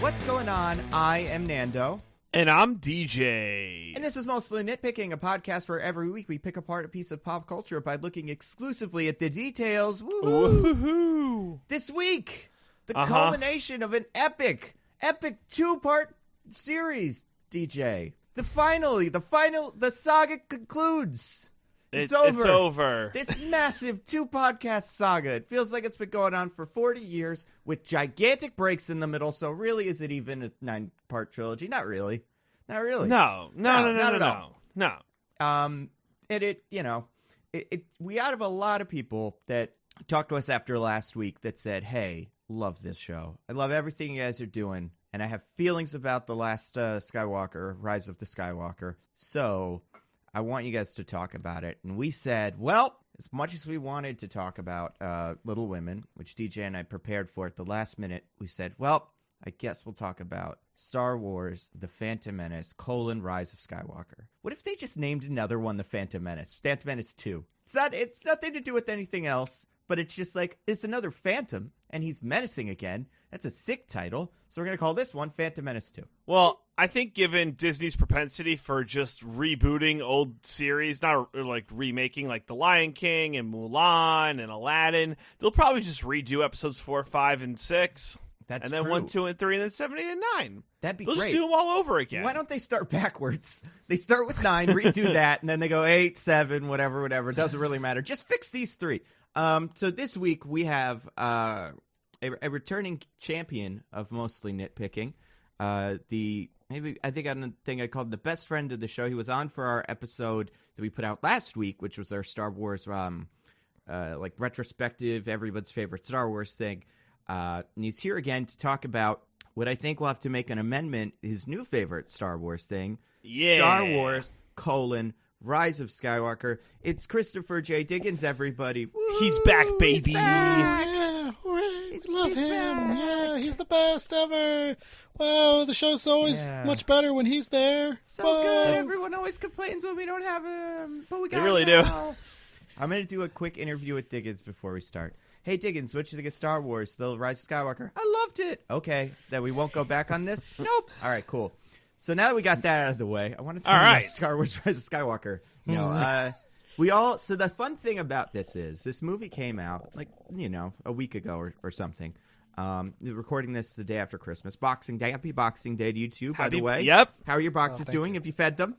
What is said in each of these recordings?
What's going on? I am Nando. And I'm DJ. And this is Mostly Nitpicking, a podcast where every week we pick apart a piece of pop culture by looking exclusively at the details. Woo-hoo. This week, the culmination of an epic two-part series, DJ. The saga concludes. It's over. This massive two-podcast saga. It feels like it's been going on for 40 years with gigantic breaks in the middle. So really, is it even a 9-part trilogy? Not really. No. We out of a lot of people that talked to us after last week that said, hey, love this show. I love everything you guys are doing. And I have feelings about the last Skywalker, Rise of the Skywalker. So I want you guys to talk about it. And we said, well, as much as we wanted to talk about Little Women, which DJ and I prepared for at the last minute, we said, well, I guess we'll talk about Star Wars, The Phantom Menace, Rise of Skywalker. What if they just named another one The Phantom Menace? Phantom Menace 2. It's nothing to do with anything else, but it's just like, it's another Phantom, and he's menacing again. That's a sick title. So we're going to call this one Phantom Menace 2. Well, I think given Disney's propensity for just rebooting old series, not like remaking like The Lion King and Mulan and Aladdin, they'll probably just redo episodes 4, 5, and 6. That's and then true. 1, 2, and 3, and then 7, 8, and 9. That'd be They'll great. Just do them all over again. Why don't they start backwards? They start with 9, redo that, and then they go 8, 7, whatever. It doesn't really matter. Just fix these 3. So this week we have a returning champion of Mostly Nitpicking. I called the best friend of the show. He was on for our episode that we put out last week, which was our Star Wars retrospective, everyone's favorite Star Wars thing. And he's here again to talk about what I think we'll have to make an amendment, his new favorite Star Wars thing. Yeah. Star Wars, Rise of Skywalker. It's Christopher J. Diggins, everybody. Woo! He's back, baby. He's back. Yeah, hooray. Love him. Back. Yeah, he's the best ever. Wow, the show's always much better when he's there. So good. Everyone always complains when we don't have him, but we got him. They really do. I'm going to do a quick interview with Diggins before we start. Hey, Diggins, what did you think of Star Wars, The Rise of Skywalker? I loved it. Okay, then we won't go back on this? Nope. All right, cool. So now that we got that out of the way, I want to talk about Star Wars Rise of Skywalker. So the fun thing about this is this movie came out, a week ago or something. We're recording this the day after Christmas. Boxing Day. Happy Boxing Day to you too, by the way. Yep. How are your boxes doing? Have you fed them?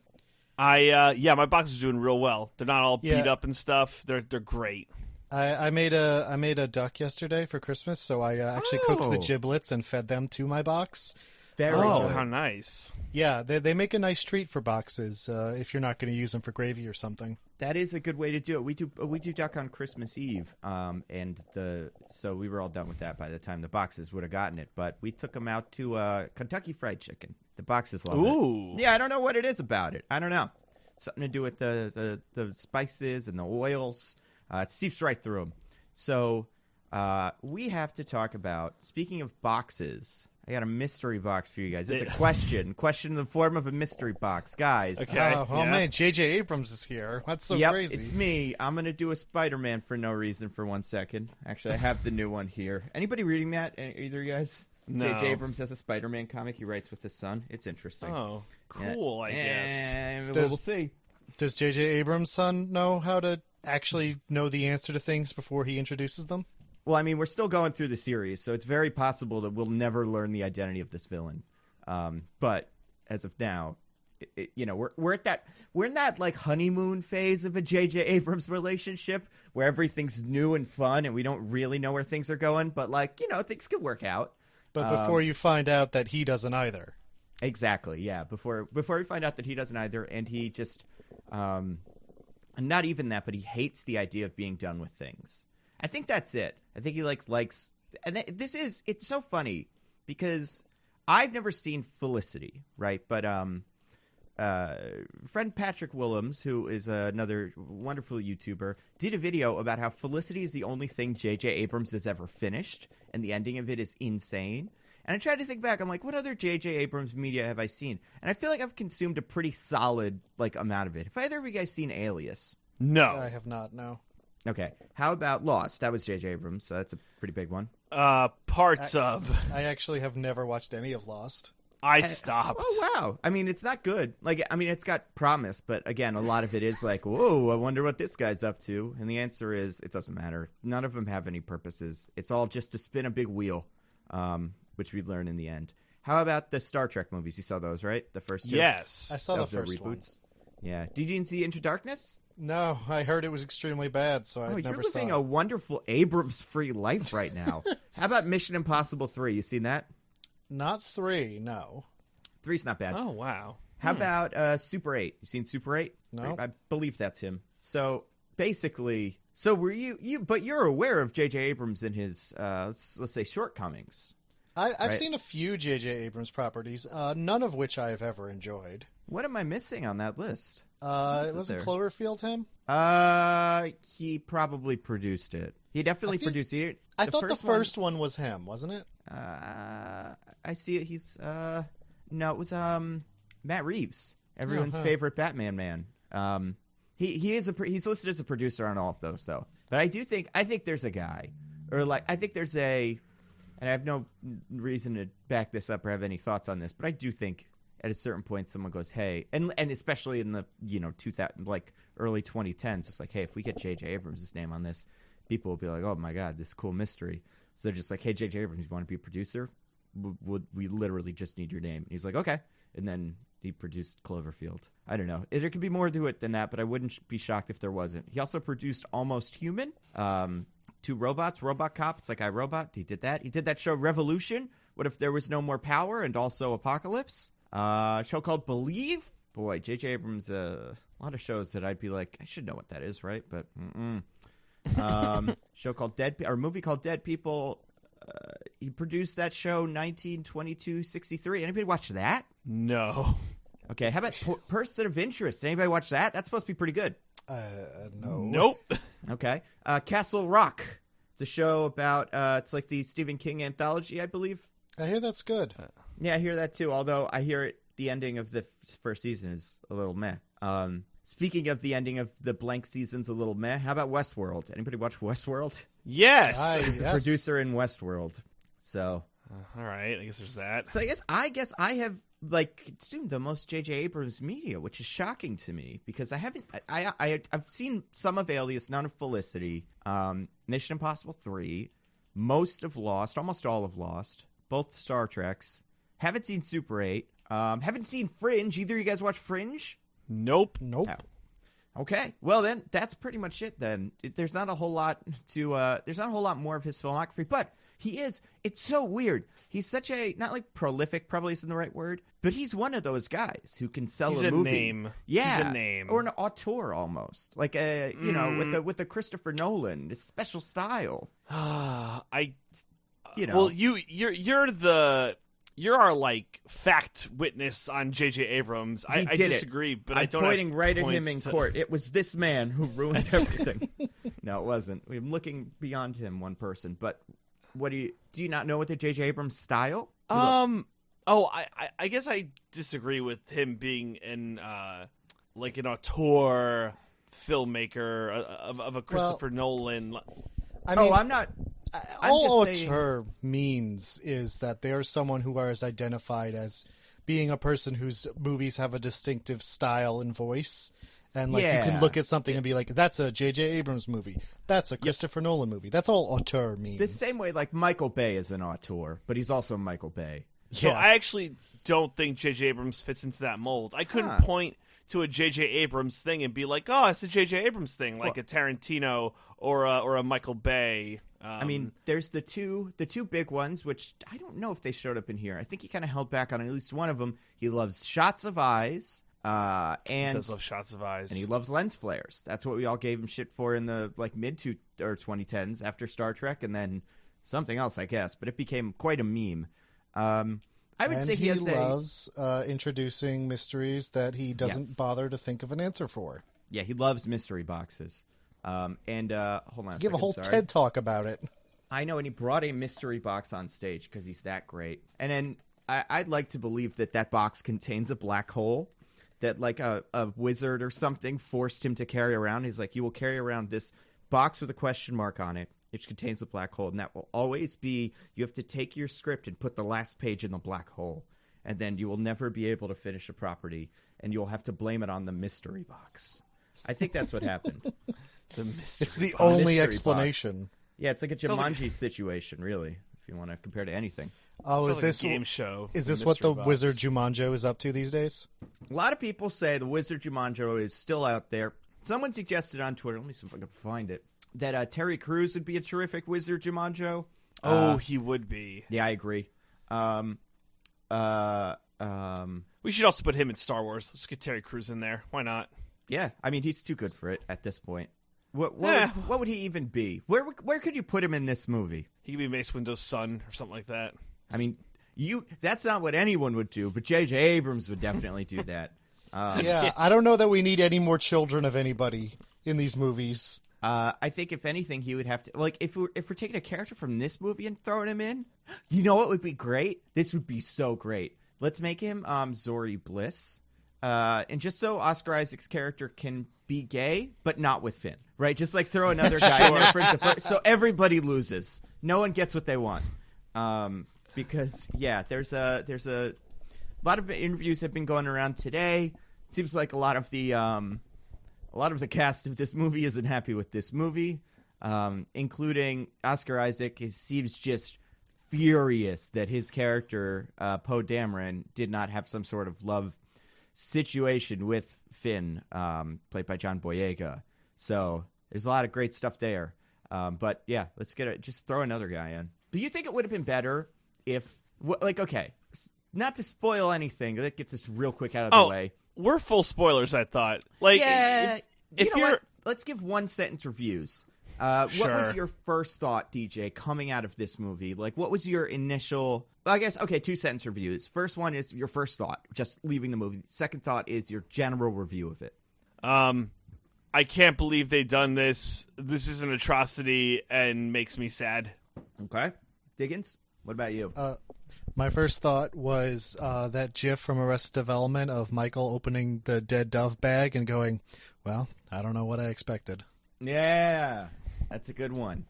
My boxes are doing real well. They're not all beat up and stuff. They're great. I made a duck yesterday for Christmas, so I actually cooked the giblets and fed them to my box. Very good. How nice. Yeah, they make a nice treat for boxes if you're not going to use them for gravy or something. That is a good way to do it. We do duck on Christmas Eve, so we were all done with that by the time the boxes would have gotten it. But we took them out to Kentucky Fried Chicken. The boxes love it. Yeah, I don't know what it is about it. I don't know. Something to do with the spices and the oils. It seeps right through them. So we have to talk about, speaking of boxes, I got a mystery box for you guys. It's a question in the form of a mystery box. Guys. Okay. Man, J.J. Abrams is here. That's so crazy. It's me. I'm going to do a Spider-Man for no reason for 1 second. Actually, I have the new one here. Anybody reading that? Either of you guys? No. J.J. Abrams has a Spider-Man comic he writes with his son. It's interesting. Oh, cool, I guess. We'll see. Does J.J. Abrams' son know how to actually know the answer to things before he introduces them? Well, I mean, we're still going through the series, so it's very possible that we'll never learn the identity of this villain. But as of now, we're in that like honeymoon phase of a J.J. Abrams relationship where everything's new and fun, and we don't really know where things are going. But things could work out. But before you find out that he doesn't either. Exactly. Yeah. Before we find out that he doesn't either, and he just, not even that, but he hates the idea of being done with things. I think that's it. I think he likes, and it's so funny because I've never seen Felicity, right? But friend Patrick Willems, who is another wonderful YouTuber, did a video about how Felicity is the only thing J.J. Abrams has ever finished, and the ending of it is insane. And I tried to think back. I'm like, what other J.J. Abrams media have I seen? And I feel like I've consumed a pretty solid amount of it. Have either of you guys seen Alias? No. I have not, no. Okay. How about Lost? That was J.J. Abrams, so that's a pretty big one. Parts of. I actually have never watched any of Lost. I stopped. Oh, wow. I mean, it's not good. Like, I mean, it's got promise, but again, a lot of it is like, whoa, I wonder what this guy's up to. And the answer is, it doesn't matter. None of them have any purposes. It's all just to spin a big wheel, which we learn in the end. How about the Star Trek movies? You saw those, right? The first two? Yes. I saw the Of their first one. reboots. Yeah. Did you see Into Darkness? No, I heard it was extremely bad, so I Oh, never you're saw living it. a wonderful Abrams-free life right now. How about Mission Impossible 3? You seen that? Not 3, no. 3's not bad. Oh, wow. How about Super 8? You seen Super 8? No. I believe that's him. So basically, were you but you're aware of J.J. Abrams and his, let's say, shortcomings. I've Right. seen a few J.J. Abrams properties, none of which I have ever enjoyed. What am I missing on that list? Wasn't there? Cloverfield him? He probably produced it. He definitely produced it. I thought the first one was him, wasn't it? I see it. He's no, it was Matt Reeves, everyone's favorite Batman man. He's listed as a producer on all of those though. But I think there's a guy, or like I think there's a, and I have no reason to back this up or have any thoughts on this, but I do think at a certain point someone goes, hey, and especially in the 2000 like early 2010s, it's like, hey, if we get J.J. Abrams' name on this, people will be like, oh my god, this cool mystery. So they're just like, hey, J.J. Abrams, you want to be a producer? We literally just need your name. And he's like, okay. And then he produced Cloverfield. I don't know. There could be more to it than that, but I wouldn't be shocked if there wasn't. He also produced Almost Human, 2 Robots, Robot Cop. It's like iRobot. He did that. He did that show Revolution. What if there was no more power, and also Apocalypse? Show called Believe. Boy, J.J. Abrams, a lot of shows that I'd be like, I should know what that is, right? But show called movie called Dead People. He produced that show 1922-63. Anybody watch that? No. Okay, how about Person of Interest? Anybody watch that? That's supposed to be pretty good. No. Nope. Okay. Castle Rock. It's a show about, it's like the Stephen King anthology, I believe. I hear that's good. Yeah, I hear that too, although I hear the ending of the first season is a little meh. Speaking of the ending of the blank season's a little meh, how about Westworld? Anybody watch Westworld? Yes. He's a producer in Westworld. So, all right, I guess there's that. So I guess I have like consumed the most J.J. Abrams media, which is shocking to me because I haven't. I've seen some of Alias, none of Felicity, Mission Impossible 3, most of Lost, almost all of Lost, both Star Treks. Haven't seen Super 8. Haven't seen Fringe. Either of you guys watch Fringe? Nope. Nope. Oh. Okay. Well, then that's pretty much it. Then there's not a whole lot to. There's not a whole lot more of his filmography, but he is. It's so weird. He's such a not like prolific. Probably isn't the right word, but he's one of those guys who can sell He's a a movie. name. Yeah, He's a name. or an auteur almost, like a with the Christopher Nolan, his special style. Well, you're our like fact witness on J.J. Abrams. I disagree, but I don't. I'm pointing right at him points in to- court. It was this man who ruined everything. No, it wasn't. I'm looking beyond him, one person. But what do you not know what the J.J. Abrams style? I guess I disagree with him being like an auteur filmmaker of a Christopher Nolan. I mean, I'm not. all just saying- auteur means is that there's someone who is identified as being a person whose movies have a distinctive style and voice. And like you can look at something and be like, that's a J.J. Abrams movie. That's a Christopher Nolan movie. That's all auteur means. The same way, like Michael Bay is an auteur, but he's also Michael Bay. So Yeah. I actually don't think J.J. Abrams fits into that mold. I couldn't point to a J.J. Abrams thing and be like, oh, it's a J.J. Abrams thing, like a Tarantino or a Michael Bay. I mean, there's the two big ones, which I don't know if they showed up in here. I think he kind of held back on at least one of them. He loves shots of eyes, and he does love shots of eyes, and he loves lens flares. That's what we all gave him shit for in the like mid 2010s after Star Trek, and then something else, I guess. But it became quite a meme. I would say he loves introducing mysteries that he doesn't bother to think of an answer for. Yeah, he loves mystery boxes. Hold on Give a whole TED talk about it. I know, and he brought a mystery box on stage because he's that great. And then I'd like to believe that box contains a black hole that like a wizard or something forced him to carry around. He's like, you will carry around this box with a question mark on it, which contains a black hole, and that will always be, you have to take your script and put the last page in the black hole, and then you will never be able to finish a property, and you'll have to blame it on the mystery box. I think that's what happened. It's the only explanation. Box. Yeah, it's like a Jumanji situation, really, if you want to compare to anything. Oh, is this a game show? Is this what the Wizard Jumanjo is up to these days? A lot of people say the Wizard Jumanjo is still out there. Someone suggested on Twitter, let me see if I can find it, that Terry Crews would be a terrific Wizard Jumanjo. He would be. Yeah, I agree. We should also put him in Star Wars. Let's get Terry Crews in there. Why not? Yeah, I mean, he's too good for it at this point. What would he even be? Where could you put him in this movie? He could be Mace Windu's son or something like that. I mean, that's not what anyone would do, but J.J. Abrams would definitely do that. Yeah, I don't know that we need any more children of anybody in these movies. I think if anything, he would have to, like, if we're taking a character from this movie and throwing him in, you know what would be great? This would be so great. Let's make him Zori Bliss, and just so Oscar Isaac's character can be gay, but not with Finn, right? Just like throw another guy in there so everybody loses. No one gets what they want. Because there's a lot of interviews have been going around today. It seems like a lot of the cast of this movie isn't happy with this movie, including Oscar Isaac. He seems just furious that his character, Poe Dameron, did not have some sort of love situation with Finn, played by John Boyega. So there's a lot of great stuff there. But yeah, let's just throw another guy in. Do you think it would have been better if, okay, not to spoil anything, let's get this real quick out of the way. We're full spoilers, I thought. Like, yeah, if you're... Let's give one sentence reviews. What was your first thought, DJ, coming out of this movie? Like, what was your initial... Well, I guess, okay, 2-sentence reviews. First one is your first thought, just leaving the movie. Second thought is your general review of it. I can't believe they done this. This is an atrocity and makes me sad. Okay. Diggins, what about you? My first thought was that GIF from Arrested Development of Michael opening the dead dove bag and going, well, I don't know what I expected. Yeah, that's a good one.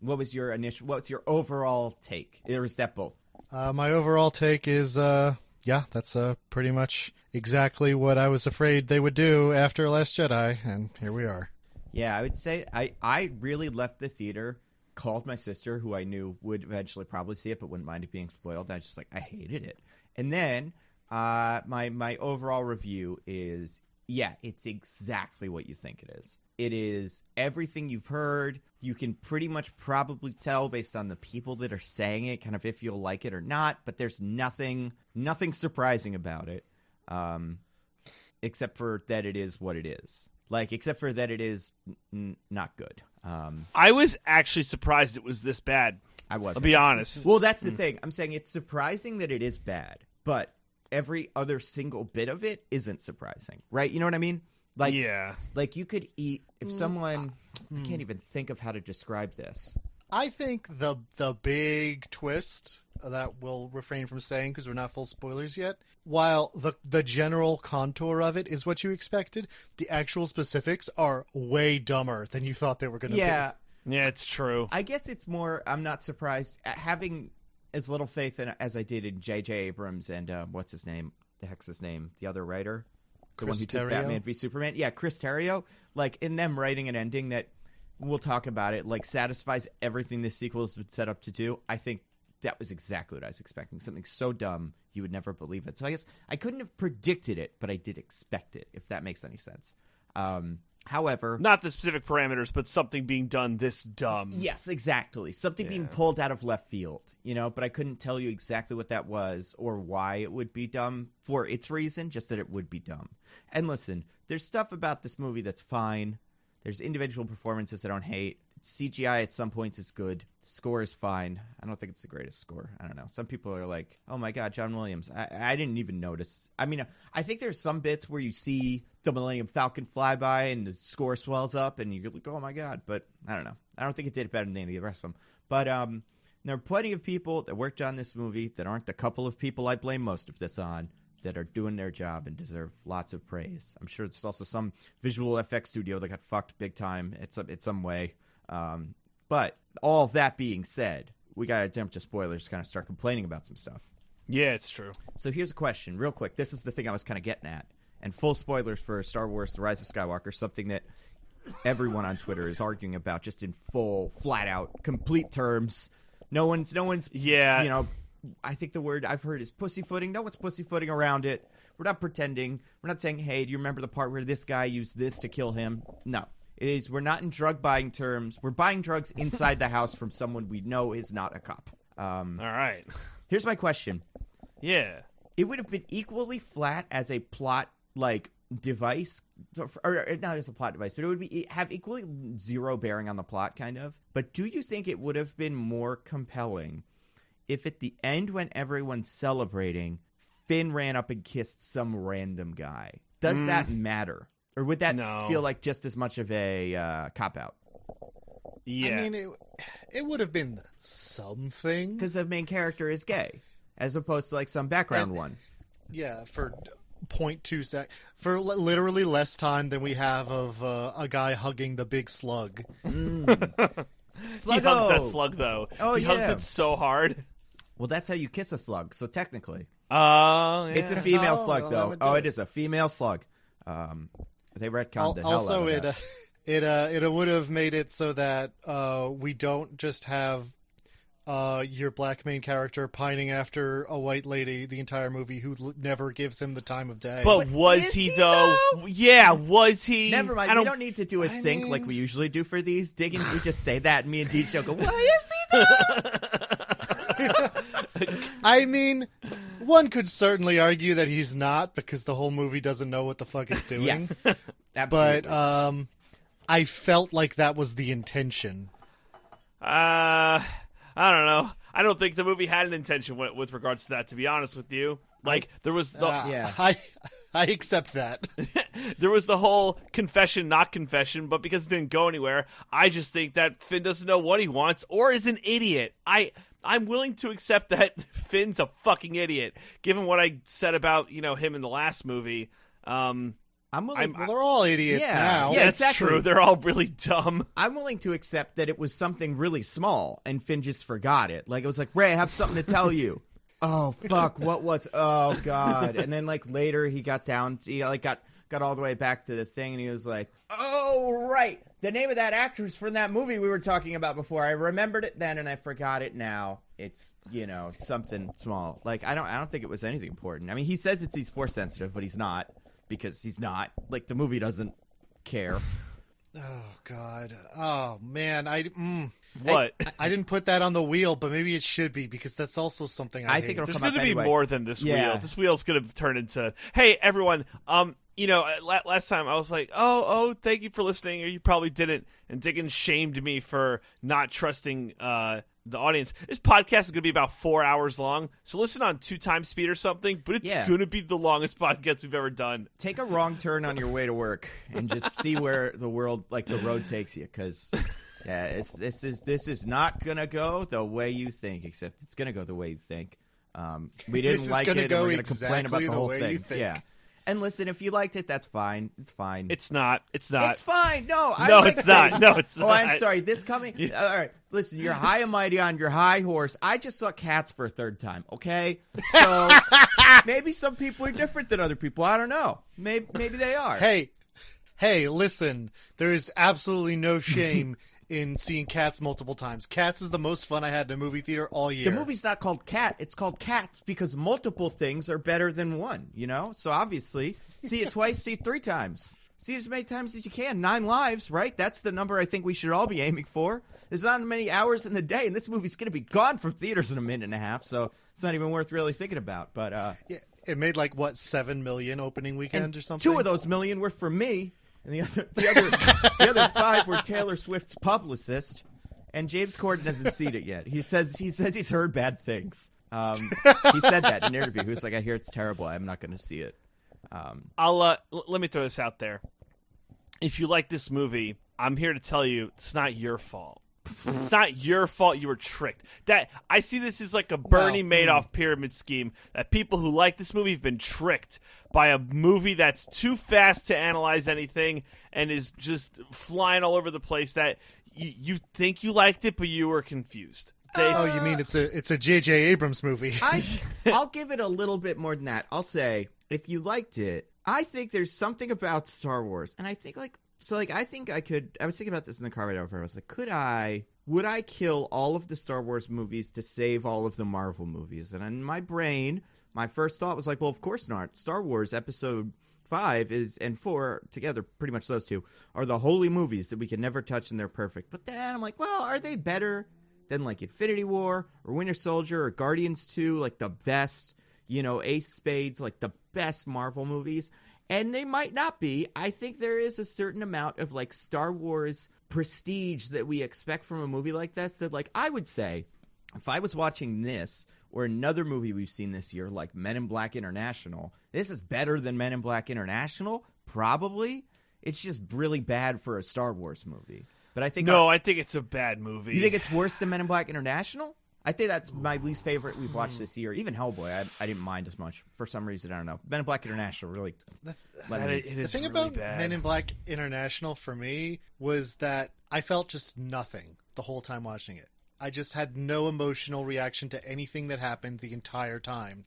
What's your overall take? Or is that both? My overall take is, that's pretty much exactly what I was afraid they would do after Last Jedi, and here we are. Yeah, I would say I really left the theater, called my sister, who I knew would eventually probably see it, but wouldn't mind it being spoiled. I just I hated it. And then my overall review is, yeah, it's exactly what you think it is. It is everything you've heard. You can pretty much probably tell based on the people that are saying it, kind of if you'll like it or not, but there's nothing surprising about it, except for that it is what it is. Except for that it is not good. I was actually surprised it was this bad. I wasn't. I'll be honest. Well, that's the thing. I'm saying it's surprising that it is bad, but every other single bit of it isn't surprising, right? You know what I mean? Yeah. Like you could eat if someone. I can't even think of how to describe this. I think the big twist that we'll refrain from saying because we're not full spoilers yet, while the general contour of it is what you expected, the actual specifics are way dumber than you thought they were going to be. Yeah, it's true. I guess it's more, I'm not surprised, having as little faith as I did in J.J. Abrams and, what's his name? The heck's his name? The other writer? The one who did Batman v Superman? Yeah, Chris Terrio. In them writing an ending that, we'll talk about it, satisfies everything this sequel has been set up to do. I think that was exactly what I was expecting. Something so dumb, you would never believe it. So I guess I couldn't have predicted it, but I did expect it, if that makes any sense. However... Not the specific parameters, but something being done this dumb. Yes, exactly. Something being pulled out of left field, but I couldn't tell you exactly what that was or why it would be dumb for its reason, just that it would be dumb. And listen, there's stuff about this movie that's fine. There's individual performances I don't hate. CGI at some points is good. Score is fine. I don't think it's the greatest score. I don't know. Some people are like, oh my God, John Williams. I didn't even notice. I mean, I think there's some bits where you see the Millennium Falcon fly by and the score swells up and you're like, oh my God. But I don't know. I don't think it did better than any of the rest of them. But there are plenty of people that worked on this movie that aren't the couple of people I blame most of this on that are doing their job and deserve lots of praise. I'm sure there's also some visual effects studio that got fucked big time in some way. But all of that being said, we got to jump to spoilers to kind of start complaining about some stuff. Yeah, it's true. So here's a question, real quick. This is the thing I was kind of getting at. And full spoilers for Star Wars The Rise of Skywalker, something that everyone on Twitter is arguing about just in full, flat-out, complete terms. No one's yeah. I think the word I've heard is pussyfooting. No one's pussyfooting around it. We're not pretending. We're not saying, hey, do you remember the part where this guy used this to kill him? No. We're not in drug buying terms. We're buying drugs inside the house from someone we know is not a cop. All right. Here's my question. Yeah. It would have been equally flat as a plot, device, or not as a plot device, but it would have equally zero bearing on the plot, kind of. But do you think it would have been more compelling if at the end, when everyone's celebrating, Finn ran up and kissed some random guy? Does that matter? Or would that feel like just as much of a cop-out? Yeah. I mean, it would have been something. Because the main character is gay, as opposed to, some background one. Yeah, for 0.2 sec. For literally less time than we have of a guy hugging the big slug. Sluggo! He hugs that slug, though. Oh, he hugs it so hard. Well, that's how you kiss a slug, so technically. Yeah. It's a female slug, though. Oh, it is a female slug. They retconned the hell also, out of that. It would have made it so that we don't just have your black main character pining after a white lady the entire movie who never gives him the time of day. But was he though? Yeah, was he? Never mind. We don't need to do a sync like we usually do for these. Diggins, you just say that, and me and DJ go, "What is he though?" I mean, one could certainly argue that he's not, because the whole movie doesn't know what the fuck it's doing. Yes, absolutely. But I felt like that was the intention. I don't know. I don't think the movie had an intention with regards to that, to be honest with you. There was the... I accept that. There was the whole confession, not confession, but because it didn't go anywhere, I just think that Finn doesn't know what he wants or is an idiot. I'm willing to accept that Finn's a fucking idiot, given what I said about, him in the last movie. Well, they're all idiots now. Yeah, that's exactly true. They're all really dumb. I'm willing to accept that it was something really small, and Finn just forgot it. It was like, Ray, I have something to tell you. Oh, fuck, what was... Oh, God. And then, later he got down... He, got all the way back to the thing, and he was like, oh, right. The name of that actress from that movie we were talking about before. I remembered it then, and I forgot it now. It's, something small. I don't think it was anything important. I mean, he says he's force sensitive, but he's not. Because he's not. The movie doesn't care. Oh, God. Oh, man. What? I didn't put that on the wheel, but maybe it should be, because that's also something I hate. think it'll There's come up going to be more than this wheel. This wheel's going to turn into, hey, everyone, last time I was like, oh, thank you for listening, or you probably didn't, and Diggins shamed me for not trusting the audience. This podcast is going to be about 4 hours long, so listen on 2 times speed or something, but it's going to be the longest podcast we've ever done. Take a wrong turn on your way to work and just see where the world, the road takes you, because... Yeah, this is not gonna go the way you think. Except it's gonna go the way you think. We didn't like it, and we're gonna complain about the whole thing. Yeah, and listen, if you liked it, that's fine. It's fine. It's not. It's not. It's fine. No, it's not. No, it's not. Oh, I'm sorry. This coming. All right, listen. You're high and mighty on your high horse. I just saw Cats for a third time. Okay, so maybe some people are different than other people. I don't know. Maybe they are. Hey, listen. There is absolutely no shame in seeing Cats multiple times. Cats is the most fun I had in a movie theater all year. The movie's not called Cat. It's called Cats because multiple things are better than one, So obviously, see it twice, see it 3 times. See it as many times as you can. 9 lives, right? That's the number I think we should all be aiming for. There's not many hours in the day, and this movie's going to be gone from theaters in a minute and a half, so it's not even worth really thinking about. But yeah, it made $7 million opening weekend or something? 2 of those million were for me. And the other 5 were Taylor Swift's publicist, and James Corden hasn't seen it yet. He says he's heard bad things. He said that in an interview. He was like, "I hear it's terrible. I'm not going to see it." Let me throw this out there. If you like this movie, I'm here to tell you it's not your fault. It's not your fault you were tricked. That I see this as like a Bernie Madoff pyramid scheme, that people who like this movie have been tricked by a movie that's too fast to analyze anything and is just flying all over the place, that you think you liked it, but you were confused. You mean it's a J.J. Abrams movie? I'll give it a little bit more than that. I'll say, if you liked it, I think there's something about Star Wars, and I think I was thinking about this in the car right over. I was like, would I kill all of the Star Wars movies to save all of the Marvel movies? And in my brain, my first thought was like, well, of course not. Star Wars Episode 5 and 4 together, pretty much those two, are the holy movies that we can never touch, and they're perfect. But then I'm like, well, are they better than like Infinity War or Winter Soldier or Guardians 2, like the best, Ace Spades, like the best Marvel movies? And they might not be. I think there is a certain amount of like Star Wars prestige that we expect from a movie like this, that like I would say, if I was watching this or another movie we've seen this year, like Men in Black International, this is better than Men in Black International, probably. It's just really bad for a Star Wars movie. But I think I think it's a bad movie. You think it's worse than Men in Black International? I think that's my least favorite we've watched this year. Even Hellboy, I didn't mind as much for some reason. I don't know. Men in Black International really. The thing really about bad. Men in Black International for me was that I felt just nothing the whole time watching it. I just had no emotional reaction to anything that happened the entire time.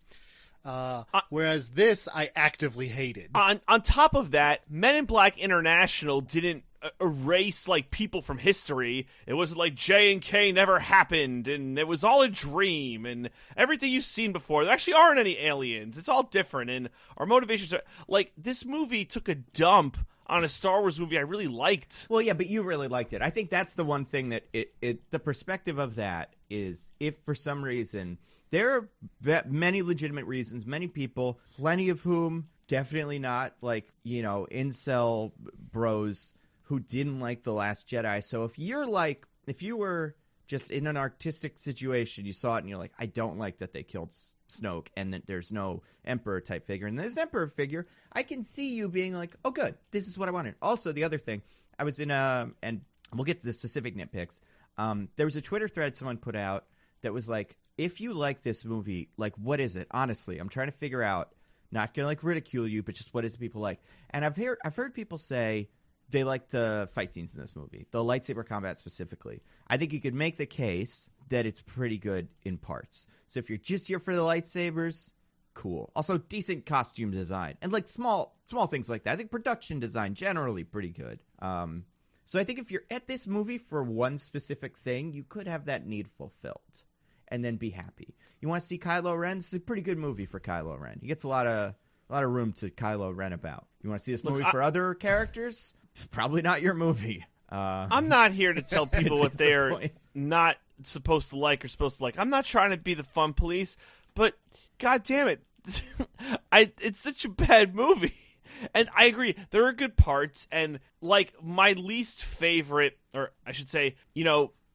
Whereas this, I actively hated. On top of that, Men in Black International didn't erase like people from history. It wasn't like J and K never happened and it was all a dream and everything you've seen before. There actually aren't any aliens. It's all different, and our motivations are like, this movie took a dump on a Star Wars movie I really liked. Well, yeah, but you really liked it. I think that's the one thing that the perspective of that is, if for some reason there are many legitimate reasons, many people, plenty of whom definitely not like, incel bros who didn't like The Last Jedi. So if you were just in an artistic situation, you saw it and you're like, I don't like that they killed Snoke and that there's no Emperor type figure. And there's Emperor figure, I can see you being like, oh, good, this is what I wanted. Also, the other thing, I was in and we'll get to the specific nitpicks. There was a Twitter thread someone put out that was like, if you like this movie, like, what is it? Honestly, I'm trying to figure out, not going to like ridicule you, but just what is it people like? And I've heard people say they like the fight scenes in this movie, the lightsaber combat specifically. I think you could make the case that it's pretty good in parts. So if you're just here for the lightsabers, cool. Also, decent costume design and like small things like that. I think production design generally pretty good. So I think if you're at this movie for one specific thing, you could have that need fulfilled and then be happy. You want to see Kylo Ren? This is a pretty good movie for Kylo Ren. He gets a lot of room to Kylo Ren about. You want to see this movie for other characters? Probably not your movie. I'm not here to tell people what they're not supposed to like or supposed to like. I'm not trying to be the fun police, but god damn it, it's such a bad movie. And I agree, there are good parts, and like my least favorite, or I should say,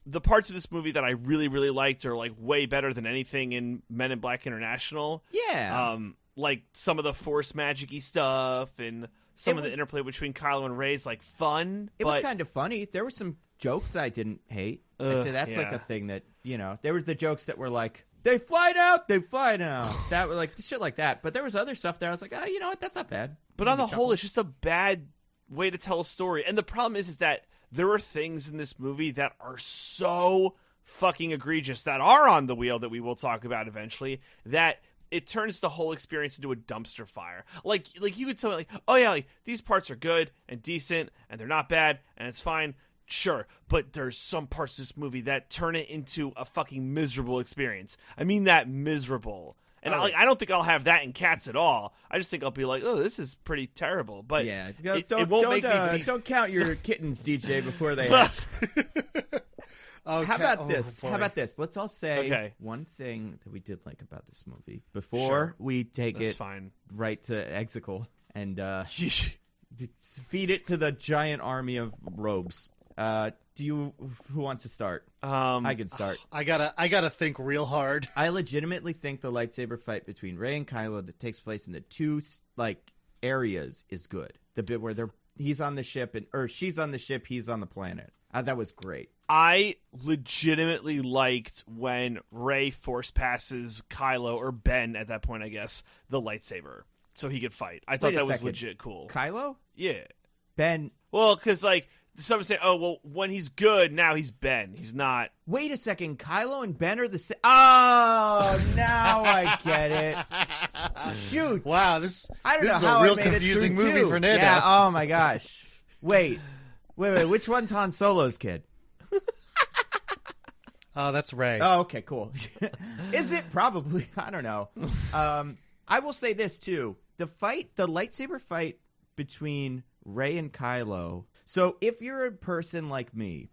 the parts of this movie that I really, really liked are like way better than anything in Men in Black International. Yeah. Like some of the Force magic-y stuff and some of the interplay between Kylo and Rey is like fun. It was kind of funny. There were some jokes I didn't hate. That's like a thing that, there was the jokes that were like, they fly out. That were like shit like that. But there was other stuff there. I was like, you know what? That's not bad. But on the whole, it's just a bad way to tell a story. And the problem is that there are things in this movie that are so fucking egregious that are on the wheel that we will talk about eventually, that it turns the whole experience into a dumpster fire. Like you could tell me, like, oh yeah, like these parts are good and decent and they're not bad and it's fine. Sure, but there's some parts of this movie that turn it into a fucking miserable experience. I mean that miserable. And I don't think I'll have that in Cats at all. I just think I'll be like, oh, this is pretty terrible. But yeah, don't count your kittens, DJ, before they hatch. Okay. How about this? How about this? Let's all say one thing that we did like about this movie before we take it right to Exegol and feed it to the giant army of robes. Who wants to start? I can start. I gotta think real hard. I legitimately think the lightsaber fight between Rey and Kylo that takes place in the two areas is good. The bit where they're he's on the ship, or she's on the ship, he's on the planet. That was great. I legitimately liked when Rey force passes Kylo, or Ben at that point, I guess, the lightsaber so he could fight. I thought that was legit cool. Kylo? Yeah. Ben. Well, because, like, some say, oh, well, when he's good, now he's Ben. He's not. Wait a second. Kylo and Ben are the same. Oh, now I get it. Shoot. Wow, I don't know how I real made confusing it through movie for Nando. Yeah, oh my gosh. Wait. Which one's Han Solo's kid? Oh, that's Rey. Oh, okay, cool. Is it? Probably. I don't know. I will say this, too. The lightsaber fight between Rey and Kylo. So if you're a person like me,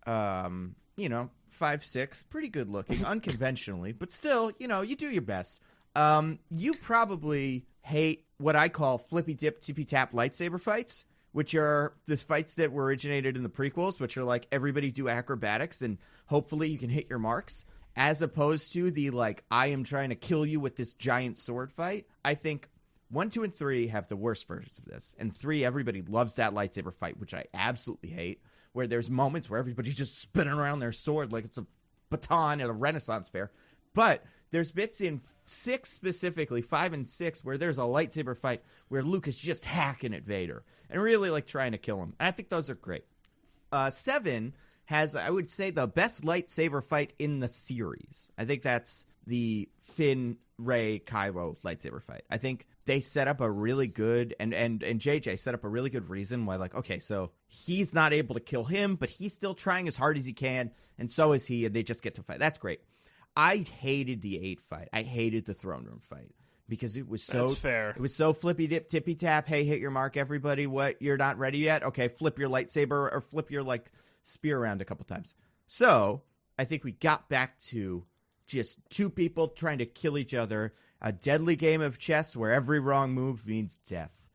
5'6", pretty good looking, unconventionally, but still, you do your best. You probably hate what I call flippy dip, tippy tap lightsaber fights, which are the fights that were originated in the prequels, which are like everybody do acrobatics and hopefully you can hit your marks, as opposed to the like, I am trying to kill you with this giant sword fight. I think 1, 2, and 3 have the worst versions of this. And 3, everybody loves that lightsaber fight, which I absolutely hate, where there's moments where everybody's just spinning around their sword like it's a baton at a Renaissance fair. But there's bits in 6 specifically, 5 and 6, where there's a lightsaber fight where Luke is just hacking at Vader and really like trying to kill him. And I think those are great. 7 has, I would say, the best lightsaber fight in the series. I think that's the Finn, Rey, Kylo lightsaber fight. I think they set up a really good, and JJ set up a really good reason why, like, okay, so he's not able to kill him, but he's still trying as hard as he can, and so is he, and they just get to fight. That's great. I hated the 8 fight. I hated the throne room fight because it was so. That's fair. It was so flippy dip, tippy tap. Hey, hit your mark, everybody. What? You're not ready yet? Okay, flip your lightsaber or flip your like spear around a couple times. So I think we got back to just 2 people trying to kill each other. A deadly game of chess where every wrong move means death,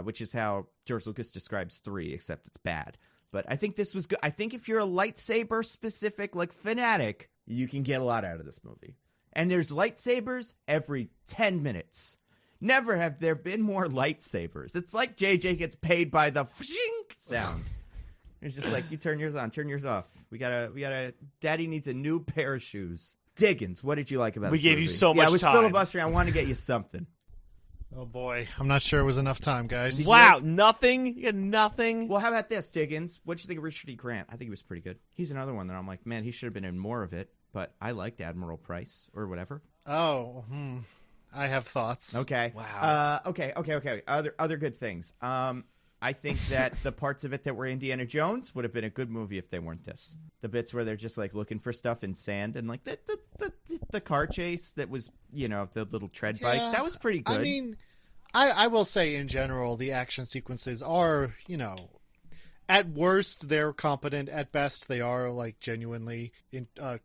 which is how George Lucas describes 3, except it's bad. But I think this was good. I think if you're a lightsaber specific like fanatic, you can get a lot out of this movie. And there's lightsabers every 10 minutes. Never have there been more lightsabers. It's like JJ gets paid by the fshink sound. It's just like, you turn yours on, turn yours off. We gotta, Daddy needs a new pair of shoes. Diggins, what did you like about this movie? We gave you so much time. Yeah, I was filibustering. I want to get you something. Oh boy, I'm not sure it was enough time, guys. Wow, nothing? You had nothing? Well, how about this, Diggins? What'd you think of Richard E. Grant? I think he was pretty good. He's another one that I'm like, man, he should have been in more of it, but I liked Admiral Price, or whatever. Oh, I have thoughts. Okay. Wow. Okay. Other good things. I think that the parts of it that were Indiana Jones would have been a good movie if they weren't this. The bits where they're just like looking for stuff in sand and like the car chase that was, the little tread bike. That was pretty good. I mean, I will say in general, the action sequences are, at worst, they're competent. At best, they are like genuinely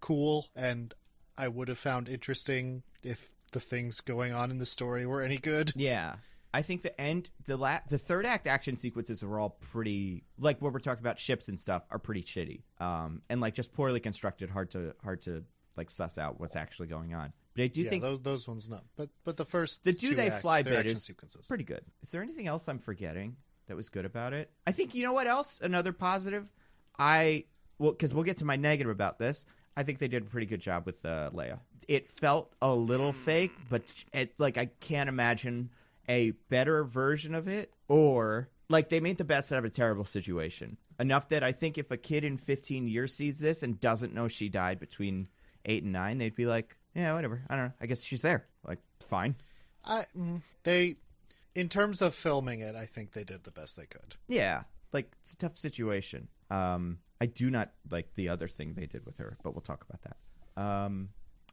cool. And I would have found interesting if the things going on in the story were any good. Yeah. I think the third act action sequences are all pretty, like what we're talking about, ships and stuff, are pretty shitty. And like just poorly constructed, hard to like suss out what's actually going on. But I do think those ones not. But the first they fly bit is sequences. Pretty good. Is there anything else I'm forgetting that was good about it? I think, you know what else? Another positive. Because we'll get to my negative about this. I think they did a pretty good job with Leia. It felt a little fake, but I can't imagine a better version of it, or like they made the best out of a terrible situation. Enough that I think if a kid in 15 years sees this and doesn't know she died between 8 and 9, they'd be like, yeah, whatever. I don't know. I guess she's there. Like, fine. In terms of filming it, I think they did the best they could. Yeah. Like, it's a tough situation. I do not like the other thing they did with her, but we'll talk about that.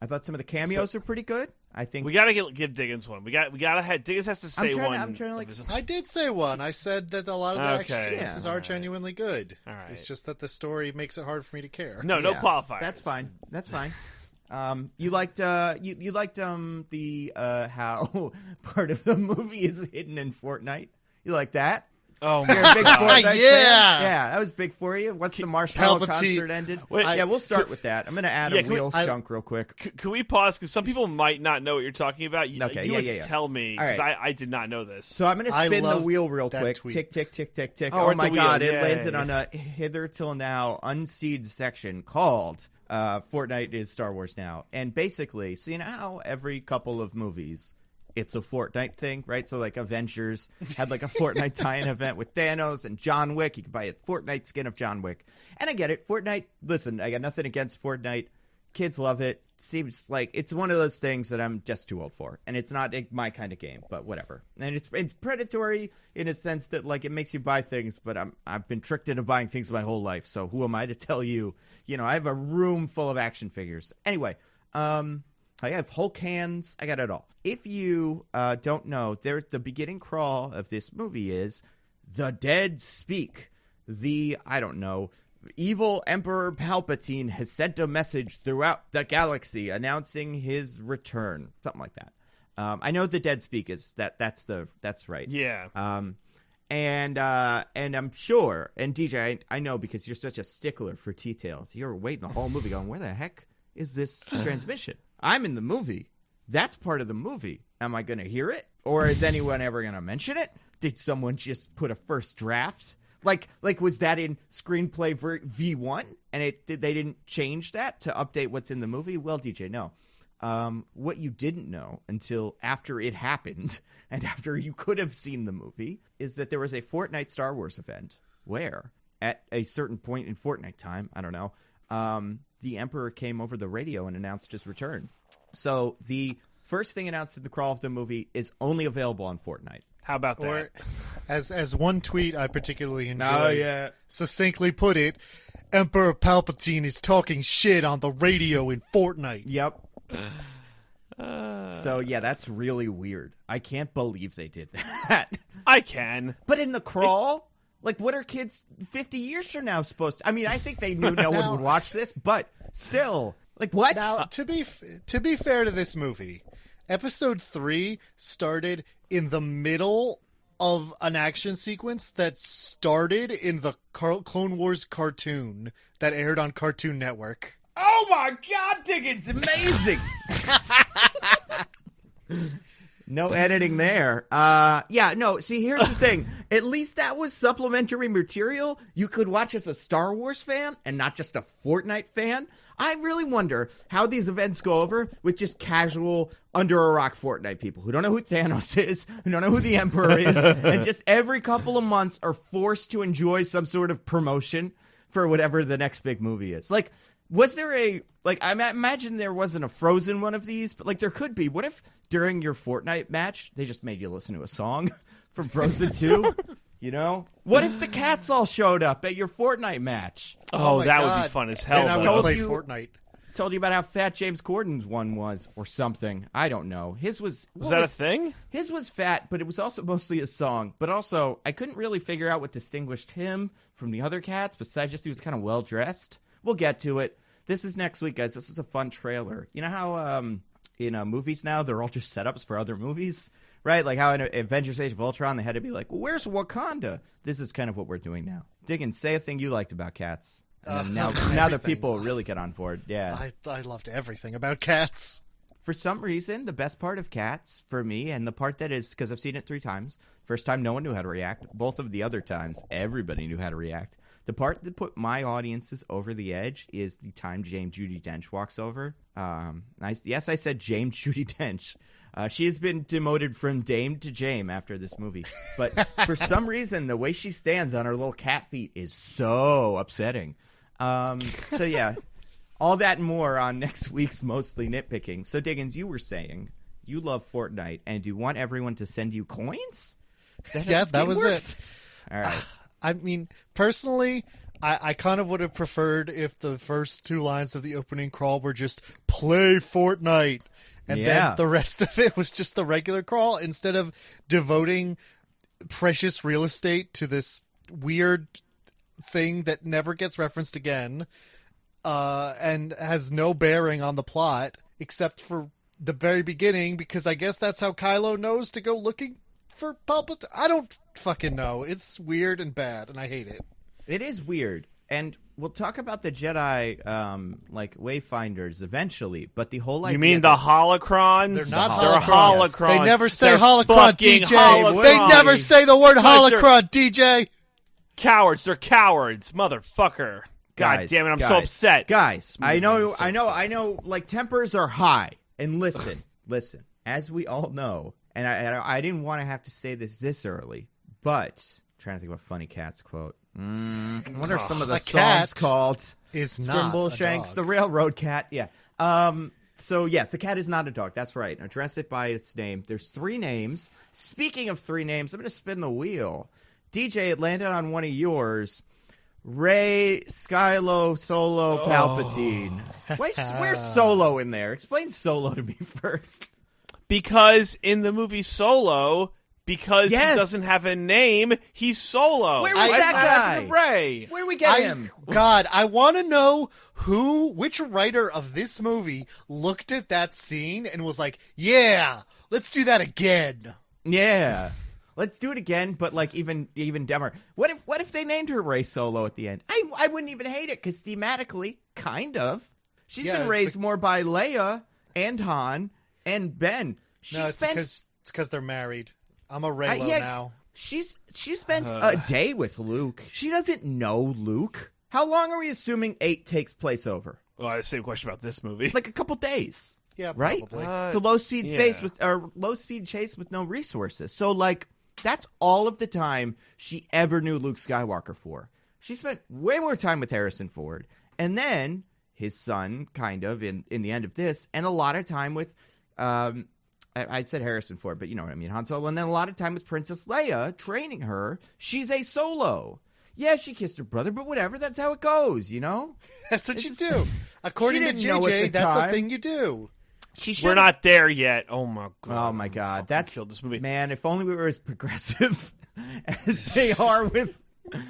I thought some of the cameos are pretty good. I think we gotta give Diggins one. We gotta have Diggins has to say one. I'm trying to like. I did say one. I said that a lot of the action sequences are genuinely good. All right. It's just that the story makes it hard for me to care. No qualifiers. That's fine. You liked the how part of the movie is hidden in Fortnite. You like that? Oh You're my a big God. Fortnite fan? Yeah. Yeah, that was big for you. Once the Marshmallow Palpatine. concert ended. Wait, yeah, we'll start with that. I'm going to add Yeah, a can we- wheel chunk real quick. Can we pause? Because some people might not know what you're talking about. Okay, you yeah, would yeah. tell me, All because right. I did not know this. So I'm going to I spin the love wheel real that quick. tweet. Tick, tick, tick, tick, tick. Oh, we're Oh at my the wheel. God, it Yay. landed on a hither till now unseed section called Fortnite is Star Wars Now. And basically, so you know how every couple of movies it's a Fortnite thing, right? So like Avengers had like a Fortnite tie-in event with Thanos and John Wick. You could buy a Fortnite skin of John Wick. And I get it. Fortnite, listen, I got nothing against Fortnite. Kids love it. Seems like it's one of those things that I'm just too old for. And it's not my kind of game, but whatever. And it's predatory in a sense that like it makes you buy things, but I've been tricked into buying things my whole life. So who am I to tell you? You know, I have a room full of action figures. Anyway, I have Hulk hands. I got it all. If you don't know, the beginning crawl of this movie is the dead speak. I don't know, evil Emperor Palpatine has sent a message throughout the galaxy announcing his return. Something like that. I know the dead speak is that's right. Yeah. And I'm sure, and DJ, I know because you're such a stickler for details. You're waiting the whole movie going, where the heck is this transmission? I'm in the movie. That's part of the movie. Am I going to hear it? Or is anyone ever going to mention it? Did someone just put a first draft? Like was that in screenplay V1 and they didn't change that to update what's in the movie? Well, DJ, no. What you didn't know until after it happened and after you could have seen the movie is that there was a Fortnite Star Wars event where at a certain point in Fortnite time, I don't know, the Emperor came over the radio and announced his return. So the first thing announced in the crawl of the movie is only available on Fortnite. How about that? Or, as one tweet I particularly enjoy succinctly put it, Emperor Palpatine is talking shit on the radio in Fortnite. Yep. So, yeah, that's really weird. I can't believe they did that. I can. But in the crawl, like, what are kids 50 years from now supposed to... I mean, I think they knew no one would watch this, but still, like, what? Now, to be fair to this movie, Episode 3 started in the middle of an action sequence that started in the Clone Wars cartoon that aired on Cartoon Network. Oh my God, Diggins, amazing! No editing there. See, here's the thing. At least that was supplementary material you could watch as a Star Wars fan and not just a Fortnite fan. I really wonder how these events go over with just casual under a rock Fortnite people who don't know who Thanos is, who don't know who the Emperor is, and just every couple of months are forced to enjoy some sort of promotion for whatever the next big movie is. Like, was there I imagine there wasn't a Frozen one of these, but like there could be. What if during your Fortnite match, they just made you listen to a song from Frozen 2? You know? What if the cats all showed up at your Fortnite match? Oh, my that would God. be fun as hell. And I though. would play you- Fortnite. Told you about how fat James Corden's one was, or something. I don't know. His was... Was that a thing? His was fat, but it was also mostly a song. But also, I couldn't really figure out what distinguished him from the other cats, besides just he was kind of well-dressed. We'll get to it. This is next week, guys. This is a fun trailer. You know how in movies now, they're all just setups for other movies? Right? Like how in Avengers Age of Ultron, they had to be like, well, where's Wakanda? This is kind of what we're doing now. Diggins, say a thing you liked about cats. And now that people really get on board. Yeah. I loved everything about cats. For some reason, the best part of Cats for me, and the part that is, because I've seen it 3 times, first time no one knew how to react, both of the other times everybody knew how to react. The part that put my audiences over the edge is the time James Judi Dench walks over. Yes, I said James Judi Dench. She has been demoted from Dame to Jame after this movie. But for some reason, the way she stands on her little cat feet is so upsetting. So yeah, all that and more on next week's Mostly Nitpicking. So Diggins, you were saying you love Fortnite and you want everyone to send you coins? That was it. All right. I mean, personally, I kind of would have preferred if the first 2 lines of the opening crawl were just play Fortnite. And then the rest of it was just the regular crawl instead of devoting precious real estate to this weird thing that never gets referenced again and has no bearing on the plot except for the very beginning, because I guess that's how Kylo knows to go looking for Palpatine. fucking know. It's weird and bad, and I hate it. It is weird. And we'll talk about the Jedi, wayfinders eventually, but the whole idea... You mean the holocrons? They're not They're holocrons. holocrons. They never say They're holocron, fucking DJ. holocrons. They never say the word Because they're- holocron, DJ. Cowards. They're cowards, motherfucker. God Guys, damn it, I'm so guys, upset. Guys, I know, so I know, like, tempers are high. And listen, as we all know, and I didn't want to have to say this early, but I'm trying to think of a funny Cats quote. What are some of the A songs cat called? Is not a Scrimbleshanks, dog. the Railroad Cat. Yeah. So yes, a cat is not a dog. That's right. Address it by its name. There's 3 names. Speaking of 3 names, I'm going to spin the wheel. DJ, it landed on one of yours. Rey Skylo Solo Palpatine. Where's Solo in there? Explain Solo to me first. Because in the movie Solo, because Yes. he doesn't have a name, he's Solo. Where was Why that not guy? Rey? Where we get him? God, I want to know which writer of this movie looked at that scene and was like, yeah, let's do that again. Yeah. Let's do it again, but like even dumber. What if they named her Rey Solo at the end? I wouldn't even hate it because thematically, kind of. She's Yeah, been raised more by Leia and Han and Ben. It's because they're married. I'm a Reylo now. She spent a day with Luke. She doesn't know Luke. How long are we assuming 8 takes place over? Well, I have the same question about this movie. Like a couple days. Yeah, right? probably. It's a low speed chase with no resources. So like that's all of the time she ever knew Luke Skywalker for. She spent way more time with Harrison Ford, and then his son, kind of in the end of this, and a lot of time with I said Harrison Ford, but you know what I mean, Han Solo, and then a lot of time with Princess Leia training her. She's a Solo. Yeah, she kissed her brother, but whatever. That's how it goes, you know. That's what you do. According to didn't know at JJ, the that's time. the thing you do. We're not there yet. Oh my god. Oh my god, that's killed this movie. Man, if only we were as progressive as they are with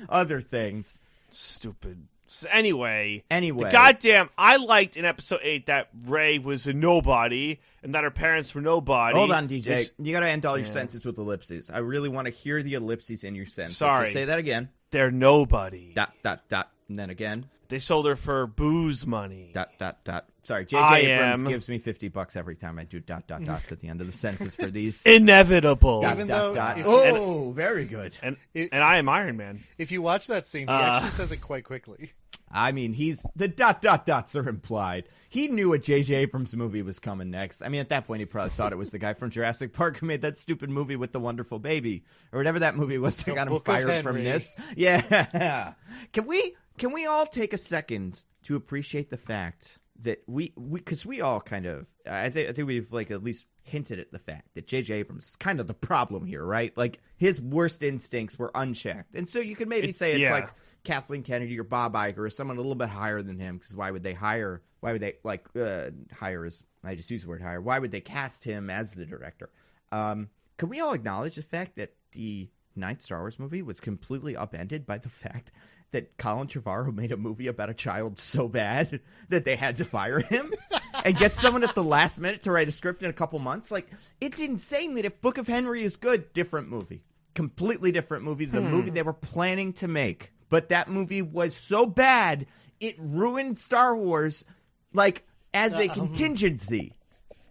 other things. Stupid. Anyway, Anyway. the goddamn. I liked in episode 8 that Rey was a nobody and that her parents were nobody. Hold on, DJ. They- You got to end all your sentences with ellipses. I really want to hear the ellipses in your sentence. Sorry. So say that again. They're nobody. Dot, dot, dot. And then again. They sold her for booze money. Dot, dot, dot. Sorry, I J.J. Abrams am- gives me $50 every time I do dot, dot, dots at the end of the sentences for these. Inevitable. Dot, Even dot, though dot. if- Oh, very good. And I am Iron Man. If you watch that scene, he actually says it quite quickly. I mean, the dot, dot, dots are implied. He knew a J.J. Abrams movie was coming next. I mean, at that point, he probably thought it was the guy from Jurassic Park who made that stupid movie with the wonderful baby. Or whatever that movie was that got him Book of fired from Henry. this. Yeah. Can we all take a second to appreciate the fact that because we all kind of, I think we've like at least hinted at the fact that J.J. Abrams is kind of the problem here, right? Like his worst instincts were unchecked. And so you could maybe say it's like Kathleen Kennedy or Bob Iger or someone a little bit higher than him, because why would they hire is, I just use the word hire, why would they cast him as the director? Can we all acknowledge the fact that the 9th Star Wars movie was completely upended by the fact that Colin Trevorrow made a movie about a child so bad that they had to fire him and get someone at the last minute to write a script in a couple months? Like, it's insane that if Book of Henry is good, different movie. Completely different movie. The movie they were planning to make. But that movie was so bad, it ruined Star Wars, like, as a contingency.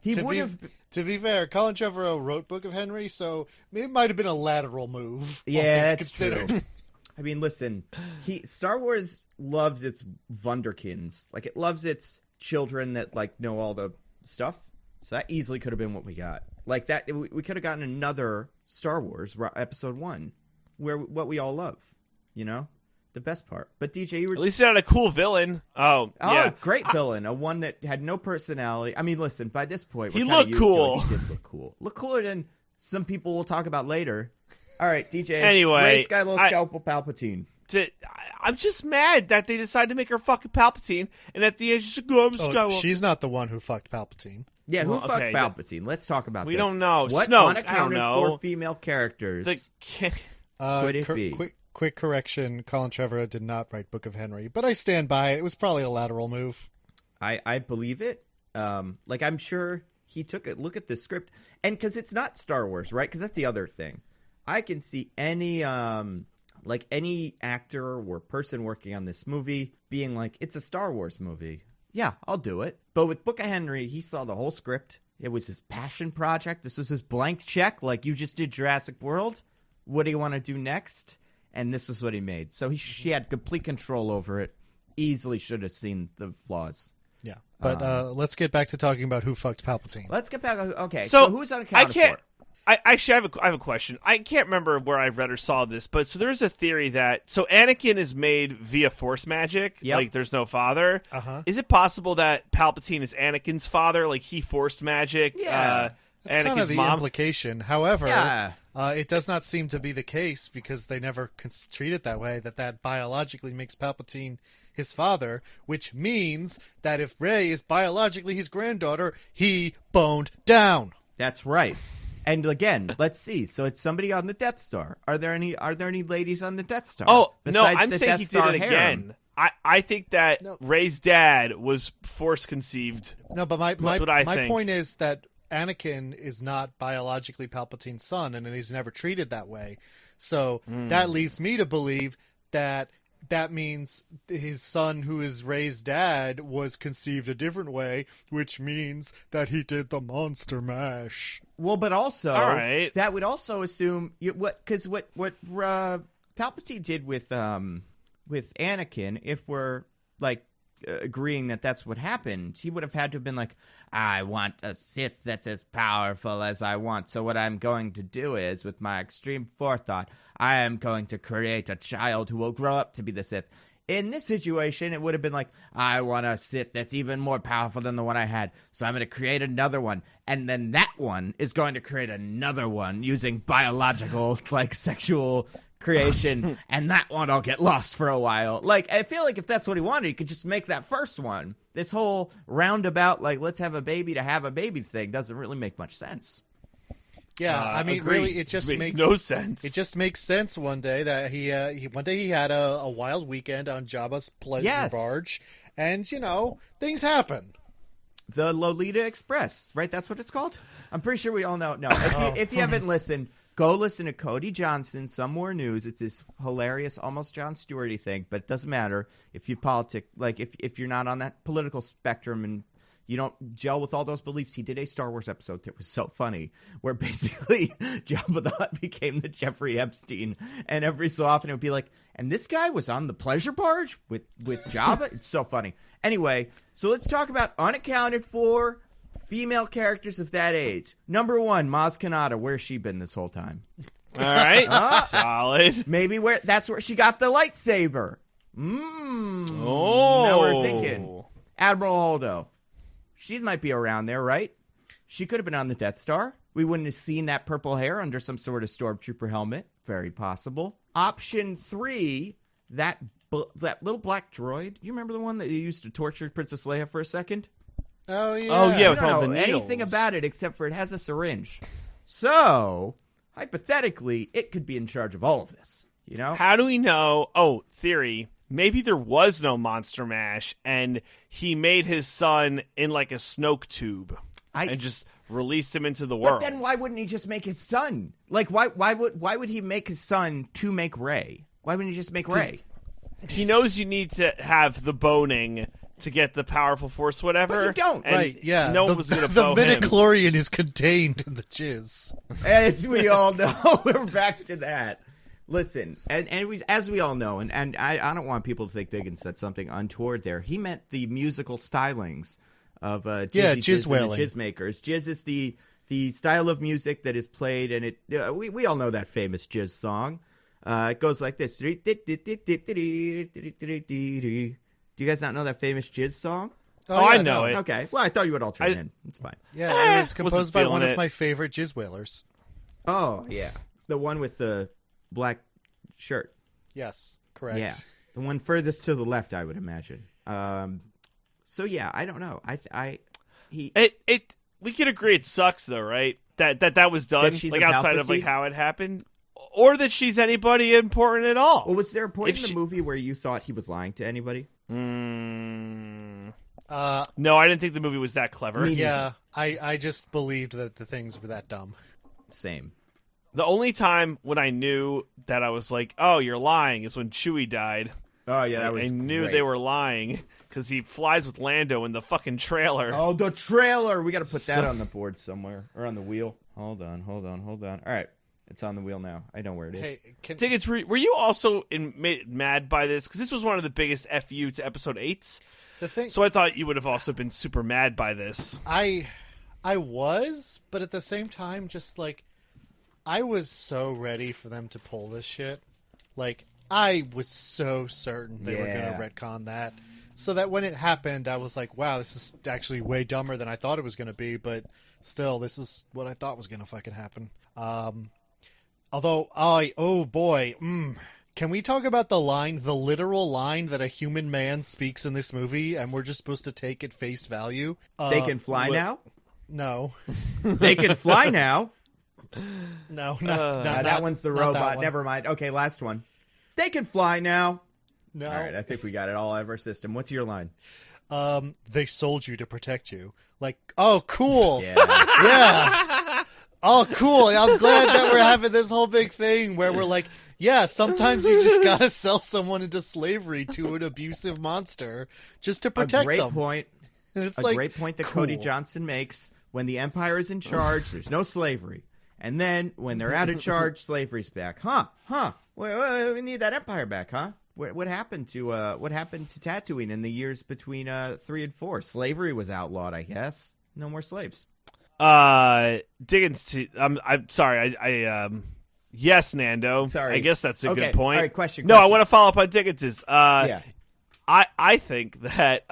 He would have... To be fair, Colin Trevorrow wrote Book of Henry, so it might have been a lateral move. all Yeah, things that's considered. true. I mean, listen, Star Wars loves its wunderkinds. Like, it loves its children that, like, know all the stuff. So that easily could have been what we got. Like, that, we could have gotten another Star Wars Episode 1, where what we all love, you know? The best part. But DJ, you were... At least it had a cool villain. Oh, yeah. Great villain. A one that had no personality. I mean, listen, by this point, we're He kinda looked used to it. cool. He did look cool. Look cooler than some people we'll talk about later. All right, DJ. Anyway, Rey Skylo Scalpel Palpatine. I'm just mad that they decided to make her fucking Palpatine, and at the end she's like, "Oh, I'm Oh, Skywalker." she's not the one who fucked Palpatine. Yeah, who Well, fucked okay, Palpatine? Let's talk about we this. don't know. What Snoke, unaccounted I don't know. for female characters could it be? Quick correction, Colin Trevorrow did not write Book of Henry, but I stand by it. It was probably a lateral move. I believe it. Like, I'm sure he took a look at the script. And because it's not Star Wars, right? Because that's the other thing. I can see any any actor or person working on this movie being like, it's a Star Wars movie. Yeah, I'll do it. But with Book of Henry, he saw the whole script. It was his passion project. This was his blank check. Like, you just did Jurassic World. What do you want to do next? And this is what he made. So he had complete control over it. Easily should have seen the flaws. Yeah. But let's get back to talking about who fucked Palpatine. Let's get back. Okay, so who's unaccounted for? I have a question. I can't remember where I read or saw this, but so there's a theory that Anakin is made via Force magic, like there's no father. Is it possible that Palpatine is Anakin's father, like he forced magic? Yeah, that's Anakin's kind of the mom? implication. However, Yeah. it does not seem to be the case because they never treat it that way. That biologically makes Palpatine his father, which means that if Rey is biologically his granddaughter, he boned down. That's right. And again, let's see. So it's somebody on the Death Star. Are there any ladies on the Death Star? Oh, no, besides I'm the saying Death he did Star it harem? again. I think that Rey's dad was force conceived. No, but my That's what I think. point is that Anakin is not biologically Palpatine's son, and he's never treated that way. So that leads me to believe that means his son, who is Rey's dad, was conceived a different way, which means that he did the monster mash. Well, but also, All right. that would also assume what Palpatine did with Anakin, if we're like agreeing that that's what happened, he would have had to have been like, I want a Sith that's as powerful as I want. So what I'm going to do is, with my extreme forethought, I am going to create a child who will grow up to be the Sith. In this situation, it would have been like, I want a Sith that's even more powerful than the one I had, so I'm going to create another one. And then that one is going to create another one using biological, like, sexual creation, and that one I'll get lost for a while. Like, I feel like if that's what he wanted, he could just make that first one. This whole roundabout, like, let's have a baby to have a baby thing doesn't really make much sense. Yeah, I mean, agreed. really, it just makes no sense. It just makes sense one day that he had a wild weekend on Jabba's pleasure barge, and things happen. The Lolita Express, right? That's what it's called? I'm pretty sure we all know. No, if you haven't listened, go listen to Cody Johnson, Some More News. It's this hilarious, almost Jon Stewart-y thing, but it doesn't matter if you if you're not on that political spectrum and you don't gel with all those beliefs. He did a Star Wars episode that was so funny, where basically Jabba the Hutt became the Jeffrey Epstein, and every so often it would be like, and this guy was on the pleasure barge with Jabba? It's so funny. Anyway, so let's talk about unaccounted for female characters of that age. Number 1, Maz Kanata. Where's she been this whole time? All right, solid. Maybe that's where she got the lightsaber. Oh, now we're thinking. Admiral Holdo. She might be around there, right? She could have been on the Death Star. We wouldn't have seen that purple hair under some sort of stormtrooper helmet. Very possible. Option 3, that little black droid. You remember the one that you used to torture Princess Leia for a second? Oh yeah. Oh yeah, I with all don't the know needles. anything about it except for it has a syringe. So, hypothetically, it could be in charge of all of this. How do we know? Oh, theory. Maybe there was no Monster Mash, and he made his son in like a Snoke tube and just released him into the world. But then why wouldn't he just make his son? Like, why would he make his son to make Rey? Why wouldn't he just make Rey? He knows you need to have the boning to get the powerful force, whatever. But you don't. And Right, yeah. No one was going to The bow him. midichlorian is contained in the jizz. As we all know, we're back to that. Listen, and as we all know, and I don't want people to think Diggins said something untoward there. He meant the musical stylings of jizz and the wailing. Jizz makers. Jizz is the style of music that is played, and we all know that famous jizz song. It goes like this. Do you guys not know that famous jizz song? Oh, I know it. Okay, well, I thought you would all tune in. It's fine. Yeah, it was composed wasn't by feeling one of it. my favorite jizz whalers. Oh, yeah. The one with the black shirt. Yes, correct. Yeah. The one furthest to the left, I would imagine. So, yeah, I don't know. We can agree it sucks, though, right? That was done, That she's like a outside of like Palpatine? how it happened, or that she's anybody important at all. Well, was there a point If in the she- movie where you thought he was lying to anybody? No, I didn't think the movie was that clever. Me- Yeah, I just believed that the things were that dumb. Same. The only time when I knew that I was like, oh, you're lying is when Chewie died. Oh, yeah, that was I knew great. they were lying because he flies with Lando in the fucking trailer. Oh, the trailer! We got to put that on the board somewhere. Or on the wheel. Hold on. All right. It's on the wheel now. I know where it is. Hey, Diggins, were you also mad by this? Because this was one of the biggest FU to episode 8s. the thing, So I thought you would have also been super mad by this. I was, but at the same time, just like, I was so ready for them to pull this shit. Like, I was so certain they were going to retcon that. So that when it happened, I was like, wow, this is actually way dumber than I thought it was going to be, but still, this is what I thought was going to fucking happen. Although, oh boy, can we talk about the literal line that a human man speaks in this movie, and we're just supposed to take it face value? They can fly now? No. They can fly now? No, that one's the robot. Never mind. Okay, last one. They can fly now. No. All right, I think we got it all out of our system. What's your line? They sold you to protect you. Like, oh, cool. Yeah. Yeah. Oh, cool. I'm glad that we're having this whole big thing where we're like, yeah, sometimes you just gotta sell someone into slavery to an abusive monster just to protect A great them. point. It's A great point that cool. Cody Johnson makes. When the Empire is in charge, there's no slavery. And then, when they're out of charge, slavery's back. Huh. We need that Empire back, huh? What happened to Tatooine in the years between 3 and 4? Slavery was outlawed, I guess. No more slaves. Diggins, I'm sorry. Yes, Nando. Sorry. I guess that's a Okay. good point. All right, question. No, I want to follow up on Diggins's. Yeah. I think that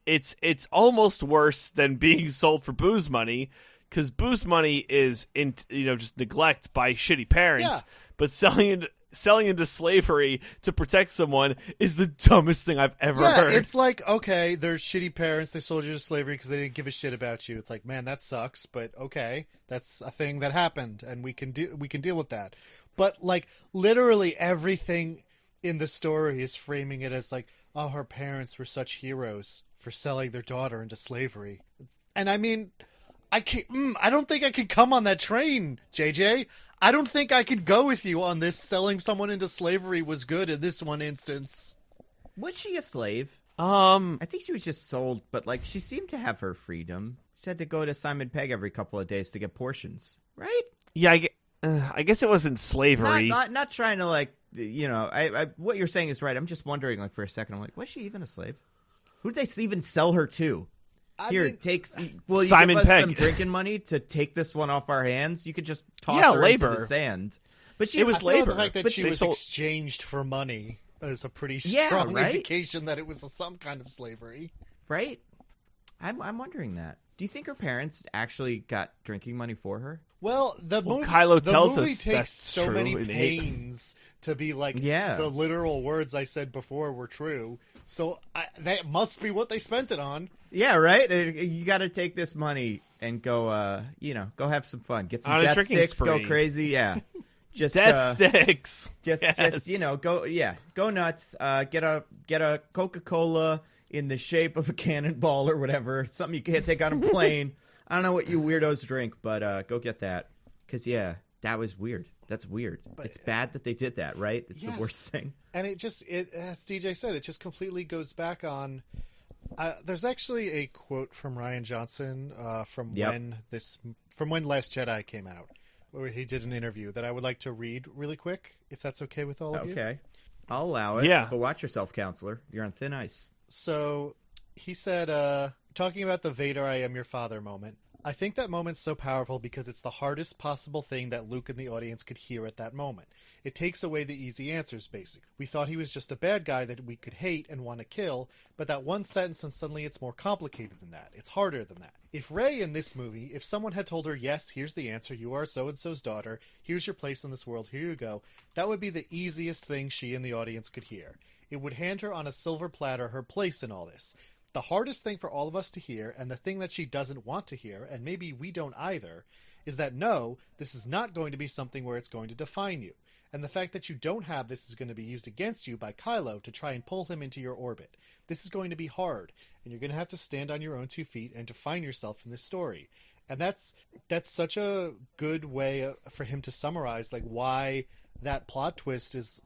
it's almost worse than being sold for booze money, because booze money is just neglect by shitty parents. Yeah. But selling into slavery to protect someone is the dumbest thing I've ever heard. It's like, okay, they're shitty parents. They sold you to slavery because they didn't give a shit about you. It's like, man, that sucks. But okay, that's a thing that happened, and we can deal with that. But like, literally everything in the story is framing it as like, oh, her parents were such heroes for selling their daughter into slavery. And I mean, I don't think I could come on that train, JJ. I don't think I could go with you on this. Selling someone into slavery was good in this one instance. Was she a slave? I I think she was just sold, but like she seemed to have her freedom. She had to go to Simon Pegg every couple of days to get portions, right? Yeah, I guess it wasn't slavery. Not trying to like, I what you're saying is right. I'm just wondering, like, for a second, I'm like, was she even a slave? Who did they even sell her to? You Simon give us Pegg. some drinking money to take this one off our hands? You could just toss her labor. into the sand. But It was I feel labor. the fact that But she they was sold- exchanged for money is a pretty Yeah, strong right? indication that it was some kind of slavery. right? I'm wondering that. Do you think her parents actually got drinking money for her? Well, the movie, Kylo tells movie us takes that's so true many in 8. pains to be like, Yeah. the literal words I said before were true. So that must be what they spent it on. Yeah, right. You got to take this money and go, go have some fun, get some On a death drinking sticks, spree. go crazy. Yeah, just Death sticks. Just go nuts. Get a Coca-Cola in the shape of a cannonball or whatever, something you can't take on a plane. I don't know what you weirdos drink, but go get that. Because that was weird. That's weird. But it's bad that they did that, right? It's the worst thing. And it as DJ said, it just completely goes back on. There's actually a quote from Rian Johnson from when Last Jedi came out, where he did an interview that I would like to read really quick, if that's okay with all of you. Okay. I'll allow it. Yeah. But watch yourself, counselor. You're on thin ice. So he said, talking about the Vader I am your father moment, I think that moment's so powerful because it's the hardest possible thing that Luke and the audience could hear at that moment. It takes away the easy answers, basically. We thought he was just a bad guy that we could hate and want to kill, but that one sentence and suddenly it's more complicated than that. It's harder than that. If Rey in this movie, if someone had told her, yes, here's the answer, you are so-and-so's daughter, here's your place in this world, here you go, that would be the easiest thing she and the audience could hear. It would hand her on a silver platter her place in all this. The hardest thing for all of us to hear, and the thing that she doesn't want to hear, and maybe we don't either, is that no, this is not going to be something where it's going to define you. And the fact that you don't have this is going to be used against you by Kylo to try and pull him into your orbit. This is going to be hard, and you're going to have to stand on your own 2 feet and define yourself in this story. And that's such a good way for him to summarize like why that plot twist is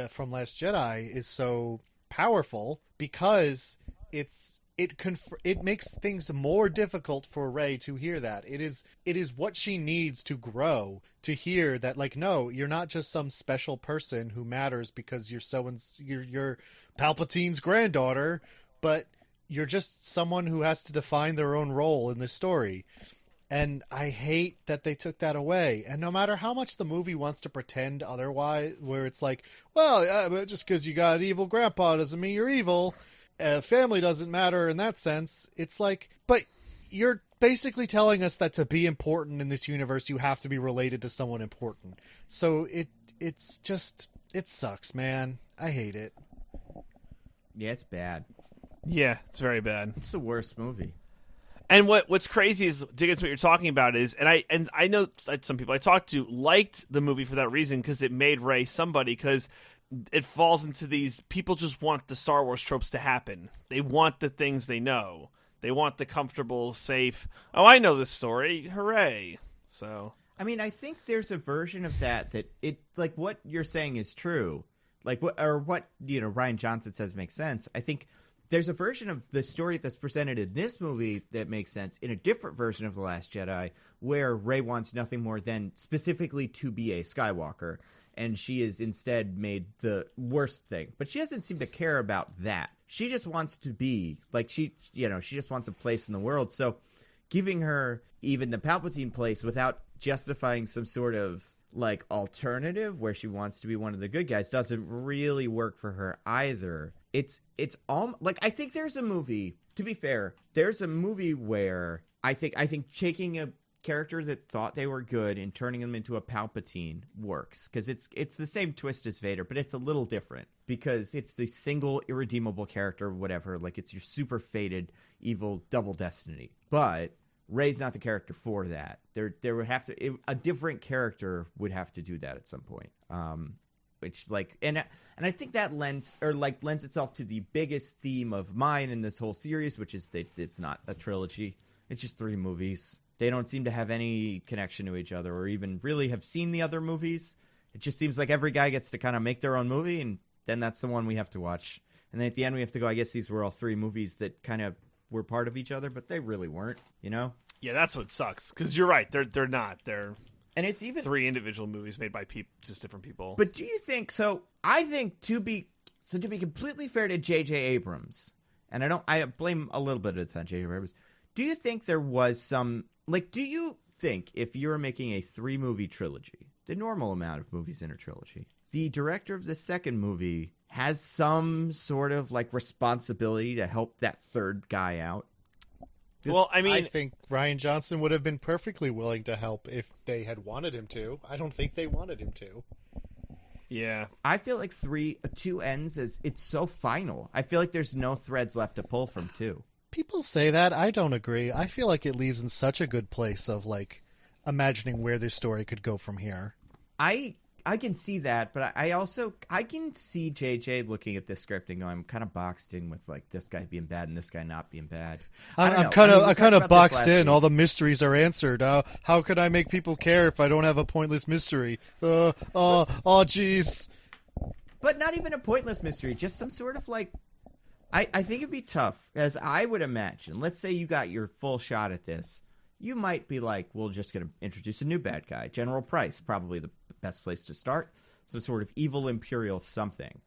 from Last Jedi is so powerful, because it makes things more difficult for Rey to hear that. It is what she needs to grow, to hear that, like, no, you're not just some special person who matters because you're Palpatine's granddaughter, but you're just someone who has to define their own role in this story. And I hate that they took that away. And no matter how much the movie wants to pretend otherwise, where it's like, well, but just because you got an evil grandpa doesn't mean you're evil. Family doesn't matter in that sense. It's like, but you're basically telling us that to be important in this universe, you have to be related to someone important. So it's just, it sucks, man. I hate it. Yeah, it's bad. Yeah, it's very bad. It's the worst movie. And what's crazy is, Diggins, what you're talking about is, and I know some people I talked to liked the movie for that reason, because it made Rey somebody, because it falls into these, people just want the Star Wars tropes to happen. They want the things they know. They want the comfortable, safe, oh, I know this story, hooray. So, I mean, I think there's a version of that it, like, what you're saying is true. Like, what Rian Johnson says makes sense. I think there's a version of the story that's presented in this movie that makes sense in a different version of The Last Jedi, where Rey wants nothing more than specifically to be a Skywalker, and she is instead made the worst thing. But she doesn't seem to care about that. She just wants to be, like, she just wants a place in the world. So giving her even the Palpatine place without justifying some sort of, like, alternative where she wants to be one of the good guys doesn't really work for her either. It's all, like, I think there's a movie, to be fair, there's a movie where I think taking a character that thought they were good and turning them into a Palpatine works, because it's the same twist as Vader, but it's a little different because it's the single irredeemable character, whatever, like it's your super fated evil double destiny. But Rey's not the character for that. There would have to, a different character would have to do that at some point. Which, like, and I think that lends itself to the biggest theme of mine in this whole series, which is that it's not a trilogy. It's just 3 movies. They don't seem to have any connection to each other or even really have seen the other movies. It just seems like every guy gets to kind of make their own movie, and then that's the one we have to watch. And then at the end we have to go, I guess these were all 3 movies that kind of were part of each other, but they really weren't, you know? Yeah, that's what sucks, because you're right. They're not. They're... And it's even 3 individual movies made by just different people. But do you think so? I think to be completely fair to J.J. Abrams, and I blame a little bit of it on J.J. Abrams. Do you think there was some, like, do you think if you were making a 3-movie trilogy, the normal amount of movies in a trilogy, the director of the second movie has some sort of, like, responsibility to help that third guy out? Well, I mean, I think Rian Johnson would have been perfectly willing to help if they had wanted him to. I don't think they wanted him to. Yeah. I feel like 2 ends as it's so final. I feel like there's no threads left to pull from 2. People say that. I don't agree. I feel like it leaves in such a good place of, like, imagining where this story could go from here. I can see that, but I can see JJ looking at this script and going, I'm kind of boxed in with, like, this guy being bad and this guy not being bad. I'm kind of boxed in. All the mysteries are answered. How could I make people care if I don't have a pointless mystery? Jeez. But not even a pointless mystery, just some sort of, like, I think it'd be tough, as I would imagine. Let's say you got your full shot at this. You might be like, we're just going to introduce a new bad guy. General Price, probably the best place to start. Some sort of evil imperial something.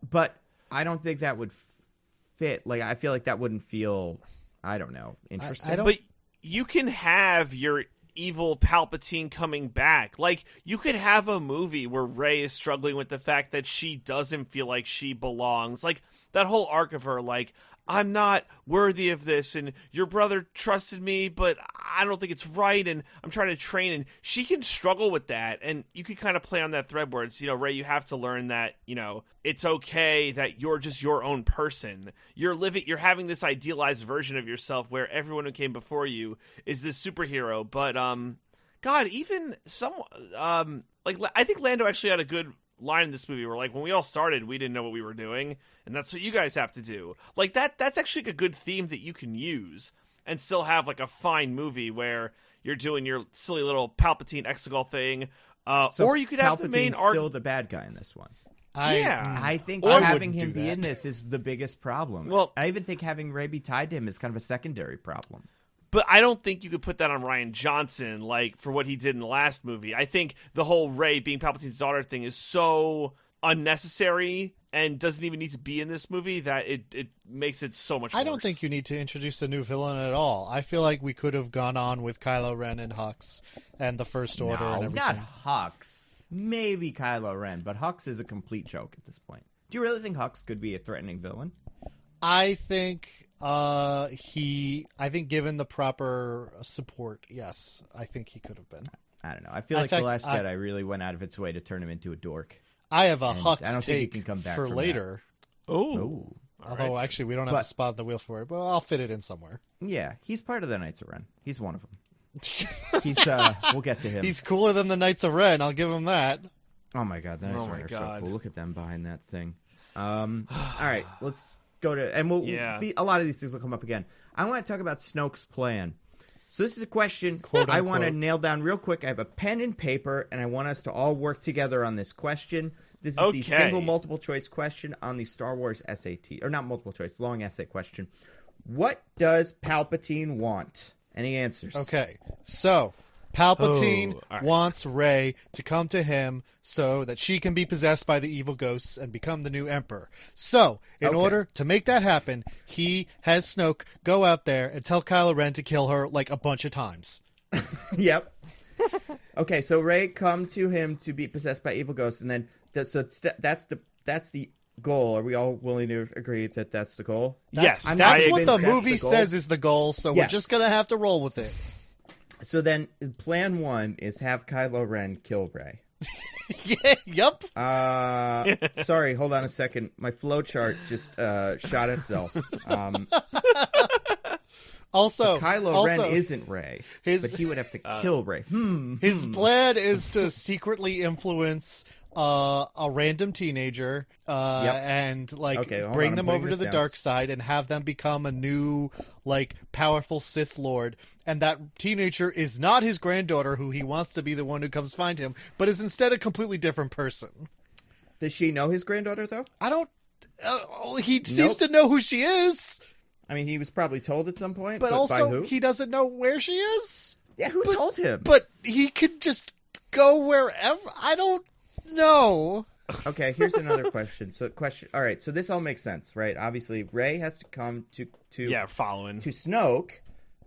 But I don't think that would fit. Like, I feel like that wouldn't feel, I don't know, interesting. But you can have your evil Palpatine coming back. Like, you could have a movie where Rey is struggling with the fact that she doesn't feel like she belongs. Like, that whole arc of her, like, I'm not worthy of this, and your brother trusted me, but I don't think it's right, and I'm trying to train, and she can struggle with that, and you could kind of play on that thread where it's, you know, Rey, you have to learn that, you know, it's okay that you're just your own person. You're having this idealized version of yourself where everyone who came before you is this superhero, but, God, even I think Lando actually had a good line in this movie where, like, when we all started, we didn't know what we were doing, and that's what you guys have to do. Like, that's actually a good theme that you can use. and still have like a fine movie where you're doing your silly little Palpatine Exegol thing. Or you could have the main arc. Still the bad guy in this one. I think I having wouldn't him do be that. in this is the biggest problem. Well, I even think having Rey be tied to him is kind of a secondary problem. But I don't think you could put that on Rian Johnson, like, for what he did in the last movie. I think the whole Rey being Palpatine's daughter thing is so unnecessary and doesn't even need to be in this movie that it makes it so much worse. I don't think you need to introduce a new villain at all. I feel like we could have gone on with Kylo Ren and Hux and the First Order and everything. Not Hux. Maybe Kylo Ren, but Hux is a complete joke at this point. Do you really think Hux could be a threatening villain? I think given the proper support, yes, I think he could have been. I don't know. I feel In like fact, The Last Jedi really went out of its way to turn him into a dork. I have a And Hux I don't think he take can come back for from later. Oh. Although, actually, we don't have a spot in the wheel for it, but I'll fit it in somewhere. Yeah, he's part of the Knights of Ren. He's one of them. He's we'll get to him. He's cooler than the Knights of Ren, I'll give him that. Oh my god, the Knights of Ren are so God. cool. Look at them behind that thing. All right, let's go to and a lot of these things will come up again. I want to talk about Snoke's plan. So this is a question Quote, I want to unquote. nail down real quick. I have a pen and paper, and I want us to all work together on this question. This is the single multiple choice question on the Star Wars SAT. Or not multiple choice, long essay question. What does Palpatine want? Any answers? Okay, so Palpatine all right. wants Rey to come to him so that she can be possessed by the evil ghosts and become the new emperor. So, in order to make that happen, he has Snoke go out there and tell Kylo Ren to kill her like a bunch of times. Yep. Okay, so Rey come to him to be possessed by evil ghosts, and then that's the goal. Are we all willing to agree that that's the goal? Yes. That's not what the convinced that's movie the goal. says is the goal, so we're Yes. just going to have to roll with it. So then, plan one is have Kylo Ren kill Rey. Yep. Sorry, hold on a second. My flowchart just shot itself. Also, Kylo Ren isn't Rey, but he would have to kill Rey. His plan is to secretly influence a random teenager and bring them over to the dark side and have them become a new powerful Sith Lord. And that teenager is not his granddaughter, who he wants to be the one who comes find him, but is instead a completely different person. Does she know his granddaughter, though? I don't... he seems to know who she is, I mean, he was probably told at some point, but by also who? he doesn't know where she is. Yeah, who told him? But he could just go wherever. I don't know. Okay, here's another question. All right, so this all makes sense, right? Obviously, Rey has to come to following to Snoke,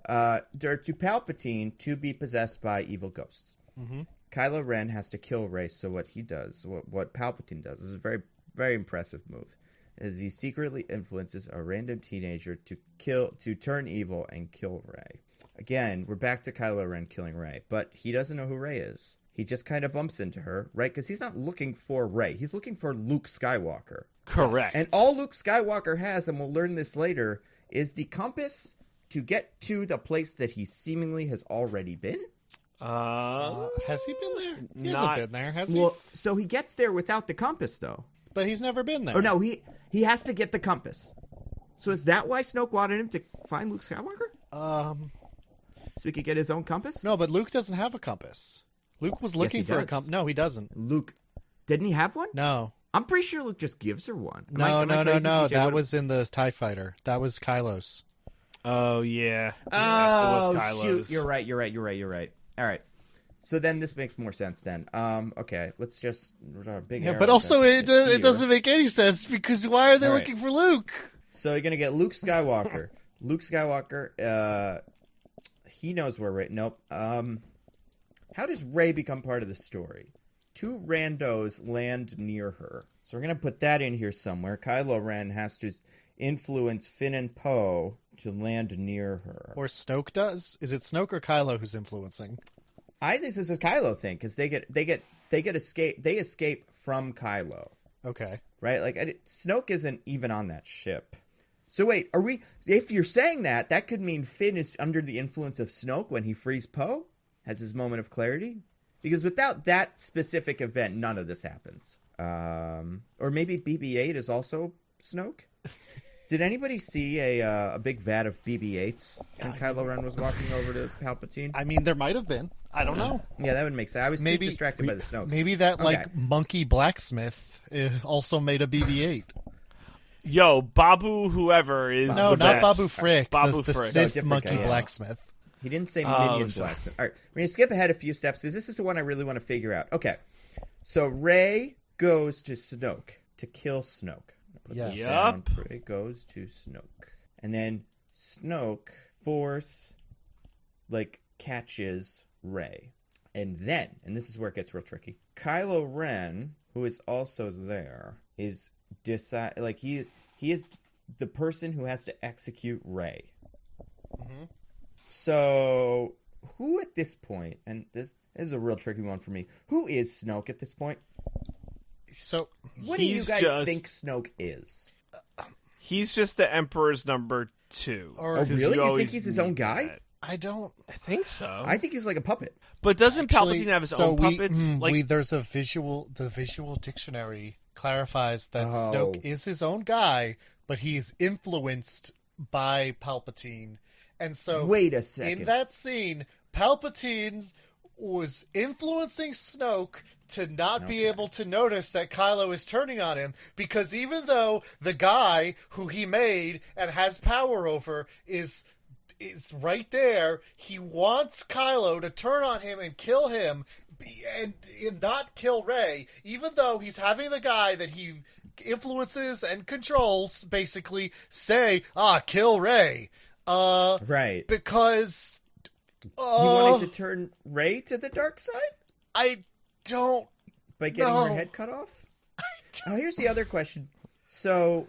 or to Palpatine to be possessed by evil ghosts. Mm-hmm. Kylo Ren has to kill Rey. So what he does, what Palpatine does, is a very, very impressive move. Is he secretly influences a random teenager to turn evil and kill Rey. Again, we're back to Kylo Ren killing Rey, but he doesn't know who Rey is. He just kind of bumps into her, right? Because he's not looking for Rey. He's looking for Luke Skywalker. Correct. And all Luke Skywalker has, and we'll learn this later, is the compass to get to the place that he seemingly has already been. Has he been there? He hasn't been there, has he? Well, so he gets there without the compass, though. But he's never been there. Or no, he has to get the compass. So is that why Snoke wanted him to find Luke Skywalker? So he could get his own compass? No, but Luke doesn't have a compass. Luke was looking for a compass. No, he doesn't. Luke, didn't he have one? No. I'm pretty sure Luke just gives her one. No. That was in the TIE Fighter. That was Kylo's. Oh, yeah. Oh, it was Kylo's. Shoot. You're right. All right. So then this makes more sense then. Okay, let's just... But also it doesn't make any sense because why are they looking for Luke? So you're going to get Luke Skywalker. Luke Skywalker, he knows where Rey... Nope. How does Rey become part of the story? Two randos land near her. So we're going to put that in here somewhere. Kylo Ren has to influence Finn and Poe to land near her. Or Snoke does? Is it Snoke or Kylo who's influencing? I think this is a Kylo thing because they escape from Kylo. Okay. Right? Snoke isn't even on that ship. So wait, if you're saying that could mean Finn is under the influence of Snoke when he frees Poe? Has his moment of clarity? Because without that specific event, none of this happens. Or maybe BB-8 is also Snoke? Did anybody see a big vat of BB-8s when Kylo Ren was walking over to Palpatine? I mean, there might have been. I don't know. Yeah, that would make sense. I was too distracted by the Snokes. Maybe that monkey blacksmith also made a BB-8. Yo, Babu whoever is no, the not best. Babu Frick. Babu the Frick. Sith different monkey guy, yeah. blacksmith. He didn't say minion blacksmith. All right, we're gonna skip ahead a few steps because this is the one I really want to figure out. Okay, so Rey goes to Snoke to kill Snoke. Yes. Yup. Rey goes to Snoke, and then Snoke force catches Rey, and this is where it gets real tricky. Kylo Ren, who is also there, is he is the person who has to execute Rey. Mm-hmm. So, who at this point, and this is a real tricky one for me, who is Snoke at this point? So, What do you guys think Snoke is? He's just the Emperor's number 2. Oh, really? You think he's his own guy? That. I don't. I think so. I think he's like a puppet. But doesn't Palpatine have his own puppets? There's a the visual dictionary clarifies that Oh. Snoke is his own guy, but he is influenced by Palpatine. And so, Wait a second. in that scene, Palpatine was influencing Snoke to not be able to notice that Kylo is turning on him, because even though the guy who he made and has power over is right there, he wants Kylo to turn on him and kill him and not kill Rey, even though he's having the guy that he influences and controls basically say, kill Rey. Right. Because He wanted to turn Rey to the dark side? I don't By getting know. her head cut off? Here's the other question. So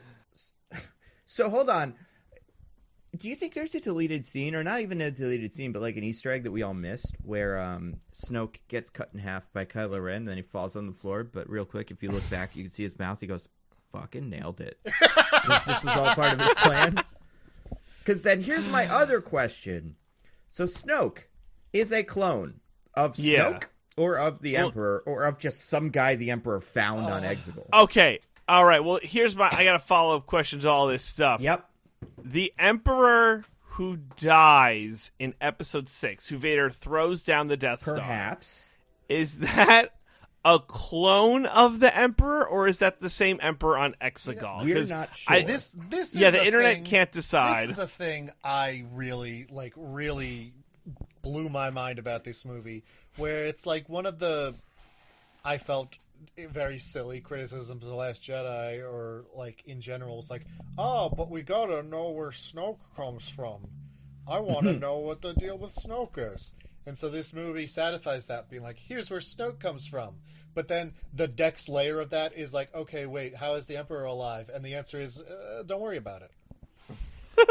hold on. Do you think there's a deleted scene, or not even a deleted scene, but like an Easter egg that we all missed, where Snoke gets cut in half by Kylo Ren, then he falls on the floor, but real quick, if you look back, you can see his mouth, he goes, fucking nailed it. This was all part of his plan? Because then here's my other question. So Snoke is a clone of Snoke, or of the Emperor, or of just some guy the Emperor found on Exegol? Okay. All right. Well, I got a follow-up question to all this stuff. Yep. The Emperor who dies in Episode 6, who Vader throws down the Death Star. Perhaps. Is that a clone of the Emperor, or is that the same Emperor on Exegol? We're not sure. This is the internet can't decide. This is a thing I really blew my mind about this movie, where it's like one of the, I felt, very silly criticisms of The Last Jedi, or like in general, it's like, but we gotta know where Snoke comes from. I want to know what the deal with Snoke is. And so this movie satisfies that, being like, here's where Snoke comes from. But then the next layer of that is like, okay, wait, how is the Emperor alive? And the answer is, don't worry about it.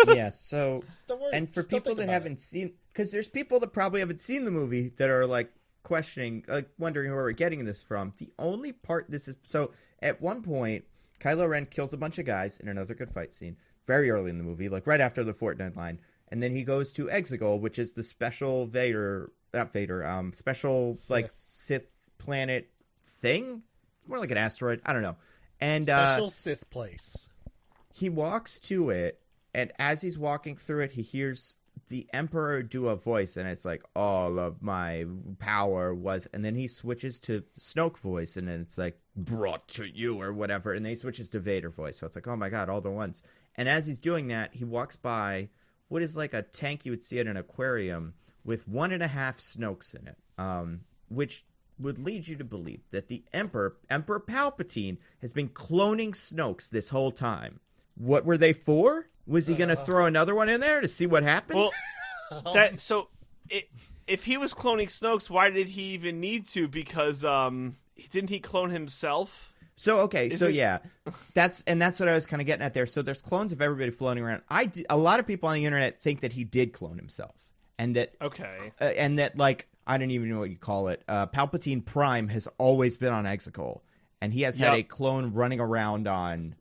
Yeah, so, Don't worry. and for Just don't people think that about haven't seen, because there's people that probably haven't seen the movie that are like questioning, wondering where we're getting this from. The only part this is, so at one point, Kylo Ren kills a bunch of guys in another good fight scene, very early in the movie, like right after the fort deadline, and then he goes to Exegol, which is the special special Sith. like Sith planet thing. It's more like an asteroid. I don't know. And Special Sith place. he walks to it, and as he's walking through it, he hears the Emperor do a voice, and it's like, all of my power was, and then he switches to Snoke voice, and then it's like, brought to you, or whatever, and then he switches to Vader voice, so it's like, oh my god, all the ones. And as he's doing that, he walks by what is like a tank you would see at an aquarium with 1.5 Snokes in it, which would lead you to believe that the Emperor Palpatine, has been cloning Snokes this whole time. What were they for? Was he going to throw another one in there to see what happens? Well, if he was cloning Snoke's, why did he even need to? Because didn't he clone himself? So, okay, yeah, that's what I was kind of getting at there. So there's clones of everybody floating around. A lot of people on the internet think that he did clone himself, and that like, I don't even know what you call it. Palpatine Prime has always been on Exegol, and he has had a clone running around on,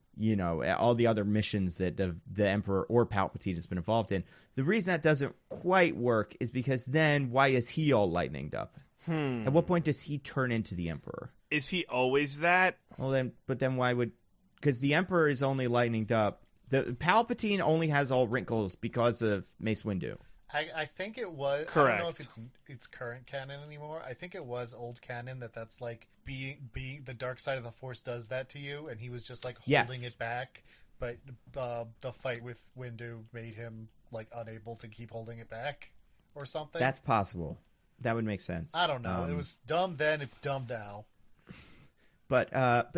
all the other missions that the Emperor or Palpatine has been involved in. The reason that doesn't quite work is because then why is he all lightninged up? At what point does he turn into the Emperor? Is he always that? Well, then why would... Because the Emperor is only lightninged up The Palpatine only has all wrinkles because of Mace Windu. I think it was correct. I don't know if it's current canon anymore. I think it was old canon that's like being the dark side of the Force does that to you, and he was just like holding it back. But the fight with Windu made him like unable to keep holding it back, or something. That's possible. That would make sense. I don't know. It was dumb then. It's dumb now. But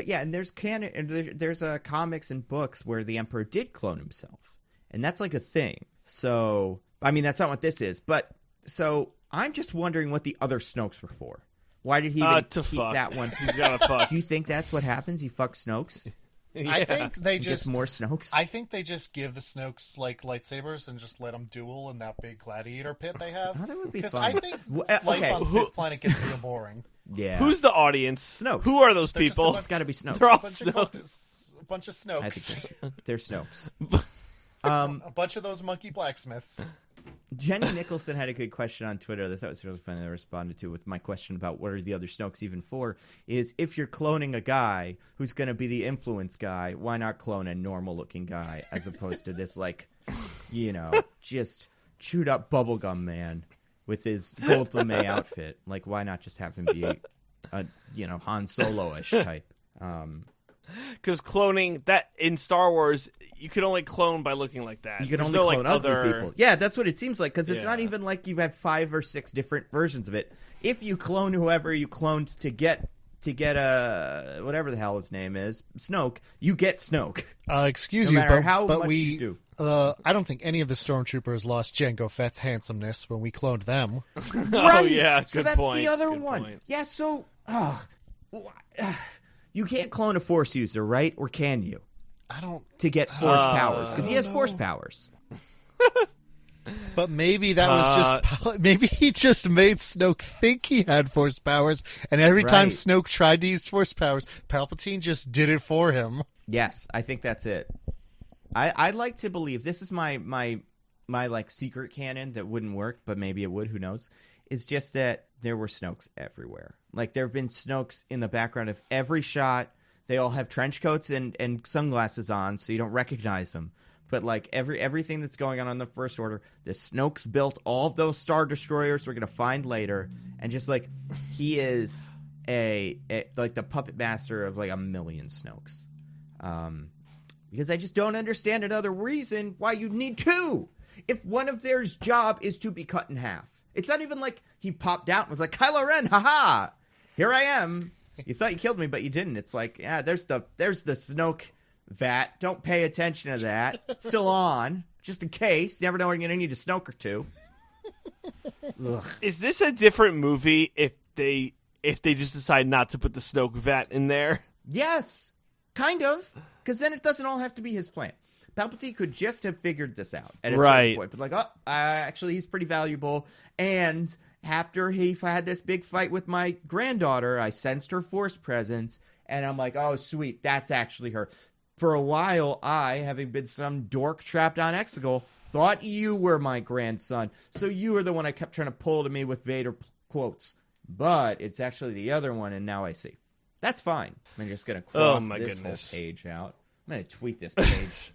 yeah, and there's canon, and there's comics and books where the Emperor did clone himself, and that's like a thing. So I mean, that's not what this is. But so I'm just wondering what the other Snokes were for. Why did he even keep fuck. that one? He's gotta fuck. Do you think that's what happens? He fucks Snokes. Yeah. I think they He gets more Snokes. I think they just give the Snokes like lightsabers and just let them duel in that big gladiator pit they have. Oh, that would be Because fun. I think life okay. on Sith planet gets real boring. Yeah. Who's the audience? Snokes. Who are those They're just a people? bunch- It's got to be Snokes. They're all A bunch of Snokes. cultists, a bunch of I Snokes, think they're Snokes. a bunch of those monkey blacksmiths. Jenny Nicholson had a good question on Twitter that I thought was really funny. I responded to with my question about what are the other Snokes even for, is if you're cloning a guy who's going to be the influence guy, why not clone a normal-looking guy as opposed to this, like, you know, just chewed-up bubblegum man with his gold lame outfit? Like, why not just have him be a you know, Han Solo-ish type? Because cloning that in Star Wars, you could only clone by looking like that. You can There's only no, clone like, other people. Yeah, that's what it seems like, because it's not Yeah. even like you have 5 or 6 different versions of it. If you clone whoever you cloned to get whatever the hell his name is, Snoke, you get Snoke. Excuse No you, matter but, how but much we you do. I don't think any of the stormtroopers lost Jango Fett's handsomeness when we cloned them. Oh yeah, So good that's point. the other Good one. point. Yeah, so you can't clone a Force user, right? Or can you? I don't. To get Force powers, I because he don't has know. Force powers. But maybe that was just maybe he just made Snoke think he had Force powers, and every time Right. Snoke tried to use Force powers, Palpatine just did it for him. Yes, I think that's it. I'd like to believe this is my like secret canon that wouldn't work, but maybe it would. Who knows? It's just that there were Snokes everywhere. Like there have been Snokes in the background of every shot. They all have trench coats and sunglasses on, so you don't recognize them. But like everything that's going on the First Order, the Snokes built all of those Star Destroyers we're gonna find later, and just like he is a like the puppet master of like a million Snokes. Because I just don't understand another reason why you need 2. If one of their job is to be cut in half. It's not even like he popped out and was like, Kylo Ren, haha, here I am. You thought you killed me, but you didn't. It's like, yeah, there's the Snoke vat. Don't pay attention to that. It's still on, just in case. Never know when you're going to need a Snoke or 2. Ugh. Is this a different movie if they just decide not to put the Snoke vat in there? Yes, kind of. Because then it doesn't all have to be his plan. Palpatine could just have figured this out at a certain point. But like, oh, actually, he's pretty valuable. And after he had this big fight with my granddaughter, I sensed her Force presence. And I'm like, oh, sweet, that's actually her. For a while, I, having been some dork trapped on Exegol, thought you were my grandson. So you were the one I kept trying to pull to me with Vader quotes. But it's actually the other one, and now I see. That's fine. I'm just going to cross this whole page out. I'm going to tweet this page.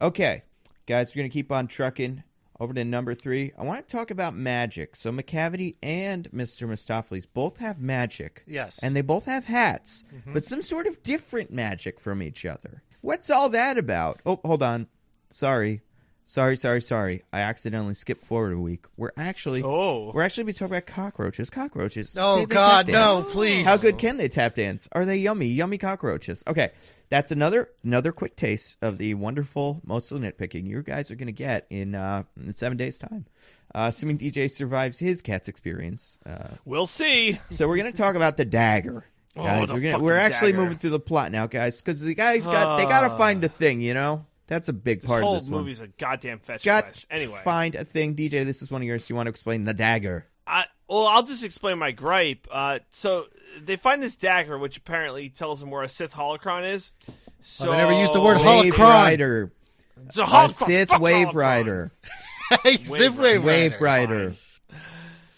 Okay, guys, we're going to keep on trucking over to number 3. I want to talk about magic. So McCavity and Mr. Mistopheles both have magic. Yes. And they both have hats, but some sort of different magic from each other. What's all that about? Oh, hold on. Sorry. I accidentally skipped forward a week. We're actually be talking about cockroaches. Cockroaches. Oh, They God, tap no, dance. please. How good can they tap dance? Are they yummy? Yummy cockroaches. Okay, that's another quick taste of the wonderful, mostly nitpicking you guys are going to get in 7 days' time. Assuming DJ survives his cat's experience. We'll see. So we're going to talk about the dagger. Guys, we're actually moving through the plot now, guys, because the guys they got to find a thing, you know? That's a big part of this one. This whole movie's a goddamn fetch Got quest. to Anyway. find a thing. DJ, this is one of yours. You want to explain the dagger? I'll just explain my gripe. So they find this dagger, which apparently tells them where a Sith holocron is. So they never used the word Wave holocron. Rider. It's a A Sith Wave holocron. Rider. Sith Wave Wave Rider. Rider.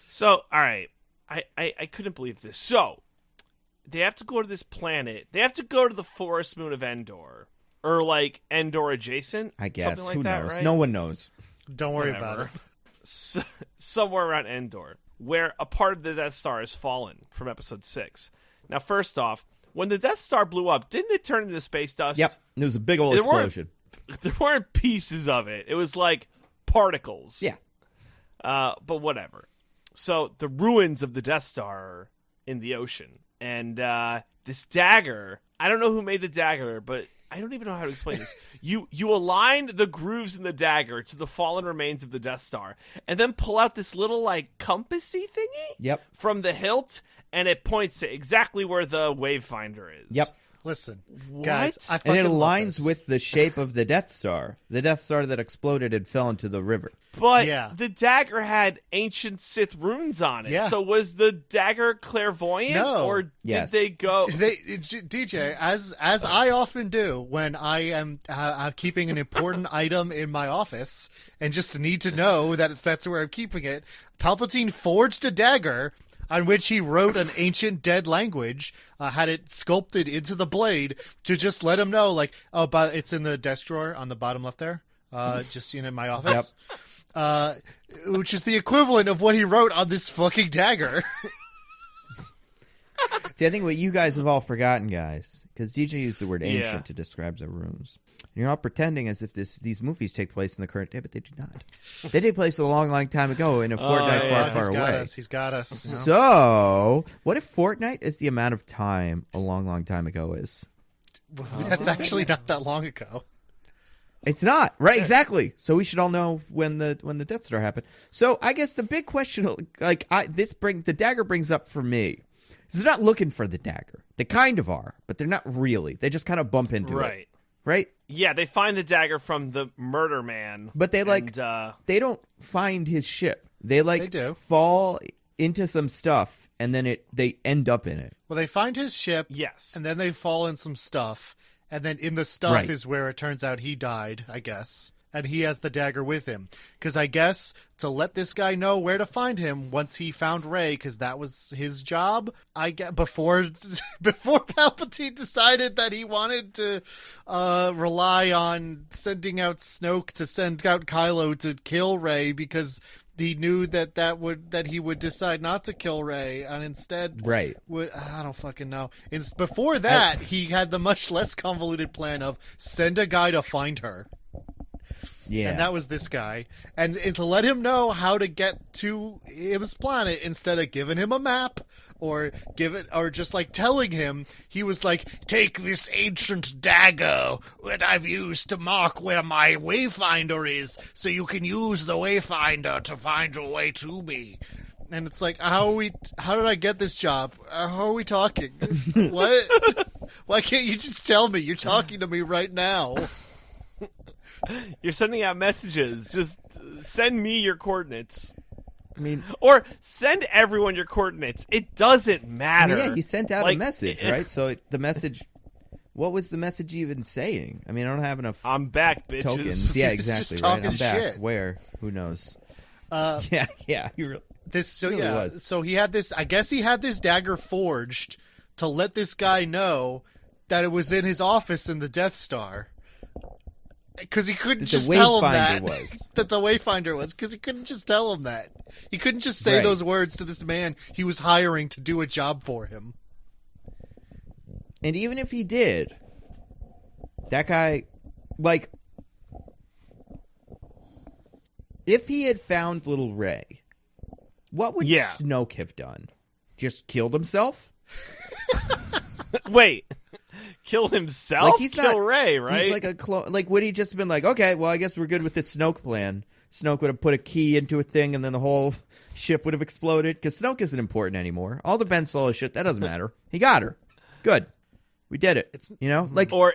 So, all right. I couldn't believe this. So, they have to go to this planet. They have to go to the forest moon of Endor. or like Endor adjacent. I guess. Something like Who that, knows? right? No one knows. Don't worry Whatever. about it. Somewhere around Endor, where a part of the Death Star has fallen from Episode 6. Now, first off, when the Death Star blew up, didn't it turn into space dust? Yep. There was a big old explosion. There weren't pieces of it. It was like particles. Yeah. But whatever. So the ruins of the Death Star are in the ocean. And this dagger, I don't know who made the dagger, but I don't even know how to explain this. You aligned the grooves in the dagger to the fallen remains of the Death Star, and then pull out this little like compassy thingy Yep. from the hilt, and it points to exactly where the wayfinder is. Yep. Listen, What? guys, I And it fucking love aligns this. with the shape of the Death Star. The Death Star that exploded and fell into the river. But Yeah. the dagger had ancient Sith runes on it. Yeah. So was the dagger clairvoyant? No. Or did Yes. they go... DJ, as I often do when I am keeping an important item in my office and just need to know that that's where I'm keeping it, Palpatine forged a dagger on which he wrote an ancient dead language, had it sculpted into the blade to just let him know, like, oh, but it's in the desk drawer on the bottom left there, just in my office. Which is the equivalent of what he wrote on this fucking dagger. See, I think what you guys have all forgotten, guys, because DJ used the word ancient Yeah. to describe the runes. You're all pretending as if these movies take place in the current day, but they do not. They take place a long, long time ago in a fortnight yeah. far, far away. He's got us. So, what if fortnight is the amount of time a long, long time ago is? That's actually not that long ago. It's not, right? Exactly. So we should all know when the Death Star happened. So I guess the big question, like the dagger brings up for me, is they're not looking for the dagger. They kind of are, but they're not really. They just kind of bump into it, right? Yeah, they find the dagger from the murder man. But they they don't find his ship. They do. fall into some stuff, and then they end up in it. Well, they find his ship. Yes. And then they fall in some stuff. And then in the stuff Right. is where it turns out he died, I guess. And he has the dagger with him. Because I guess to let this guy know where to find him once he found Rey, because that was his job, I guess, before Palpatine decided that he wanted to rely on sending out Snoke to send out Kylo to kill Rey, because he knew that he would decide not to kill Rey, and instead, Right. I don't fucking know. Before that, he had the much less convoluted plan of send a guy to find her. Yeah. And that was this guy. And to let him know how to get to his planet instead of giving him a map or just like telling him, he was like, take this ancient dagger that I've used to mark where my wayfinder is so you can use the wayfinder to find your way to me. And it's like, how did I get this job? How are we talking? What? Why can't you just tell me? You're talking to me right now. You're sending out messages. Just send me your coordinates. I mean, Or send everyone your coordinates. It doesn't matter. yeah, you sent out a Like, message, right? So the message, what was the message even saying? I mean, I don't have enough I'm back, bitches. tokens. Yeah, He's just exactly, right? talking I'm back. shit. Where? Who knows? Yeah. You really, really was. So he had this. I guess he had this dagger forged to let this guy know that it was in his office in the Death Star. Because he couldn't That the just tell him Wayfinder that. was. That the Wayfinder was. Because he couldn't just tell him that. He couldn't just say Right. those words to this man he was hiring to do a job for him. And even if he did, that guy, like, if he had found little Rey, what would Yeah. Snoke have done? Just killed himself? Wait. Kill himself? Like, he's Kill not- Rey, right? He's like a clone. Like, would he just have been like, okay, well, I guess we're good with this Snoke plan. Snoke would have put a key into a thing, and then the whole ship would have exploded. Because Snoke isn't important anymore. All the Ben Solo shit, that doesn't matter. He got her. Good. We did it. Like, or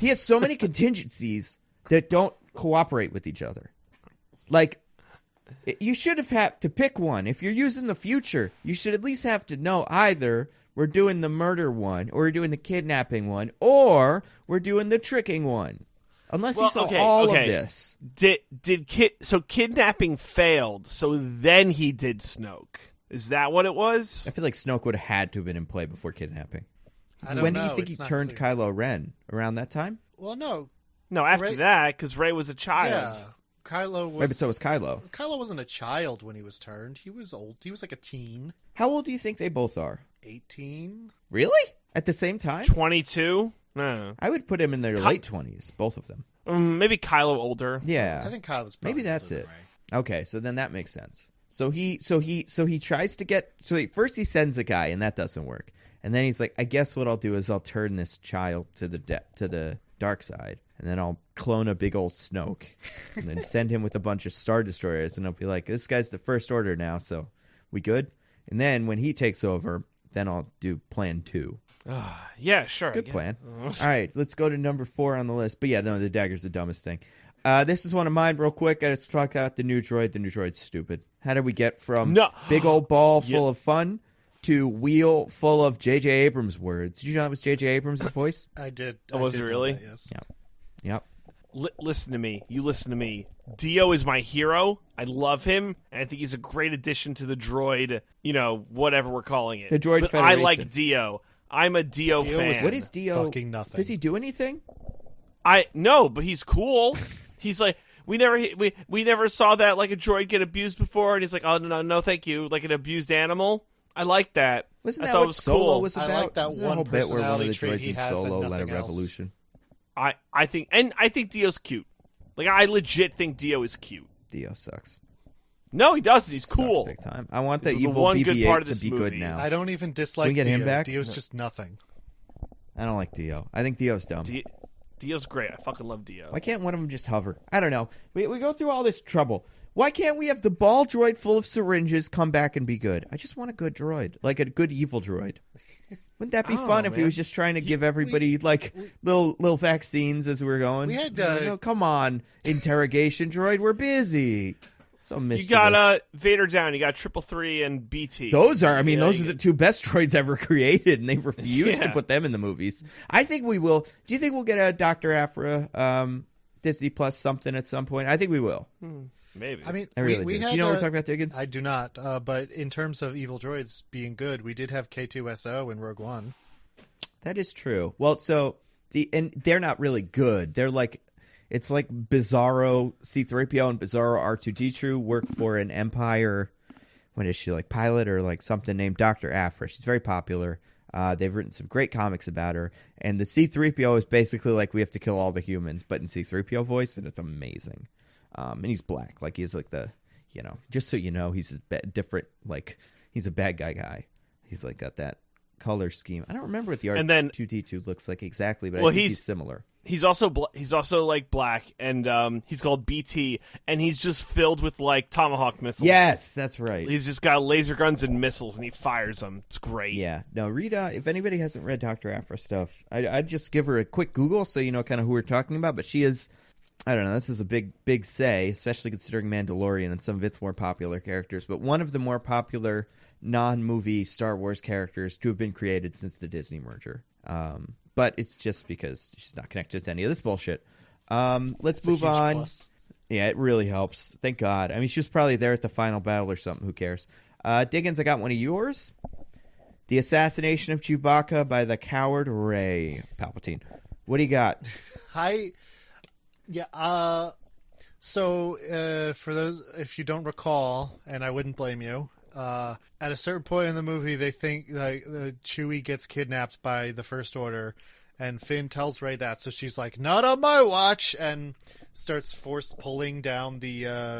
he has so many contingencies that don't cooperate with each other. Like, you should have had to pick one. If you're using the future, you should at least have to know either we're doing the murder one, or we're doing the kidnapping one, or we're doing the tricking one. Unless you saw all of this. So kidnapping failed, so then he did Snoke. Is that what it was? I feel like Snoke would have had to have been in play before kidnapping. I don't When know. do you think It's he not turned clear. Kylo Ren? Around that time? Well, no. No, after Rey- that, because Rey was a child. Yeah. Kylo was... Wait, but so was Kylo. Kylo wasn't a child when he was turned. He was old. He was like a teen. How old do you think they both are? 18? Really? At the same time? 22? No. I would put him in their late 20s, both of them. Maybe Kylo older. Yeah. I think Kylo's probably Maybe that's older it. than Rey. Okay, so then that makes sense. So he tries to get. First he sends a guy, and that doesn't work. And then he's like, I guess what I'll do is I'll turn this child to the dark side, and then I'll clone a big old Snoke, and then send him with a bunch of Star Destroyers, and I'll be like, this guy's the First Order now, so we good? And then when he takes over, then I'll do Plan 2. Yeah, sure. Good plan. All right, let's go to number 4 on the list. But yeah, no, the dagger's the dumbest thing. This is one of mine real quick. I just talked about the new droid. The new droid's stupid. How did we get from big old ball full of fun to wheel full of J.J. Abrams words? Did you know that was J.J. Abrams' voice? I did. Oh, was it really? That, yes. Yep. Listen to me. You listen to me. Dio is my hero. I love him, and I think he's a great addition to the droid, whatever we're calling it. The droid but Federation. I like Dio. I'm a Dio fan. What is Dio? Fucking nothing. Does he do anything? No, but he's cool. He's like, we never saw that like a droid get abused before, and he's like, oh no, thank you, like an abused animal. I like that. Wasn't I that thought what it was Solo cool. was about? I like that Wasn't one whole bit where one of the personality trait droids he in has and Solo led a nothing else. revolution? I think Dio's cute. Like I legit think Dio is cute. Dio sucks. No, he doesn't. He's Sucks cool. big time. I want the He's the evil one good part BB-8 of to this be good movie. now. I don't even dislike Can we get Dio. him back? Dio's just nothing. I don't like Dio. I think Dio's dumb. Dio's great. I fucking love Dio. Why can't one of them just hover? I don't know. We go through all this trouble. Why can't we have the ball droid full of syringes come back and be good? I just want a good droid. Like a good evil droid. Wouldn't that be fun if he was just trying to give everybody little vaccines as we were going? We had no, come on, interrogation droid, we're busy. So mischievous. You got Vader down. You got 333 and BT. Those are the two best droids ever created, and they refuse to Yeah. put them in the movies. I think we will. Do you think we'll get a Dr. Aphra Disney Plus something at some point? I think we will. Maybe. I mean, I really we do. had. Do you know what we're talking about, Diggins? I do not. But in terms of evil droids being good, we did have K2SO in Rogue One. That is true. Well, so they're not really good. They're like, it's like Bizarro C-3PO and Bizarro R2-D2 work for an Empire. What is she, like pilot or like something named Dr. Aphra? She's very popular. They've written some great comics about her. And the C-3PO is basically like we have to kill all the humans, but in C-3PO voice, and it's amazing. And he's black. Like he's like just so you know, he's different. Like he's a bad guy. He's like got that color scheme. I don't remember what the R2-D2 looks like exactly, but I think he's similar. He's also like black, and he's called BT, and he's just filled with like Tomahawk missiles. Yes, that's right. He's just got laser guns and missiles, and he fires them. It's great. Yeah. No, read. If anybody hasn't read Dr. Aphra stuff, I'd just give her a quick Google so you know kind of who we're talking about. But she is, I don't know, this is a big say, especially considering Mandalorian and some of its more popular characters. But one of the more popular non-movie Star Wars characters to have been created since the Disney merger. But it's just because she's not connected to any of this bullshit. Let's move on. Plus. Yeah, it really helps. Thank God. I mean, she was probably there at the final battle or something. Who cares? Diggins, I got one of yours. The assassination of Chewbacca by the coward Rey Palpatine. What do you got? So for those, if you don't recall, and I wouldn't blame you, at a certain point in the movie, they think Chewie gets kidnapped by the First Order, and Finn tells Rey that, so she's like, "Not on my watch," and starts force pulling down the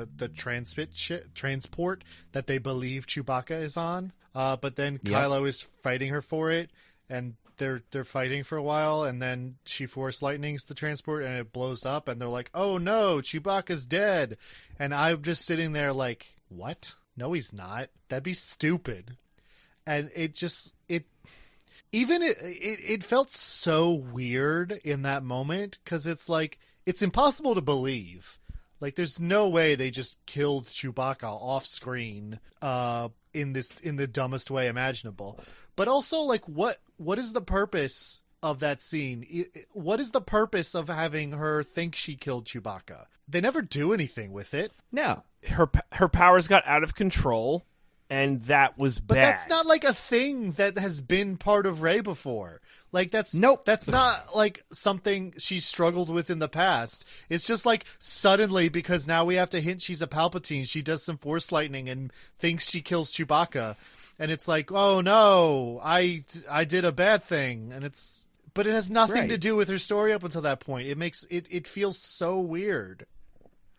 transport that they believe Chewbacca is on. But then Kylo is fighting her for it, and they're fighting for a while, and then she force lightnings the transport, and it blows up, and they're like, "Oh no, Chewbacca's dead," and I'm just sitting there like, "What? No, he's not. That'd be stupid." And it felt so weird in that moment, because it's like, it's impossible to believe. Like, there's no way they just killed Chewbacca off screen in the dumbest way imaginable. But also, like, what is the purpose of that scene? What is the purpose of having her think she killed Chewbacca? They never do anything with it. No. Her powers got out of control, and that was bad. But that's not like a thing that has been part of Rey before. Like that's not like something she struggled with in the past. It's just like suddenly, because now we have to hint she's a Palpatine, she does some Force lightning and thinks she kills Chewbacca, and it's like, oh no, I did a bad thing, but it has nothing to do with her story up until that point. It makes it feels so weird.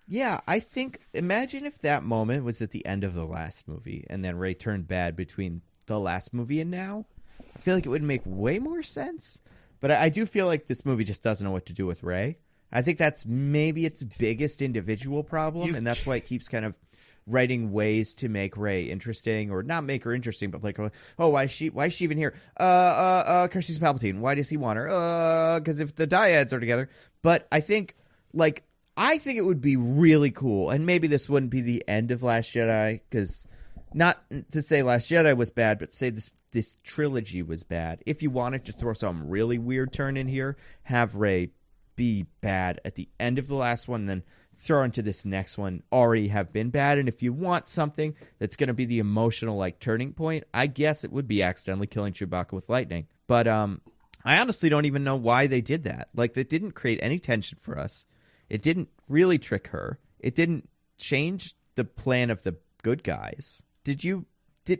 Yeah, I think, imagine if that moment was at the end of the last movie and then Rey turned bad between the last movie and now. I feel like it would make way more sense. But I do feel like this movie just doesn't know what to do with Rey. I think that's maybe its biggest individual problem, and that's why it keeps kind of writing ways to make Rey interesting, or not make her interesting, but like, oh, why is she even here? Because she's Palpatine. Why does he want her? Because if the dyads are together. But I think it would be really cool, and maybe this wouldn't be the end of Last Jedi, because not to say Last Jedi was bad, but say this trilogy was bad. If you wanted to throw some really weird turn in here, have Rey be bad at the end of the last one, then throw into this next one already have been bad. And if you want something that's going to be the emotional turning point, I guess it would be accidentally killing Chewbacca with lightning. But I honestly don't even know why they did that. That didn't create any tension for us. It didn't really trick her. It didn't change the plan of the good guys.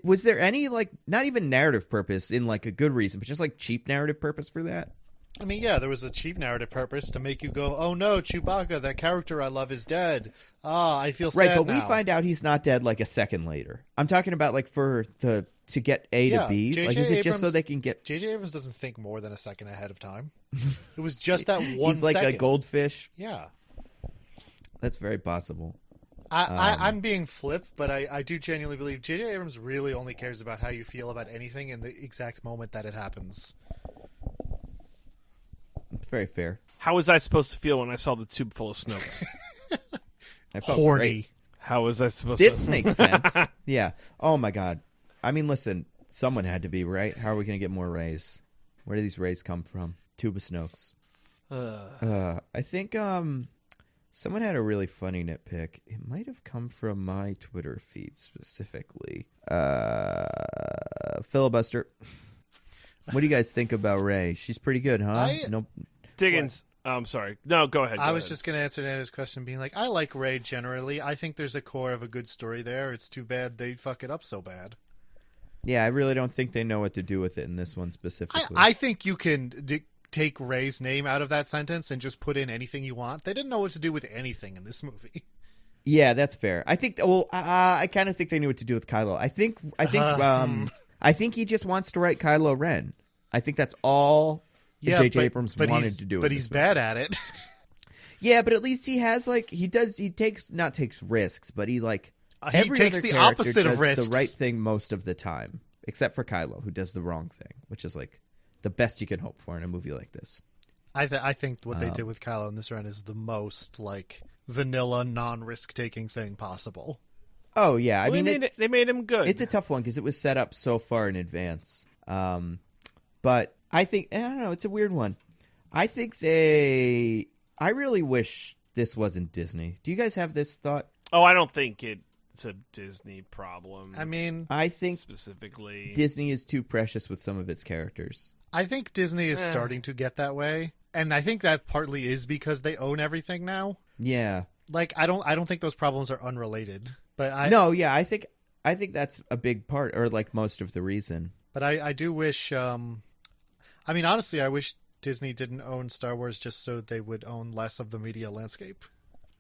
Was there any, not even narrative purpose in, a good reason, but just, cheap narrative purpose for that? I mean, yeah, there was a cheap narrative purpose to make you go, oh no, Chewbacca, that character I love, is dead. I feel sad now. Right, but we find out he's not dead, a second later. I'm talking about, to get A to B. Is it just so they can get... J.J. Abrams doesn't think more than a second ahead of time. It was just that one He's like second. a goldfish? Yeah. That's very possible. I'm being flip, but I do genuinely believe J.J. Abrams really only cares about how you feel about anything in the exact moment that it happens. Very fair. How was I supposed to feel when I saw the tube full of Snokes? I felt horny. Great. How was I supposed This to... makes sense. Yeah. Oh my god. I mean, listen, someone had to be, right? How are we going to get more Rays? Where do these Rays come from? Tube of Snokes. I think someone had a really funny nitpick. It might have come from my Twitter feed specifically. Filibuster. What do you guys think about Rey? She's pretty good, huh? Diggins. I'm sorry. No, go ahead. I was just going to answer Nando's question being like, I like Rey generally. I think there's a core of a good story there. It's too bad they fuck it up so bad. Yeah, I really don't think they know what to do with it in this one specifically. I think you can take Rey's name out of that sentence and just put in anything you want. They didn't know what to do with anything in this movie. Yeah, that's fair. I think. Well, I kind of think they knew what to do with Kylo. I think he just wants to write Kylo Ren. I think that's all J.J. Abrams wanted to do. But he's bad at it. Yeah, but at least he has he takes risks, but he every takes other the character opposite does of risks. the right thing most of the time, except for Kylo, who does the wrong thing, which is the best you can hope for in a movie like this. I think what they did with Kylo in this run is the most vanilla, non-risk taking thing possible. Oh yeah, I mean they made him good. It's a tough one because it was set up so far in advance. But I think I don't know. It's a weird one. I think I really wish this wasn't Disney. Do you guys have this thought? Oh, I don't think it's a Disney problem. I mean, I think specifically Disney is too precious with some of its characters. I think Disney is starting to get that way, and I think that partly is because they own everything now. Yeah. I don't think those problems are unrelated. But I think that's a big part, or most of the reason. But I do wish. I mean, honestly, I wish Disney didn't own Star Wars just so they would own less of the media landscape.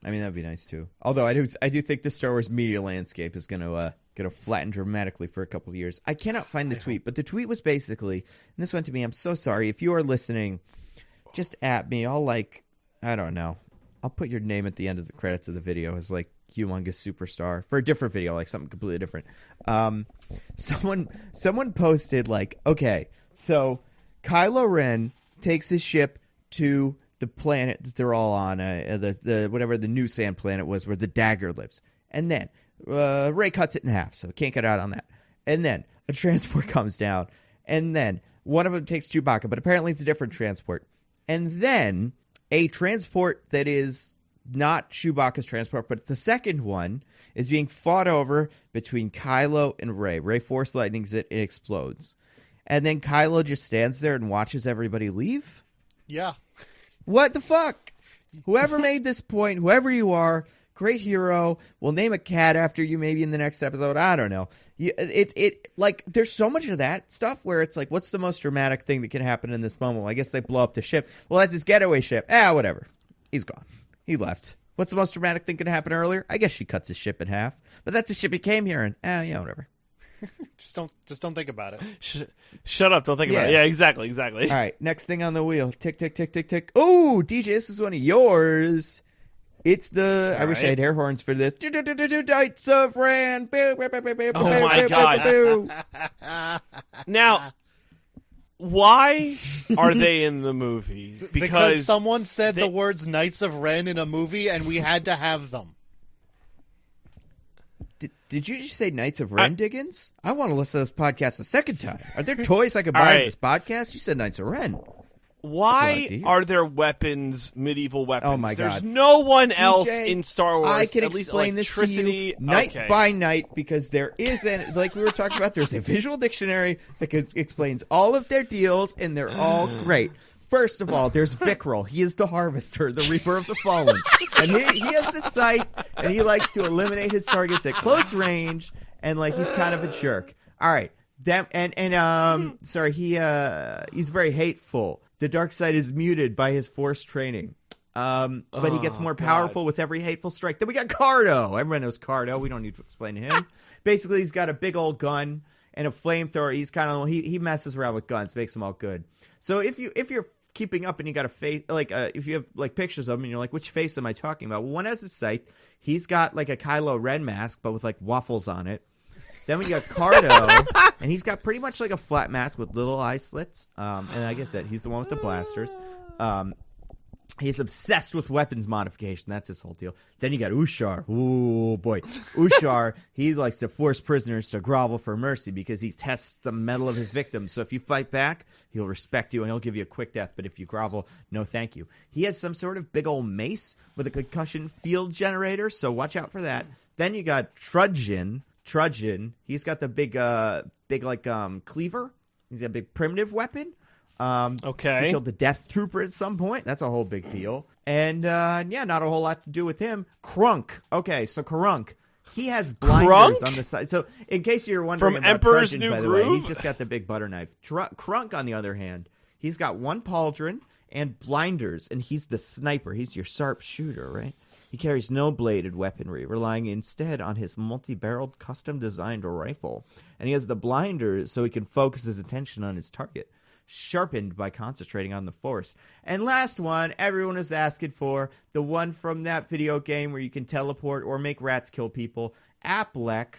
I mean, that'd be nice too. Although I do think the Star Wars media landscape is gonna flatten dramatically for a couple of years. I cannot find the tweet, but the tweet was basically, and this went to me. I'm so sorry if you are listening. Just at me. I'll I don't know. I'll put your name at the end of the credits of the video as humongous superstar for a different video, something completely different. Someone posted okay, so Kylo Ren takes his ship to the planet that they're all on, the whatever the new sand planet was where the dagger lives, and then Rey cuts it in half, so can't get out on that. And then a transport comes down, and then one of them takes Chewbacca, but apparently it's a different transport. And then a transport that is not Chewbacca's transport, but the second one is being fought over between Kylo and Rey. Rey force lightnings it explodes. And then Kylo just stands there and watches everybody leave? Yeah. What the fuck? Whoever made this point, whoever you are, great hero. We'll name a cat after you maybe in the next episode. I don't know. Like, there's so much of that stuff where it's like, what's the most dramatic thing that can happen in this moment? Well, I guess they blow up the ship. Well, that's his getaway ship. Whatever. He's gone. He left. What's the most dramatic thing can happen earlier? I guess she cuts his ship in half. But that's the ship he came here in. Yeah, whatever. Just don't think about it. Shut up! Don't think about it. Yeah, exactly. All right, next thing on the wheel. Tick, tick, tick, tick, tick. Oh, DJ, this is one of yours. It's the... I wish I had air horns for this. Knights of Ren. Oh my god. Now, why are they in the movie? Because someone said the words Knights of Ren in a movie, and we had to have them. Did you just say Knights of Ren, Diggins? I want to listen to this podcast a second time. Are there toys I could buy in this podcast? You said Knights of Ren. Why are there weapons, medieval weapons? Oh my god! There's no one else DJ, in Star Wars. I can at least explain this to you night by night because there is like we were talking about. There's a visual dictionary that explains all of their deals, and they're all great. First of all, there's Vickrell. He is the Harvester, the Reaper of the Fallen. And he has the scythe, and he likes to eliminate his targets at close range, and, like, he's kind of a jerk. All right. He's very hateful. The dark side is muted by his force training. But he gets more powerful with every hateful strike. Then we got Cardo. Everyone knows Cardo. We don't need to explain to him. Basically, he's got a big old gun and a flamethrower. He's kind of he messes around with guns, makes them all good. So if you're keeping up and you got a face, like if you have like pictures of him and you're like, which face am I talking about? Well, one has a scythe. He's got like a Kylo Ren mask, but with like waffles on it. Then we got Cardo, and he's got pretty much like a flat mask with little eye slits. And like I said, he's the one with the blasters. He's obsessed with weapons modification. That's his whole deal. Then you got Ushar. Ooh, boy. Ushar, he likes to force prisoners to grovel for mercy because he tests the mettle of his victims. So if you fight back, he'll respect you and he'll give you a quick death. But if you grovel, no thank you. He has some sort of big old mace with a concussion field generator, so watch out for that. Then you got Trudgeon. He's got the big cleaver. He's got a big primitive weapon. Okay. He killed the Death Trooper at some point. That's a whole big deal. And, not a whole lot to do with him. Krunk. Okay, so Krunk. He has blinders on the side. So, in case you're wondering from about Emperor's Trudgeon, New by the Groove? way, he's just got the big butter knife. Krunk, on the other hand, he's got one pauldron and blinders, and he's the sniper. He's your sharp shooter, right? He carries no bladed weaponry, relying instead on his multi-barreled, custom-designed rifle. And he has the blinders so he can focus his attention on his target, sharpened by concentrating on the Force. And last one, everyone is asking for, the one from that video game where you can teleport or make rats kill people, Applek.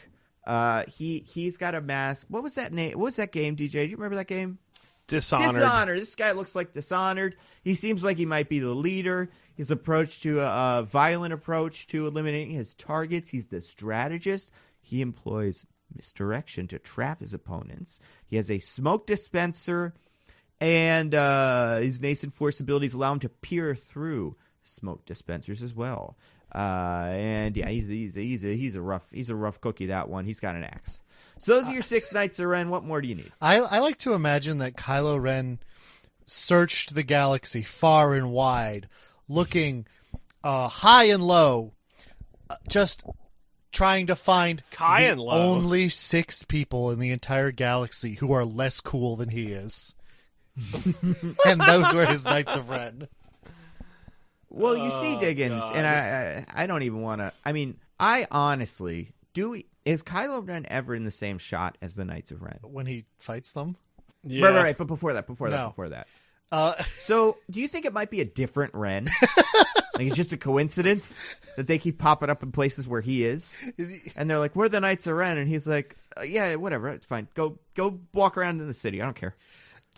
He's got a mask. What was that name? What was that game, DJ? Do you remember that game? Dishonored. This guy looks like Dishonored. He seems like he might be the leader. His approach to a violent approach to eliminating his targets. He's the strategist. He employs misdirection to trap his opponents. He has a smoke dispenser, and his nascent force abilities allow him to peer through smoke dispensers as well. He's a rough cookie, that one. He's got an axe. So those are your 6 Knights of Ren. What more do you need? I like to imagine that Kylo Ren searched the galaxy far and wide, looking high and low, just trying to find only 6 people in the entire galaxy who are less cool than he is. And those were his Knights of Ren. Well, you see, Diggins, God. and I don't even want to. I mean, I honestly is Kylo Ren ever in the same shot as the Knights of Ren When he fights them? Yeah. Right. But before that. So, do you think it might be a different Ren? Like it's just a coincidence that they keep popping up in places where he is, and they're like, "We're the Knights of Ren," and he's like, "Yeah, whatever, it's fine. Go walk around in the city. I don't care.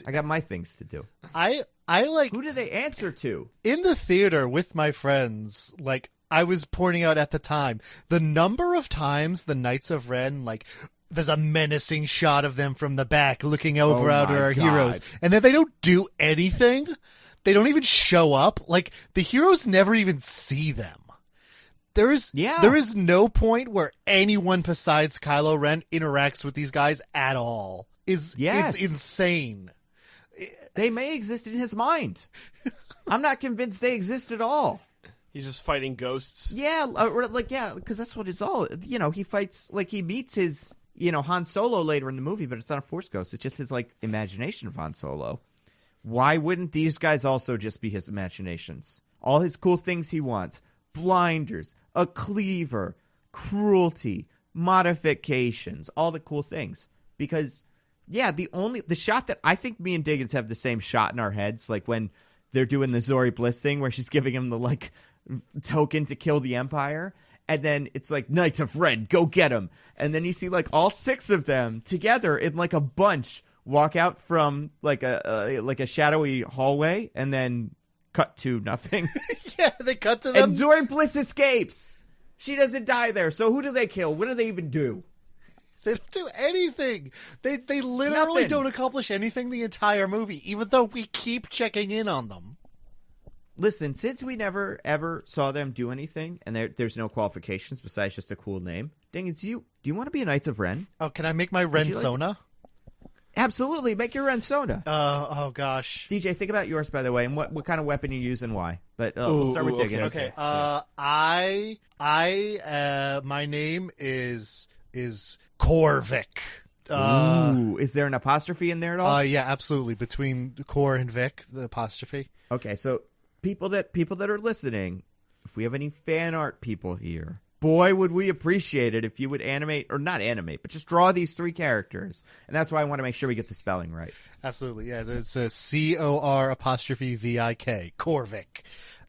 I got my things to do." I like, who do they answer to? In the theater with my friends, like I was pointing out at the time, the number of times the Knights of Ren, like there's a menacing shot of them from the back looking over at our heroes, and then they don't do anything. They don't even show up. Like, the heroes never even see them. There is no point where anyone besides Kylo Ren interacts with these guys at all. Is insane. They may exist in his mind. I'm not convinced they exist at all. He's just fighting ghosts. Yeah, because that's what it's all. He fights, he meets his, Han Solo later in the movie, but it's not a Force ghost. It's just his, imagination of Han Solo. Why wouldn't these guys also just be his imaginations? All his cool things he wants. Blinders, a cleaver, cruelty, modifications, all the cool things. Because, the shot that I think me and Diggins have the same shot in our heads, when they're doing the Zori Bliss thing where she's giving him the, token to kill the Empire. And then it's Knights of Ren, go get him. And then you see, all 6 of them together in, a bunch walk out from, a shadowy hallway and then cut to nothing. Yeah, they cut to them. And Zori Bliss escapes. She doesn't die there. So who do they kill? What do they even do? They don't do anything. They literally don't accomplish anything the entire movie, even though we keep checking in on them. Listen, since we never, ever saw them do anything, and there's no qualifications besides just a cool name, Diggins, do you want to be a Knights of Ren? Oh, can I make my Rensona? Absolutely, make your Rensona. Oh gosh. DJ, think about yours, by the way, and what kind of weapon you use and why. But we'll start with Diggins. Okay. My name is Corvic. Ooh, is there an apostrophe in there at all? Yeah, absolutely. Between Cor and Vic, the apostrophe. Okay, so people that are listening, if we have any fan art people here, boy, would we appreciate it if you would animate, or not animate, but just draw these 3 characters. And that's why I want to make sure we get the spelling right. Absolutely, yeah. It's a COR''VIK, Corvic.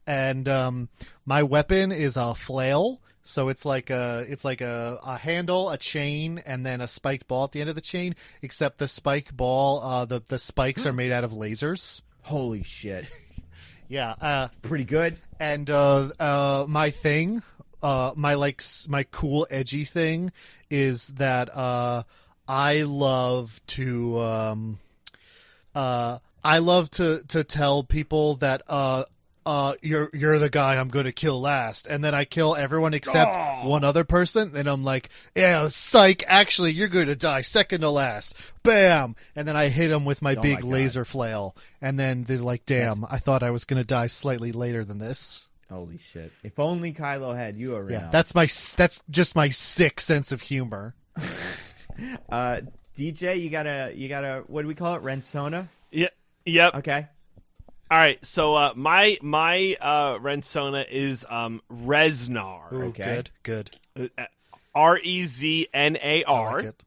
And my weapon is a flail. So it's like a handle, a chain, and then a spiked ball at the end of the chain. Except the spike ball, the spikes are made out of lasers. Holy shit! Yeah, it's pretty good. And my thing, my cool edgy thing, is that I love to tell people that you're the guy I'm going to kill last, and then I kill everyone except one other person, and I'm like, yeah, psych, actually you're going to die second to last, bam, and then I hit them with my big laser flail, and then they're like, damn, I thought I was going to die slightly later than this. Holy shit! If only Kylo had you around. Yeah, that's just my sick sense of humor. DJ, you gotta what do we call it? Rensona? Yeah. Yep. Okay. All right, so my Rensona is Reznar. Ooh, okay, good. Reznar, I like it.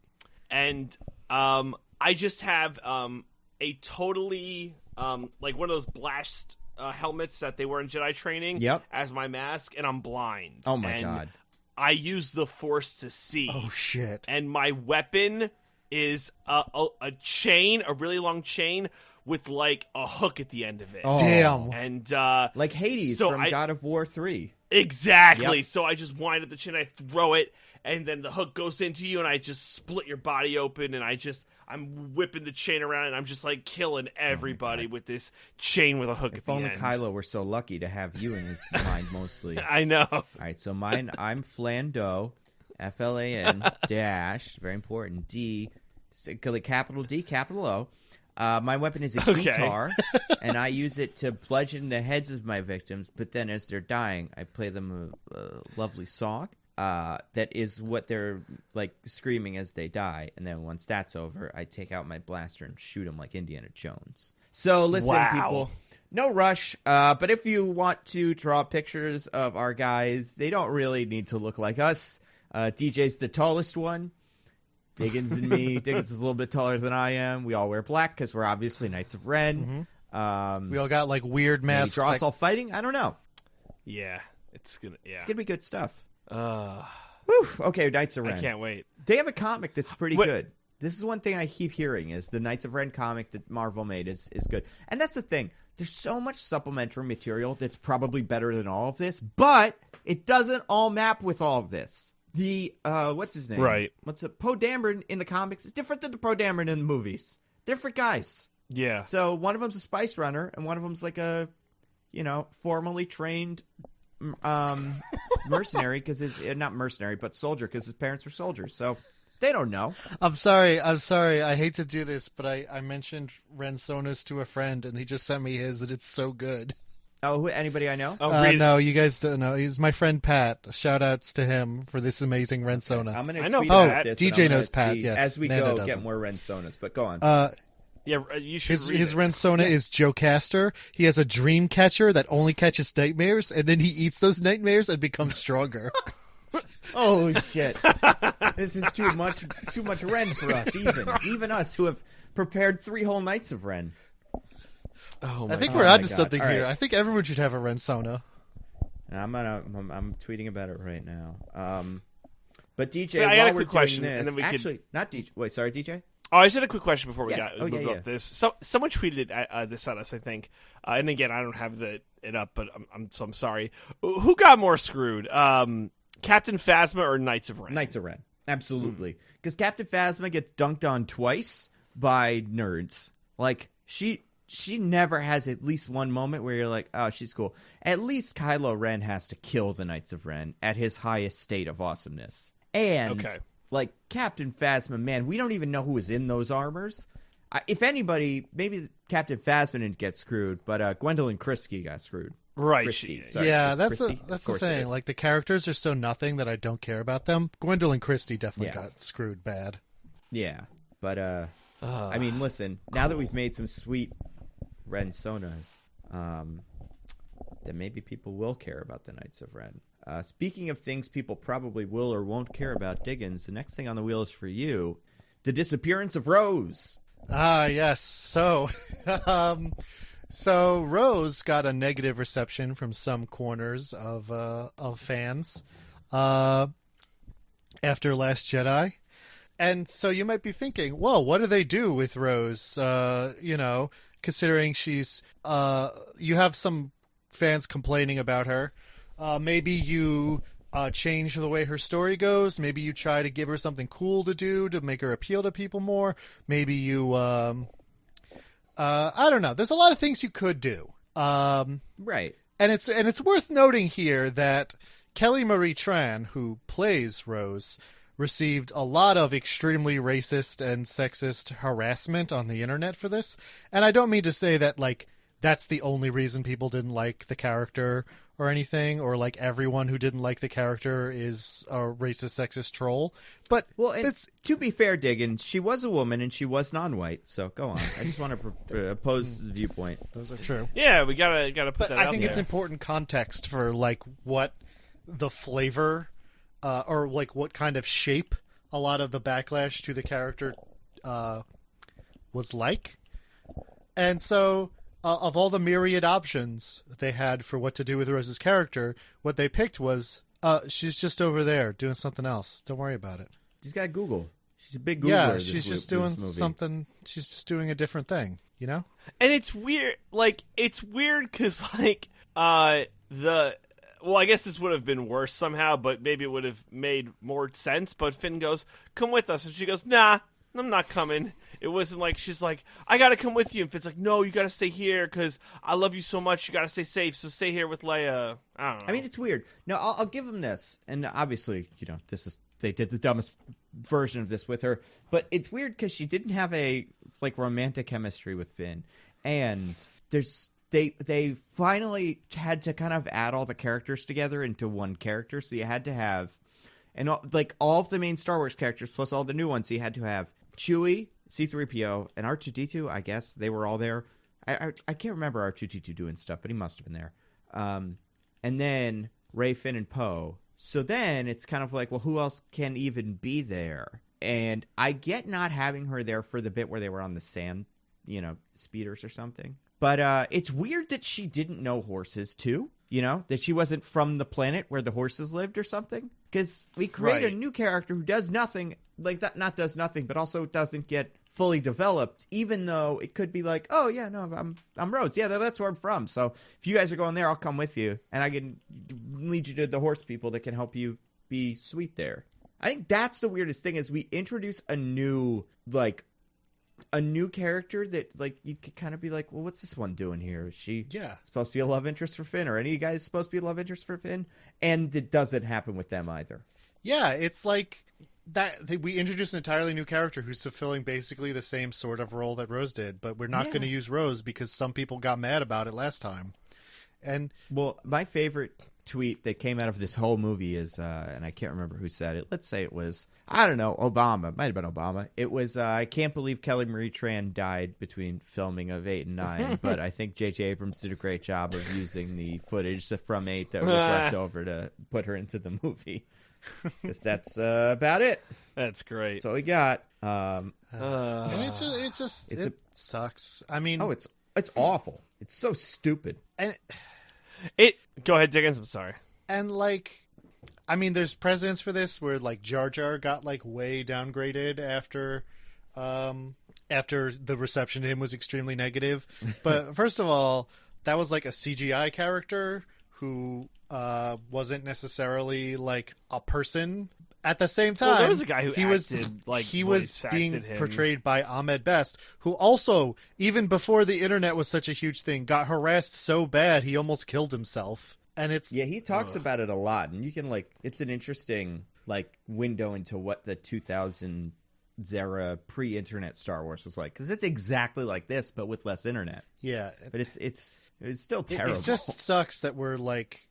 And I just have a totally one of those blast helmets that they wear in Jedi training. Yep. As my mask, and I'm blind. Oh my god! I use the Force to see. Oh shit! And my weapon is a chain, a really long chain, with a hook at the end of it. Oh. Damn. And like Hades from God of War 3. Exactly. Yep. So I just wind up the chin, I throw it, and then the hook goes into you, and I just split your body open, and I'm whipping the chain around, and I'm just killing everybody with this chain with a hook at the end. If only Kylo were so lucky to have you in his mind mostly. I know. All right, so mine, I'm Flando, FLAN dash, very important, D, capital D, capital O. My weapon is a guitar, and I use it to bludgeon the heads of my victims, but then as they're dying, I play them a lovely song that is what they're screaming as they die, and then once that's over, I take out my blaster and shoot them like Indiana Jones. So listen, people, no rush, but if you want to draw pictures of our guys, they don't really need to look like us. DJ's the tallest one. Diggins and me. Diggins is a little bit taller than I am. We all wear black because we're obviously Knights of Ren. Mm-hmm. We all got weird masks. Draw us all fighting? I don't know. Yeah, it's gonna be good stuff. Whew. Okay, Knights of Ren. I can't wait. They have a comic that's pretty good. This is one thing I keep hearing is the Knights of Ren comic that Marvel made is good. And that's the thing. There's so much supplementary material that's probably better than all of this, but it doesn't all map with all of this. The, what's his name? Right. Poe Dameron in the comics is different than the Poe Dameron in the movies. Different guys. Yeah. So one of them's a spice runner, and one of them's like a, formally trained mercenary, because not mercenary, but soldier, because his parents were soldiers. So they don't know. I'm sorry. I hate to do this, but I mentioned Rensonas to a friend, and he just sent me his, and it's so good. Oh, anybody I know? No, you guys don't know. He's my friend Pat. Shout outs to him for this amazing Rensona. I'm going to know tweet Pat. out this. DJ knows Pat, yes. As we Nando go, doesn't. get more Rensonas, but go on. Yeah, you should read His it. Rensona is Joe Caster. He has a dream catcher that only catches nightmares, and then he eats those nightmares and becomes stronger. Oh shit! This is too much Ren for us. Even us who have prepared 3 whole nights of Ren. Oh I think my we're God. onto Oh my God. something All here. right. I think everyone should have a Rensona. I'm tweeting about it right now. But DJ, So I got a while quick we're question, doing and this, then we could- actually, not DJ. Wait, sorry, DJ. Oh, I just had a quick question before we Yes. got Oh, moved yeah, up this. So someone tweeted this at us, I think. And again, I don't have it up, but I'm sorry. Who got more screwed? Captain Phasma or Knights of Ren? Knights of Ren, absolutely, because Captain Phasma gets dunked on twice by nerds. Like she never has at least one moment where you're like, oh, she's cool. At least Kylo Ren has to kill the Knights of Ren at his highest state of awesomeness. And Okay. like Captain Phasma, man, we don't even know who was in those armors. If anybody, maybe Captain Phasma didn't get screwed, but Gwendolyn Christie got screwed. Right. Christie, sorry. Yeah, It's that's Christie. that's Of the course it thing. is. Like the characters are so nothing that I don't care about them. Gwendolyn Christie definitely Yeah. got screwed bad. Yeah, but I mean, listen. Now that we've made some sweet Ren Sonas, then maybe people will care about the Knights of Ren. Speaking of things people probably will or won't care about, Diggins, the next thing on the wheel is for you: the disappearance of Rose. Ah, yes. So, so Rose got a negative reception from some corners of fans after Last Jedi. And so you might be thinking, well, what do they do with Rose? Considering she's, you have some fans complaining about her. Maybe you change the way her story goes. Maybe you try to give her something cool to do to make her appeal to people more. Maybe you, I don't know. There's a lot of things you could do. Right. And it's worth noting here that Kelly Marie Tran, who plays Rose, received a lot of extremely racist and sexist harassment on the internet for this. And I don't mean to say that, like, that's the only reason people didn't like the character or anything, or like everyone who didn't like the character is a racist, sexist troll. But Well, and to be fair, Diggins, she was a woman and she was non-white. So go on. I just want to oppose the viewpoint. those are true. Yeah, we gotta put But that I out think there. it's important context for like what the flavor or like what kind of shape a lot of the backlash to the character was like. And so of all the myriad options they had for what to do with Rose's character, what they picked was she's just over there doing something else. Don't worry about it. She's got Google. She's a big Googler. Yeah, this she's just movie. doing something. She's just doing a different thing, you know? And it's weird. Like, it's weird because, like, well, I guess this would have been worse somehow, but maybe it would have made more sense. But Finn goes, "Come with us," and she goes, "Nah, I'm not coming." It wasn't like she's like, "I gotta come with you," and Finn's like, "No, you gotta stay here because I love you so much. You gotta stay safe, so stay here with Leia." I don't know. I mean, it's weird. No, I'll give them this, and obviously, they did the dumbest version of this with her, but it's weird because she didn't have a like romantic chemistry with Finn, and they finally had to kind of add all the characters together into one character, so you had to have, and all of the main Star Wars characters plus all the new ones, so you had to have Chewie, C-3PO, and R2-D2. I guess they were all there. I can't remember R2-D2 doing stuff, but he must have been there. And then Rey, Finn, and Poe. So then it's kind of like, well, who else can even be there? And I get not having her there for the bit where they were on the sand, speeders or something. But it's weird that she didn't know horses, too. That she wasn't from the planet where the horses lived or something. Because we create a new character who does nothing, like that, not does nothing, but also doesn't get fully developed, even though it could be like, oh, yeah, no, I'm Rhodes. Yeah, that's where I'm from. So if you guys are going there, I'll come with you. And I can lead you to the horse people that can help you be sweet there. I think that's the weirdest thing is we introduce a new, like, a new character that, like, you could kind of be like, well, what's this one doing here? Is she supposed to be a love interest for Finn? Or any of you guys supposed to be a love interest for Finn? And it doesn't happen with them either. Yeah, it's like that we introduced an entirely new character who's fulfilling basically the same sort of role that Rose did, but we're not going to use Rose because some people got mad about it last time. And well, my favorite tweet that came out of this whole movie is, and I can't remember who said it. Let's say it was, I don't know, Obama. It might have been Obama. It was, I can't believe Kelly Marie Tran died between filming of 8 and 9, but I think J.J. Abrams did a great job of using the footage from 8 that was left over to put her into the movie. Because that's about it. That's great. That's all we got. And it sucks. I mean, it's awful. It's so stupid. And go ahead, Diggins. I'm sorry. And like, I mean, there's precedents for this where like Jar Jar got like way downgraded after the reception to him was extremely negative. But first of all, that was like a CGI character who wasn't necessarily like a person. At the same time, there was a guy who he was being portrayed by Ahmed Best, who also, even before the internet was such a huge thing, got harassed so bad he almost killed himself. And it's he talks about it a lot, and you can like, it's an interesting like window into what the 2000s era pre-internet Star Wars was like, because it's exactly like this but with less internet. Yeah, but it's still terrible. It just sucks that we're like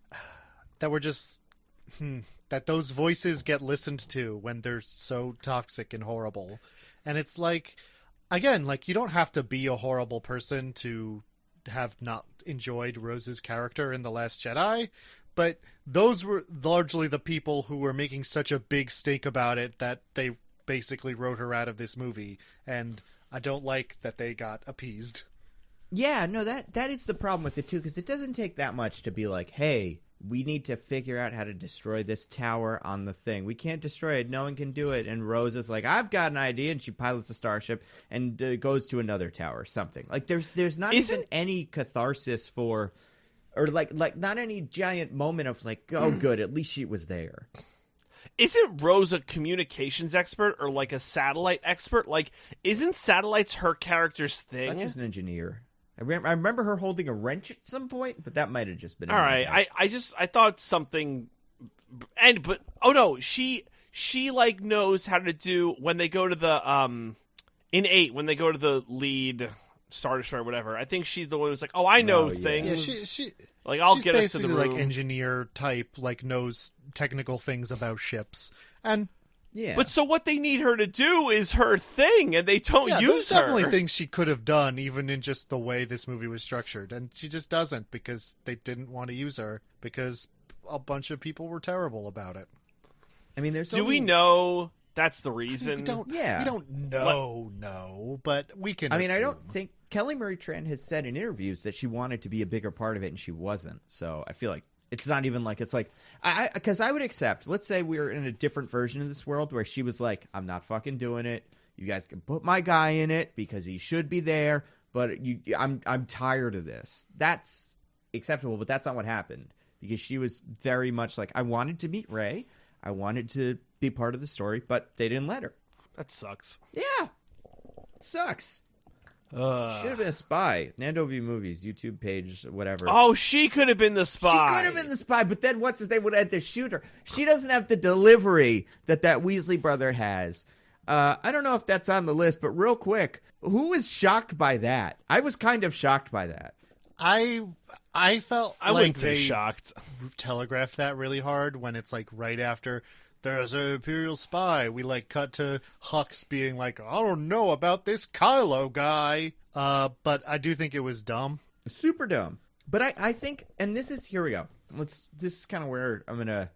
that those voices get listened to when they're so toxic and horrible. And it's like, again, like, you don't have to be a horrible person to have not enjoyed Rose's character in The Last Jedi, but those were largely the people who were making such a big stink about it that they basically wrote her out of this movie, and I don't like that they got appeased. Yeah, no, that is the problem with it too, because it doesn't take that much to be like, hey, we need to figure out how to destroy this tower on the thing. We can't destroy it. No one can do it. And Rose is like, I've got an idea. And she pilots a starship and goes to another tower or something. Like, there's not even any catharsis for, or like not any giant moment of like, oh, good, at least she was there. Isn't Rose a communications expert or like a satellite expert? Like, isn't satellites her character's thing? Not just an engineer. I remember her holding a wrench at some point, but that might have just been all right. I thought something, but she like knows how to do when they go to the in 8 when they go to the lead Star Destroyer or whatever. I think she's the one who's like, oh, I know things. Yeah, she like I'll get us to the room. Like engineer type, like knows technical things about ships and. Yeah. But so what they need her to do is her thing, and they don't use her. There's definitely things she could have done, even in just the way this movie was structured. And she just doesn't, because they didn't want to use her, because a bunch of people were terrible about it. I mean, do we know that's the reason? We don't know, but we can assume. I don't think Kelly Marie Tran has said in interviews that she wanted to be a bigger part of it, and she wasn't. So I feel like it's not even like, it's like, because I would accept, let's say we were in a different version of this world where she was like, I'm not fucking doing it. You guys can put my guy in it because he should be there, but I'm tired of this. That's acceptable, but that's not what happened, because she was very much like, I wanted to meet Rey. I wanted to be part of the story, but they didn't let her. That sucks. Yeah. It sucks. Should have been a spy. Nando V Movies, YouTube page, whatever. Oh, she could have been the spy. She could have been the spy, but then what's his name would have had to shoot her. She doesn't have the delivery that Weasley brother has. I don't know if that's on the list, but real quick, who was shocked by that? I was kind of shocked by that. I felt I like wouldn't say they shocked. Telegraphed that really hard when it's like right after there's an Imperial spy. We like cut to Hux being like, I don't know about this Kylo guy. But I do think it was dumb. Super dumb. But I think, and here we go. This is kind of where I'm going to,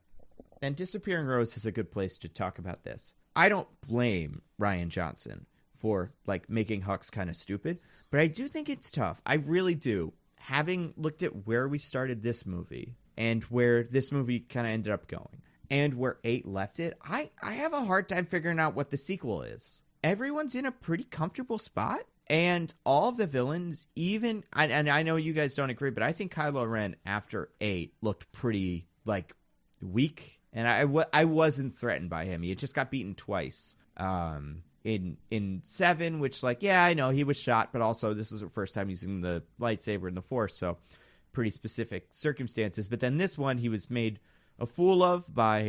and Disappearing Rose is a good place to talk about this. I don't blame Rian Johnson for like making Hux kind of stupid, but I do think it's tough. I really do. Having looked at where we started this movie and where this movie kind of ended up going, and where 8 left it, I have a hard time figuring out what the sequel is. Everyone's in a pretty comfortable spot, and all of the villains, even, and I know you guys don't agree, but I think Kylo Ren after 8 looked pretty, like, weak, and I wasn't threatened by him. He had just got beaten twice. in 7, which like, yeah, I know he was shot, but also this was the first time using the lightsaber in the Force, so pretty specific circumstances. But then this one, he was made a fool of by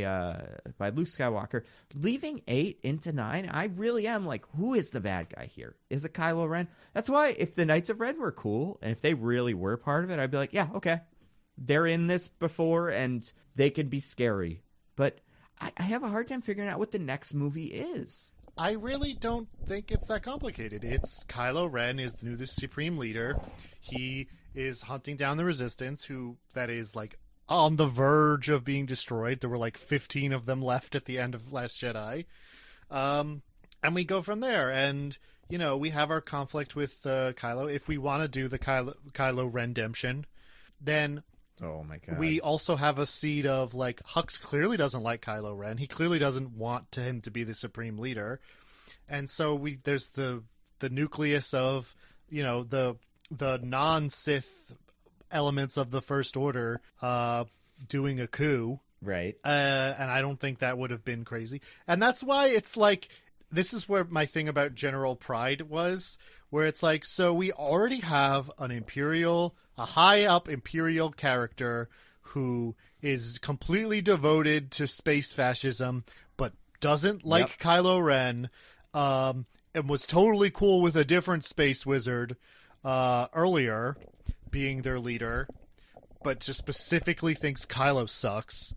Luke Skywalker. Leaving 8 into 9, I really am like, who is the bad guy here? Is it Kylo Ren? That's why if the Knights of Ren were cool, and if they really were part of it, I'd be like, yeah, okay. They're in this before, and they could be scary. But I have a hard time figuring out what the next movie is. I really don't think it's that complicated. It's Kylo Ren is the new Supreme Leader. He is hunting down the Resistance, that is like on the verge of being destroyed. There were like 15 of them left at the end of Last Jedi. And we go from there. And, we have our conflict with Kylo. If we want to do the Kylo Redemption, then... Oh my god. We also have a seed of like Hux clearly doesn't like Kylo Ren. He clearly doesn't want him to be the Supreme Leader. And so there's the nucleus of, the non-Sith elements of the First Order doing a coup. Right. And I don't think that would have been crazy. And that's why it's like, this is where my thing about General Pride was, where it's like, so we already have a high up Imperial character who is completely devoted to space fascism, but doesn't like Kylo Ren, and was totally cool with a different space wizard earlier being their leader, but just specifically thinks Kylo sucks.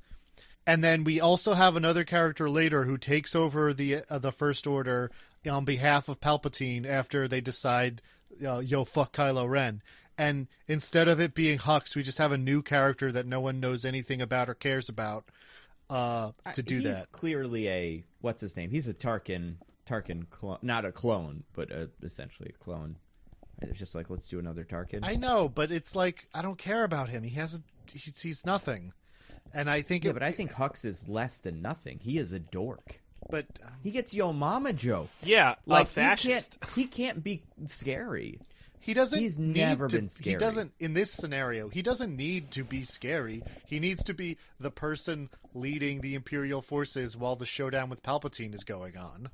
And then we also have another character later who takes over the First Order on behalf of Palpatine after they decide, fuck Kylo Ren. And instead of it being Hux, we just have a new character that no one knows anything about or cares about to do that. He's clearly what's his name? He's a Tarkin clone, not a clone, but essentially a clone. It's just like, let's do another Tarkin. I know, but it's like, I don't care about him. He's nothing. And I think but I think Hux is less than nothing. He is a dork. But he gets yo mama jokes. Yeah, like fascist. He can't be scary. He doesn't. He's never been scary. He doesn't, in this scenario, he doesn't need to be scary. He needs to be the person leading the Imperial forces while the showdown with Palpatine is going on.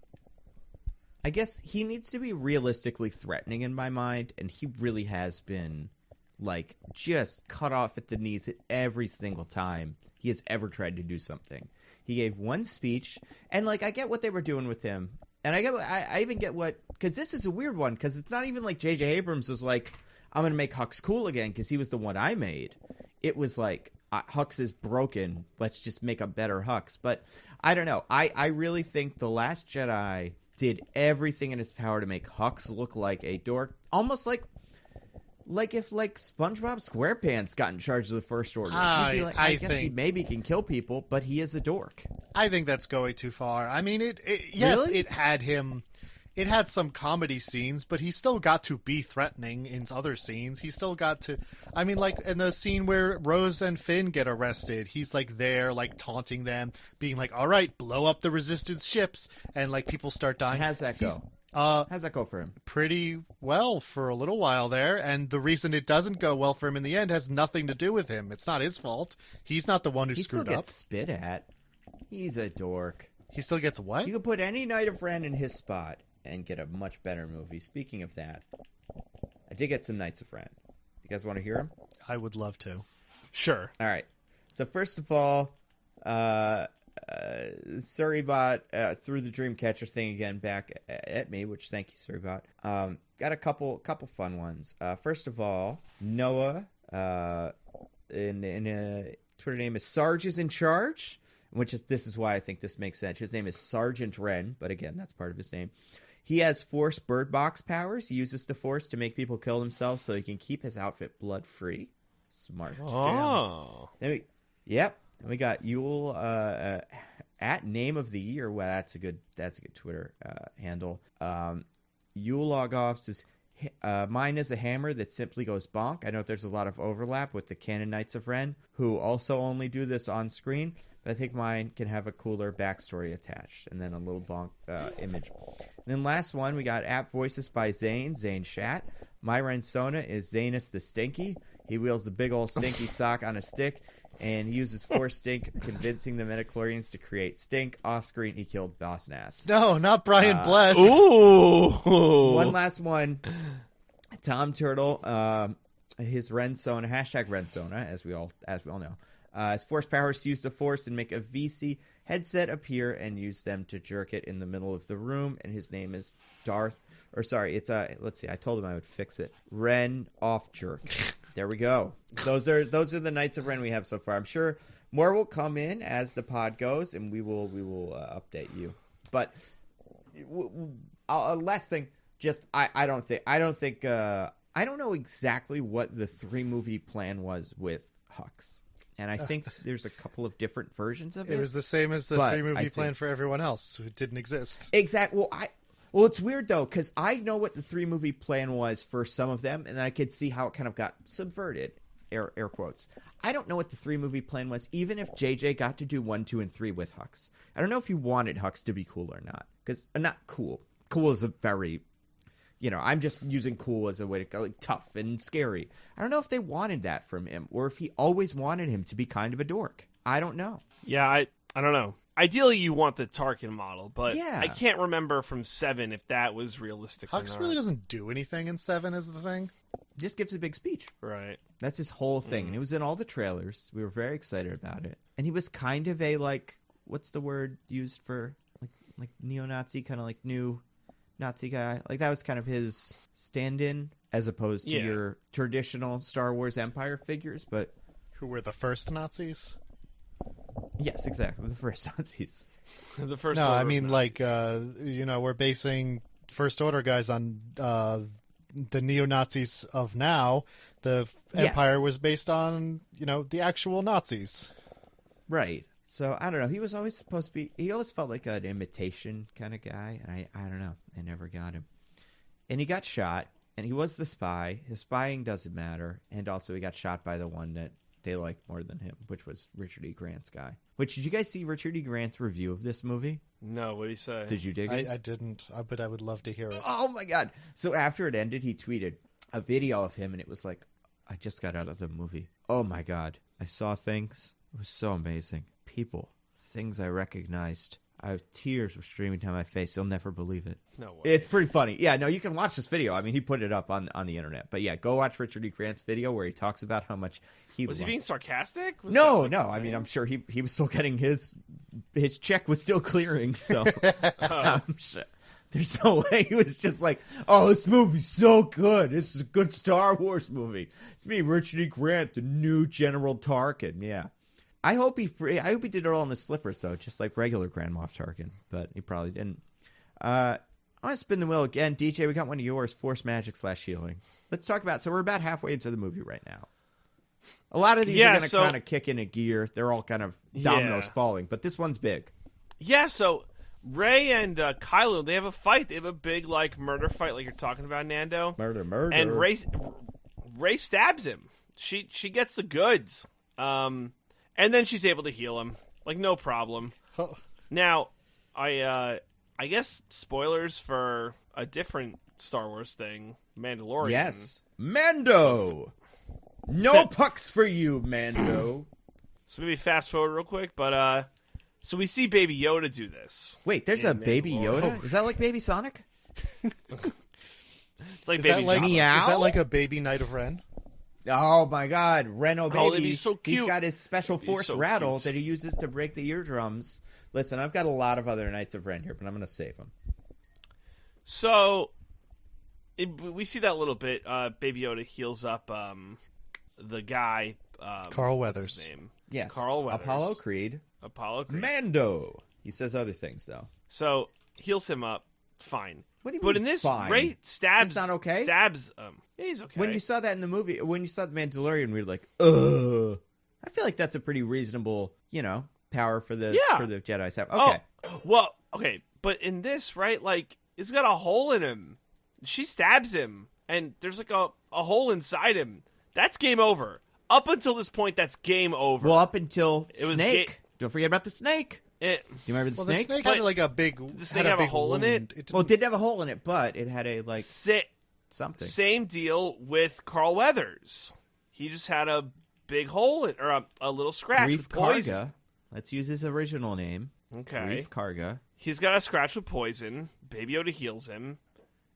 I guess he needs to be realistically threatening in my mind, and he really has been, like, just cut off at the knees at every single time he has ever tried to do something. He gave one speech, and, like, I get what they were doing with him. And I even get what, because this is a weird one, because it's not even like J.J. Abrams was like, I'm going to make Hux cool again, because he was the one I made. It was like, Hux is broken, let's just make a better Hux. But I don't know. I really think The Last Jedi did everything in his power to make Hux look like a dork, almost like if like SpongeBob SquarePants got in charge of the First Order. He'd be like, I guess he maybe can kill people, but he is a dork. I think that's going too far. I mean, Really? It had some comedy scenes, but he still got to be threatening in other scenes. He still got to, I mean, like in the scene where Rose and Finn get arrested, he's like there, like taunting them, being like, all right, blow up the Resistance ships. And like people start dying. How's that go? How's that go for him? Pretty well for a little while there, and the reason it doesn't go well for him in the end has nothing to do with him. It's not his fault. He's not the one who screwed up. He still gets spit at. He's a dork. He still gets what? You could put any Knight of Ren in his spot and get a much better movie. Speaking of that, I did get some Knights of Ren. You guys want to hear them? I would love to. Sure. All right. So first of all, Surrybot threw the Dreamcatcher thing again back at me, which thank you, Surrybot. Got a couple fun ones. First of all, Noah, in Twitter name is Sarge is in charge, this is why I think this makes sense. His name is Sergeant Ren, but again, that's part of his name. He has Force Bird Box powers. He uses the Force to make people kill themselves so he can keep his outfit blood-free. Smart. Oh. Yep. And we got Yule at Name of the Year. Well, that's a good Twitter handle. Yule Logoff says, mine is a hammer that simply goes bonk. I know there's a lot of overlap with the canon Knights of Ren, who also only do this on screen, but I think mine can have a cooler backstory attached, and then a little bonk image. And then last one, we got App Voices by Zane Shat. My Rensona is Zanus the Stinky. He wields a big old stinky sock on a stick. And he uses Force Stink, convincing the metachlorians to create Stink. Off-screen, he killed Boss Nass. No, not Brian Blessed. Ooh. One last one. Tom Turtle, his Rensona, hashtag Rensona, as we all know. His Force powers to use the Force and make a VC headset appear and use them to jerk it in the middle of the room. And his name is let's see, I told him I would fix it. Ren Off Jerk. There we go. Those are the Knights of Ren we have so far. I'm sure more will come in as the pod goes, and we will update you. But last thing, just I don't know exactly what the 3-movie plan was with Hux. And I think there's a couple of different versions of it. It was the same as the 3-movie plan for everyone else who didn't exist. Exactly. Well, it's weird, though, because I know what the 3-movie plan was for some of them, and I could see how it kind of got subverted, air quotes. I don't know what the 3-movie plan was, even if JJ got to do 1, 2, and 3 with Hux. I don't know if he wanted Hux to be cool or not. Because, not cool. Cool is a very... I'm just using cool as a way to go, like, tough and scary. I don't know if they wanted that from him, or if he always wanted him to be kind of a dork. I don't know. Yeah, I don't know. Ideally, you want the Tarkin model, but yeah. I can't remember from 7 if that was realistic or Hux not. really doesn't do anything in 7 is the thing. Just gives a big speech. Right. That's his whole thing. And he was in all the trailers. We were very excited about it. And he was kind of a, like, what's the word used for, like neo-Nazi, kind of like new Nazi guy? Like, that was kind of his stand-in, as opposed to your traditional Star Wars Empire figures, but... Who were the first Nazis? Yes, exactly. The first Nazis. The first. No, order I of mean, Nazis. like, we're basing First Order guys on the neo-Nazis of now. The Empire was based on, the actual Nazis. Right. So, I don't know. He was always supposed to be... He always felt like an imitation kind of guy, and I don't know. I never got him. And he got shot, and he was the spy. His spying doesn't matter. And also, he got shot by the one that they liked more than him, which was Richard E. Grant's guy. Which, did you guys see Richard E. Grant's review of this movie? No, what did he say? Did you dig it? I didn't, but I would love to hear it. Oh my god. So after it ended, he tweeted a video of him, and it was like, I just got out of the movie. Oh my god. I saw things. It was so amazing. People. Things I recognized. Tears were streaming down my face. You'll never believe it. No way. It's pretty funny. Yeah, no, you can watch this video. I mean, he put it up on the internet. But yeah, go watch Richard E. Grant's video where he talks about how much Was he being sarcastic? No. I mean, I'm sure he was still getting his check was still clearing. So I'm sure there's no way he was just like, oh, this movie's so good. This is a good Star Wars movie. It's me, Richard E. Grant, the new General Tarkin. Yeah. I hope he did it all in his slippers, though, just like regular Grand Moff Tarkin, but he probably didn't. I want to spin the wheel again. DJ, we got one of yours, Force Magic / Healing. Let's talk about, so we're about halfway into the movie right now. A lot of these are going to kind of kick in a gear. They're all kind of dominoes falling, but this one's big. Yeah, so Rey and Kylo, they have a fight. They have a big, like, murder fight like you're talking about, Nando. Murder. And Rey stabs him. She gets the goods. And then she's able to heal him, like, no problem. Oh. Now, I guess spoilers for a different Star Wars thing, Mandalorian. Yes, Mando. No pucks for you, Mando. So maybe fast forward real quick, but so we see Baby Yoda do this. Wait, there's a Baby Yoda? Is that like Baby Sonic? It's like Baby Jabba. Meow? Is that like a baby Knight of Ren? Oh my god, Reno Baby. that'd be so cute. He's got his special force rattle that he uses to break the eardrums. Listen, I've got a lot of other Knights of Ren here, but I'm going to save them. So, we see that little bit. Baby Yoda heals up the guy. Carl what's Weathers. his name? Yes. Carl Weathers. Apollo Creed. Mando. He says other things, though. So, heals him up. Fine. What do you But mean in this, fine? Rey stabs. That's not okay? Stabs. Yeah, he's okay. When you saw that in the movie, when you saw The Mandalorian, we were like, ugh. I feel like that's a pretty reasonable, power for the Jedi's have. Okay. Oh, well, okay. But in this, right, like, he's got a hole in him. She stabs him, and there's like a hole inside him. That's game over. Up until this point, that's game over. Well, up until It was Snake. Don't forget about the snake. Do you remember the snake? The snake But had like a big. the snake have a hole in it? Well, it didn't have a hole in it, but it had a, like, something. Same deal with Carl Weathers. He just had a big hole or a little scratch Grief with poison. Karga. Let's use his original name. Okay. Grief Karga. He's got a scratch with poison. Baby Yoda heals him.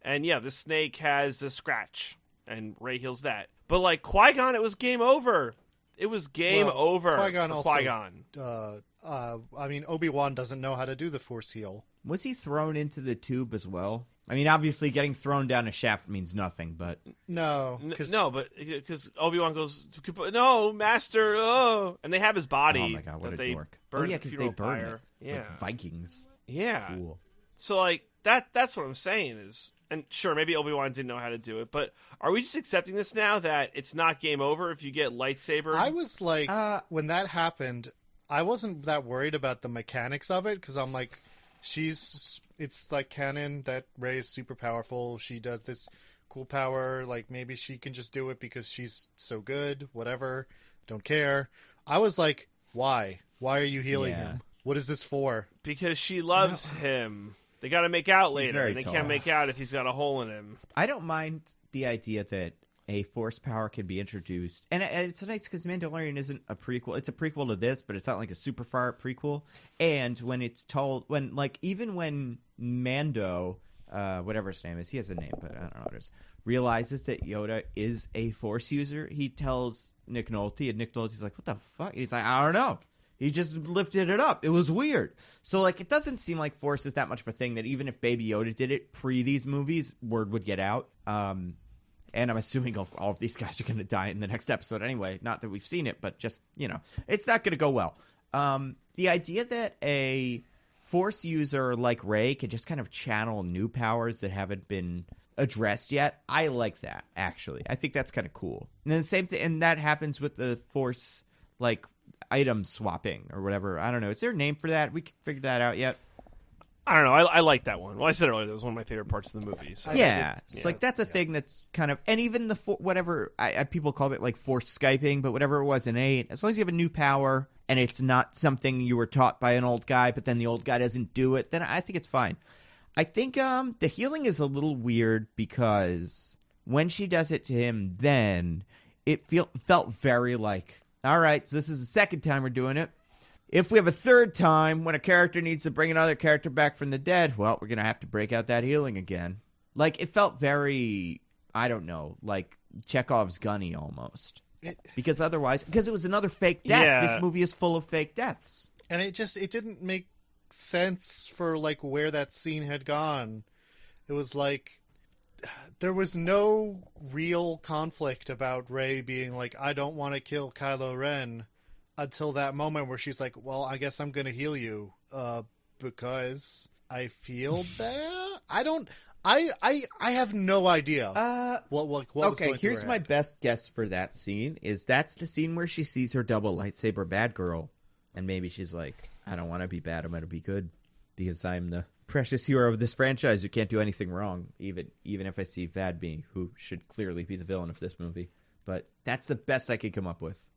And yeah, the snake has a scratch. And Rey heals that. But like Qui-Gon, it was game over. It was game over Qui-Gon for also, Qui-Gon. I mean, Obi-Wan doesn't know how to do the Force heal. Was he thrown into the tube as well? I mean, obviously, getting thrown down a shaft means nothing, but... No. Because Obi-Wan goes, no, Master, oh. And they have his body. Oh my god, what a dork. Oh, yeah, because they burn it. Yeah. Like Vikings. Yeah. Cool. So, like, that's what I'm saying is... And sure, maybe Obi-Wan didn't know how to do it, but are we just accepting this now that it's not game over if you get lightsaber? I was like, when that happened, I wasn't that worried about the mechanics of it, because I'm like, it's like canon that Rey is super powerful. She does this cool power. Like, maybe she can just do it because she's so good, whatever. Don't care. I was like, why? Why are you healing him? What is this for? Because she loves him. They got to make out later, and they tall. can't make out if he's got a hole in him. I don't mind the idea that a force power can be introduced. And it's nice because Mandalorian isn't a prequel. It's a prequel to this, but it's not like a super far prequel. And when it's told, even when Mando, whatever his name is, he has a name, but I don't know what it is, realizes that Yoda is a force user, he tells Nick Nolte, and Nick Nolte's like, what the fuck? He's like, I don't know. He just lifted it up. It was weird. So, like, it doesn't seem like Force is that much of a thing that even if Baby Yoda did it pre these movies, word would get out. And I'm assuming all of these guys are going to die in the next episode anyway. Not that we've seen it, but just, it's not going to go well. The idea that a Force user like Rey can just kind of channel new powers that haven't been addressed yet, I like that, actually. I think that's kind of cool. And then the same thing, and that happens with the Force, like, item swapping or whatever. I don't know. Is there a name for that? We can figure that out yet? I don't know. I like that one. Well, I said earlier that was one of my favorite parts of the movie. So. Yeah. It's like that's a thing that's kind of, and even the whatever people called it like Force Skyping, but whatever it was in 8, as long as you have a new power and it's not something you were taught by an old guy, but then the old guy doesn't do it, then I think it's fine. I think the healing is a little weird because when she does it to him, then it felt very like, all right, so this is the second time we're doing it. If we have a third time when a character needs to bring another character back from the dead, well, we're going to have to break out that healing again. Like, it felt very, I don't know, like Chekhov's gunny almost. Because it was another fake death. Yeah. This movie is full of fake deaths. And it didn't make sense for, like, where that scene had gone. It was like, there was no real conflict about Rey being like, I don't want to kill Kylo Ren, until that moment where she's like, well, I guess I'm going to heal you, because I feel bad. I have no idea. What was okay, going here's through her my head. best guess for that scene is that's the scene where she sees her double lightsaber bad girl. And maybe she's like, I don't want to be bad, I'm going to be good. Because I'm the precious hero of this franchise who can't do anything wrong, even if I see Vad being, who should clearly be the villain of this movie. But that's the best I could come up with.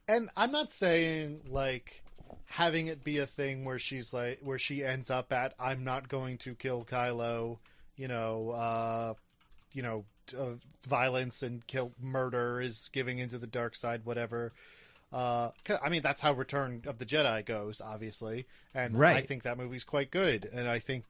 And I'm not saying like having it be a thing where she's like, where she ends up at, I'm not going to kill Kylo, violence and murder is giving into the dark side, whatever. I mean, that's how Return of the Jedi goes, obviously, and right. I think that movie's quite good, and I think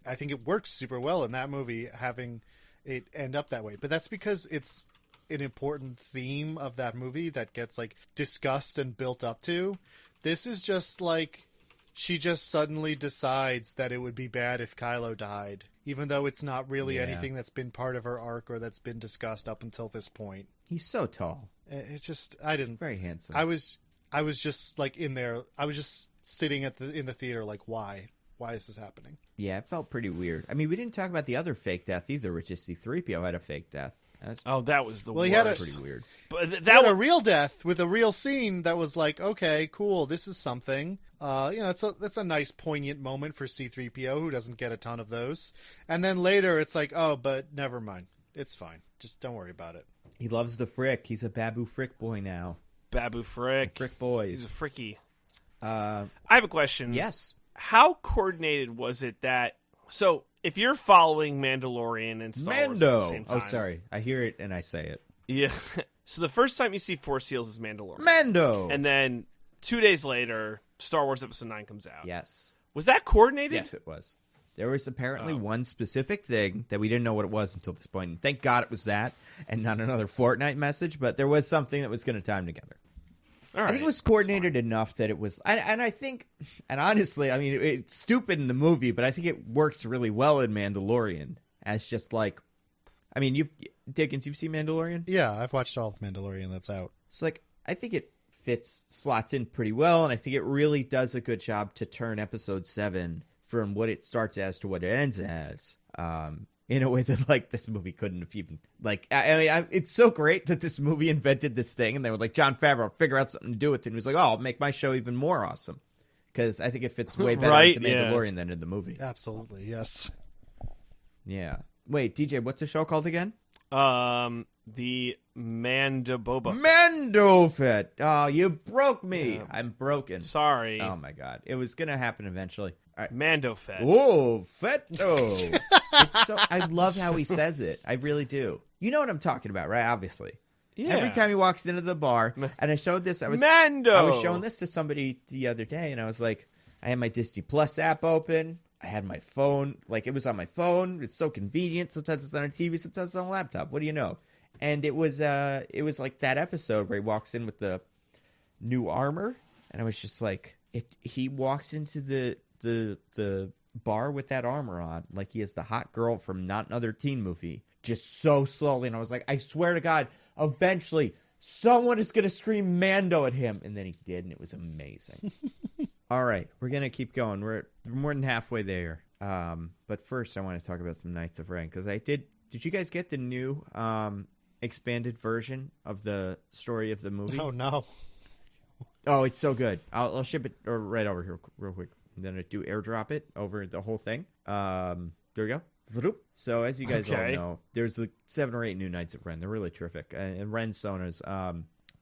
it works super well in that movie having it end up that way. But that's because it's an important theme of that movie that gets like discussed and built up to. This is just like she just suddenly decides that it would be bad if Kylo died, even though it's not really anything that's been part of her arc or that's been discussed up until this point. He's so tall. It's just He's very handsome. I was just like in there. I was just sitting in the theater like, why is this happening? Yeah, it felt pretty weird. I mean, we didn't talk about the other fake death either, which is C-3PO had a fake death. That was the worst. He had pretty weird. But that was a real death with a real scene that was like, okay, cool, this is something. That's a nice poignant moment for C-3PO, who doesn't get a ton of those. And then later, it's like, oh, but never mind, it's fine. Just don't worry about it. He loves the Frick. He's a Babu Frick boy now. Babu Frick. The Frick boys. He's a Fricky. I have a question. Yes. How coordinated was it that... So, if you're following Mandalorian and Star Wars at the same time... Oh, sorry. I hear it and I say it. Yeah. So the first time you see Force Seals is Mandalorian. Mando! And then 2 days later, Star Wars Episode 9 comes out. Yes. Was that coordinated? Yes, it was. There was apparently one specific thing that we didn't know what it was until this point. And thank God it was that and not another Fortnite message, but there was something that was going to tie them together. All right. I think it was coordinated enough that it was, and I think, and honestly, I mean, it's stupid in the movie, but I think it works really well in Mandalorian as just like, I mean, Dickens, you've seen Mandalorian? Yeah, I've watched all of Mandalorian that's out. So like, I think it slots in pretty well, and I think it really does a good job to turn episode 7 from what it starts as to what it ends as, in a way that, like, this movie couldn't have even, like, I mean, it's so great that this movie invented this thing, and they were like, Jon Favreau, figure out something to do with it, and he was like, oh, I'll make my show even more awesome, because I think it fits way better into Mandalorian than in the movie. Absolutely, yes. Yeah. Wait, DJ, what's the show called again? The Mandoboba. Mandofet. Oh, you broke me. Yeah. I'm broken. Sorry. Oh, my God. It was going to happen eventually. All right. Mandofet. Oh, fetto. I love how he says it. I really do. You know what I'm talking about, right? Obviously. Yeah. Every time he walks into the bar, and I showed this. Mando. I was showing this to somebody the other day, and I was like, I had my Disney Plus app open. I had my phone. Like, it was on my phone. It's so convenient. Sometimes it's on a TV. Sometimes it's on a laptop. What do you know? And it was like that episode where he walks in with the new armor, and I was just like, he walks into the bar with that armor on, like he is the hot girl from Not Another Teen Movie, just so slowly. And I was like, I swear to God, eventually someone is gonna scream Mando at him, and then he did, and it was amazing. All right, we're gonna keep going. We're more than halfway there. But first, I want to talk about some Knights of Ren, because I did. Did you guys get the new expanded version of the story of the movie? Oh no! Oh, it's so good. I'll ship it right over here real quick. I'm gonna do airdrop it over the whole thing. There we go. So as you guys all know, there's like 7 or 8 new Knights of Ren. They're really terrific. And Ren Sonas.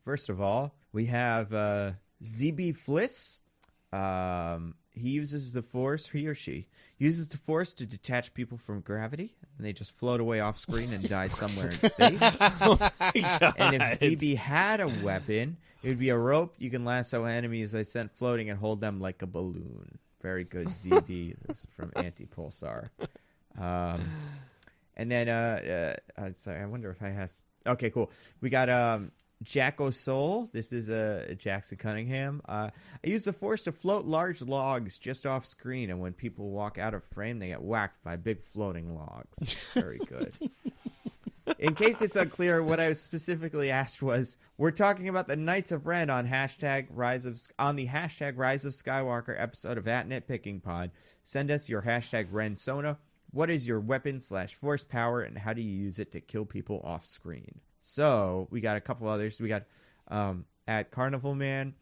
First of all, we have ZB Fliss. He uses the Force, he or she uses the Force to detach people from gravity, and they just float away off screen and die somewhere in space. And if ZB had a weapon, it would be a rope you can lasso enemies I sent floating and hold them like a balloon. Very good, ZB. This is from Anti-Pulsar. And then, sorry, I wonder if I has. Okay, cool. We got Jack O'Soul. This is Jackson Cunningham. I use the Force to float large logs just off screen, and when people walk out of frame, they get whacked by big floating logs. Very good. In case it's unclear, what I was specifically asked was, we're talking about the Knights of Ren on the hashtag Rise of Skywalker episode of @NitpickingPod. Send us your hashtag RenSona. What is your weapon / force power, and how do you use it to kill people off screen? So we got a couple others. We got at Carnival Man.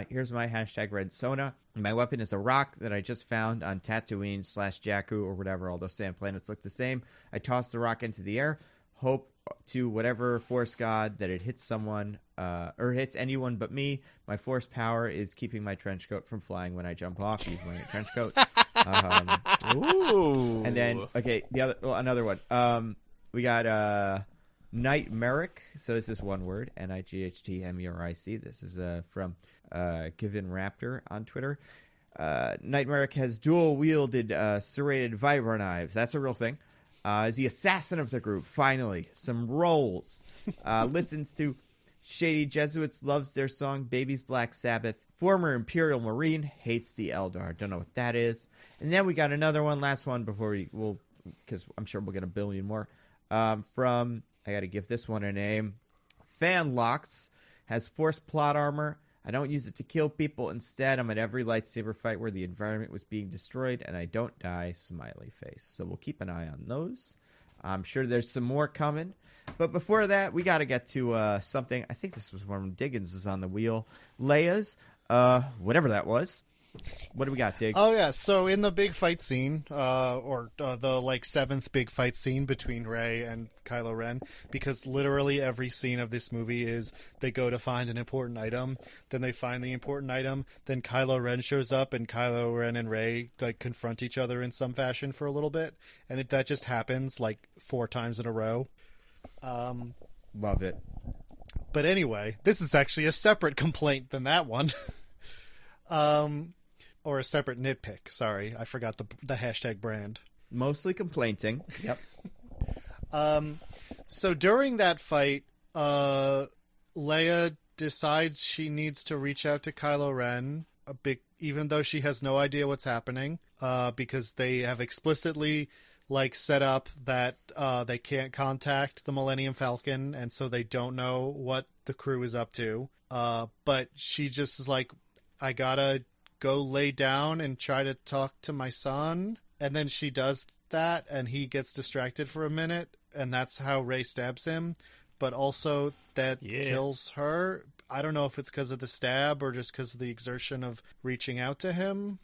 Here's my hashtag RenSona. My weapon is a rock that I just found on Tatooine / Jakku or whatever. All those sand planets look the same. I toss the rock into the air. Hope to whatever force god that it hits someone or hits anyone but me. My force power is keeping my trench coat from flying when I jump off. Even wearing a trench coat. Ooh. And then another one. We got Knight Merrick. So this is one word. NIGHTMERIC. This is from Kevin Raptor on Twitter. Knight Merrick has dual wielded serrated vibro knives. That's a real thing. Is the assassin of the group, finally. Some roles. Listens to Shady Jesuits, loves their song Baby's Black Sabbath. Former Imperial Marine, hates the Eldar. Don't know what that is. And then we got another one, last one before because I'm sure we'll get a billion more. From, I got to give this one a name. Fanlocks, has Force plot armor. I don't use it to kill people. Instead, I'm at every lightsaber fight where the environment was being destroyed, and I don't die, smiley face. So we'll keep an eye on those. I'm sure there's some more coming. But before that, we got to get to something. I think this was when Diggins is on the wheel. Leia's, whatever that was. What do we got, Diggs? Oh, yeah. So in the big fight scene, the 7th big fight scene between Rey and Kylo Ren, because literally every scene of this movie is they go to find an important item, then they find the important item, then Kylo Ren shows up, and Kylo Ren and Rey confront each other in some fashion for a little bit, and that just happens 4 times in a row. Love it. But anyway, this is actually a separate complaint than that one. Or a separate nitpick. Sorry, I forgot the hashtag brand. Mostly complaining. Yep. So during that fight, Leia decides she needs to reach out to Kylo Ren, even though she has no idea what's happening, because they have explicitly set up that they can't contact the Millennium Falcon, and so they don't know what the crew is up to. But she just is like, I gotta go lay down and try to talk to my son. And then she does that, and he gets distracted for a minute, and that's how Rey stabs him. But also that kills her. I don't know if it's because of the stab or just because of the exertion of reaching out to him.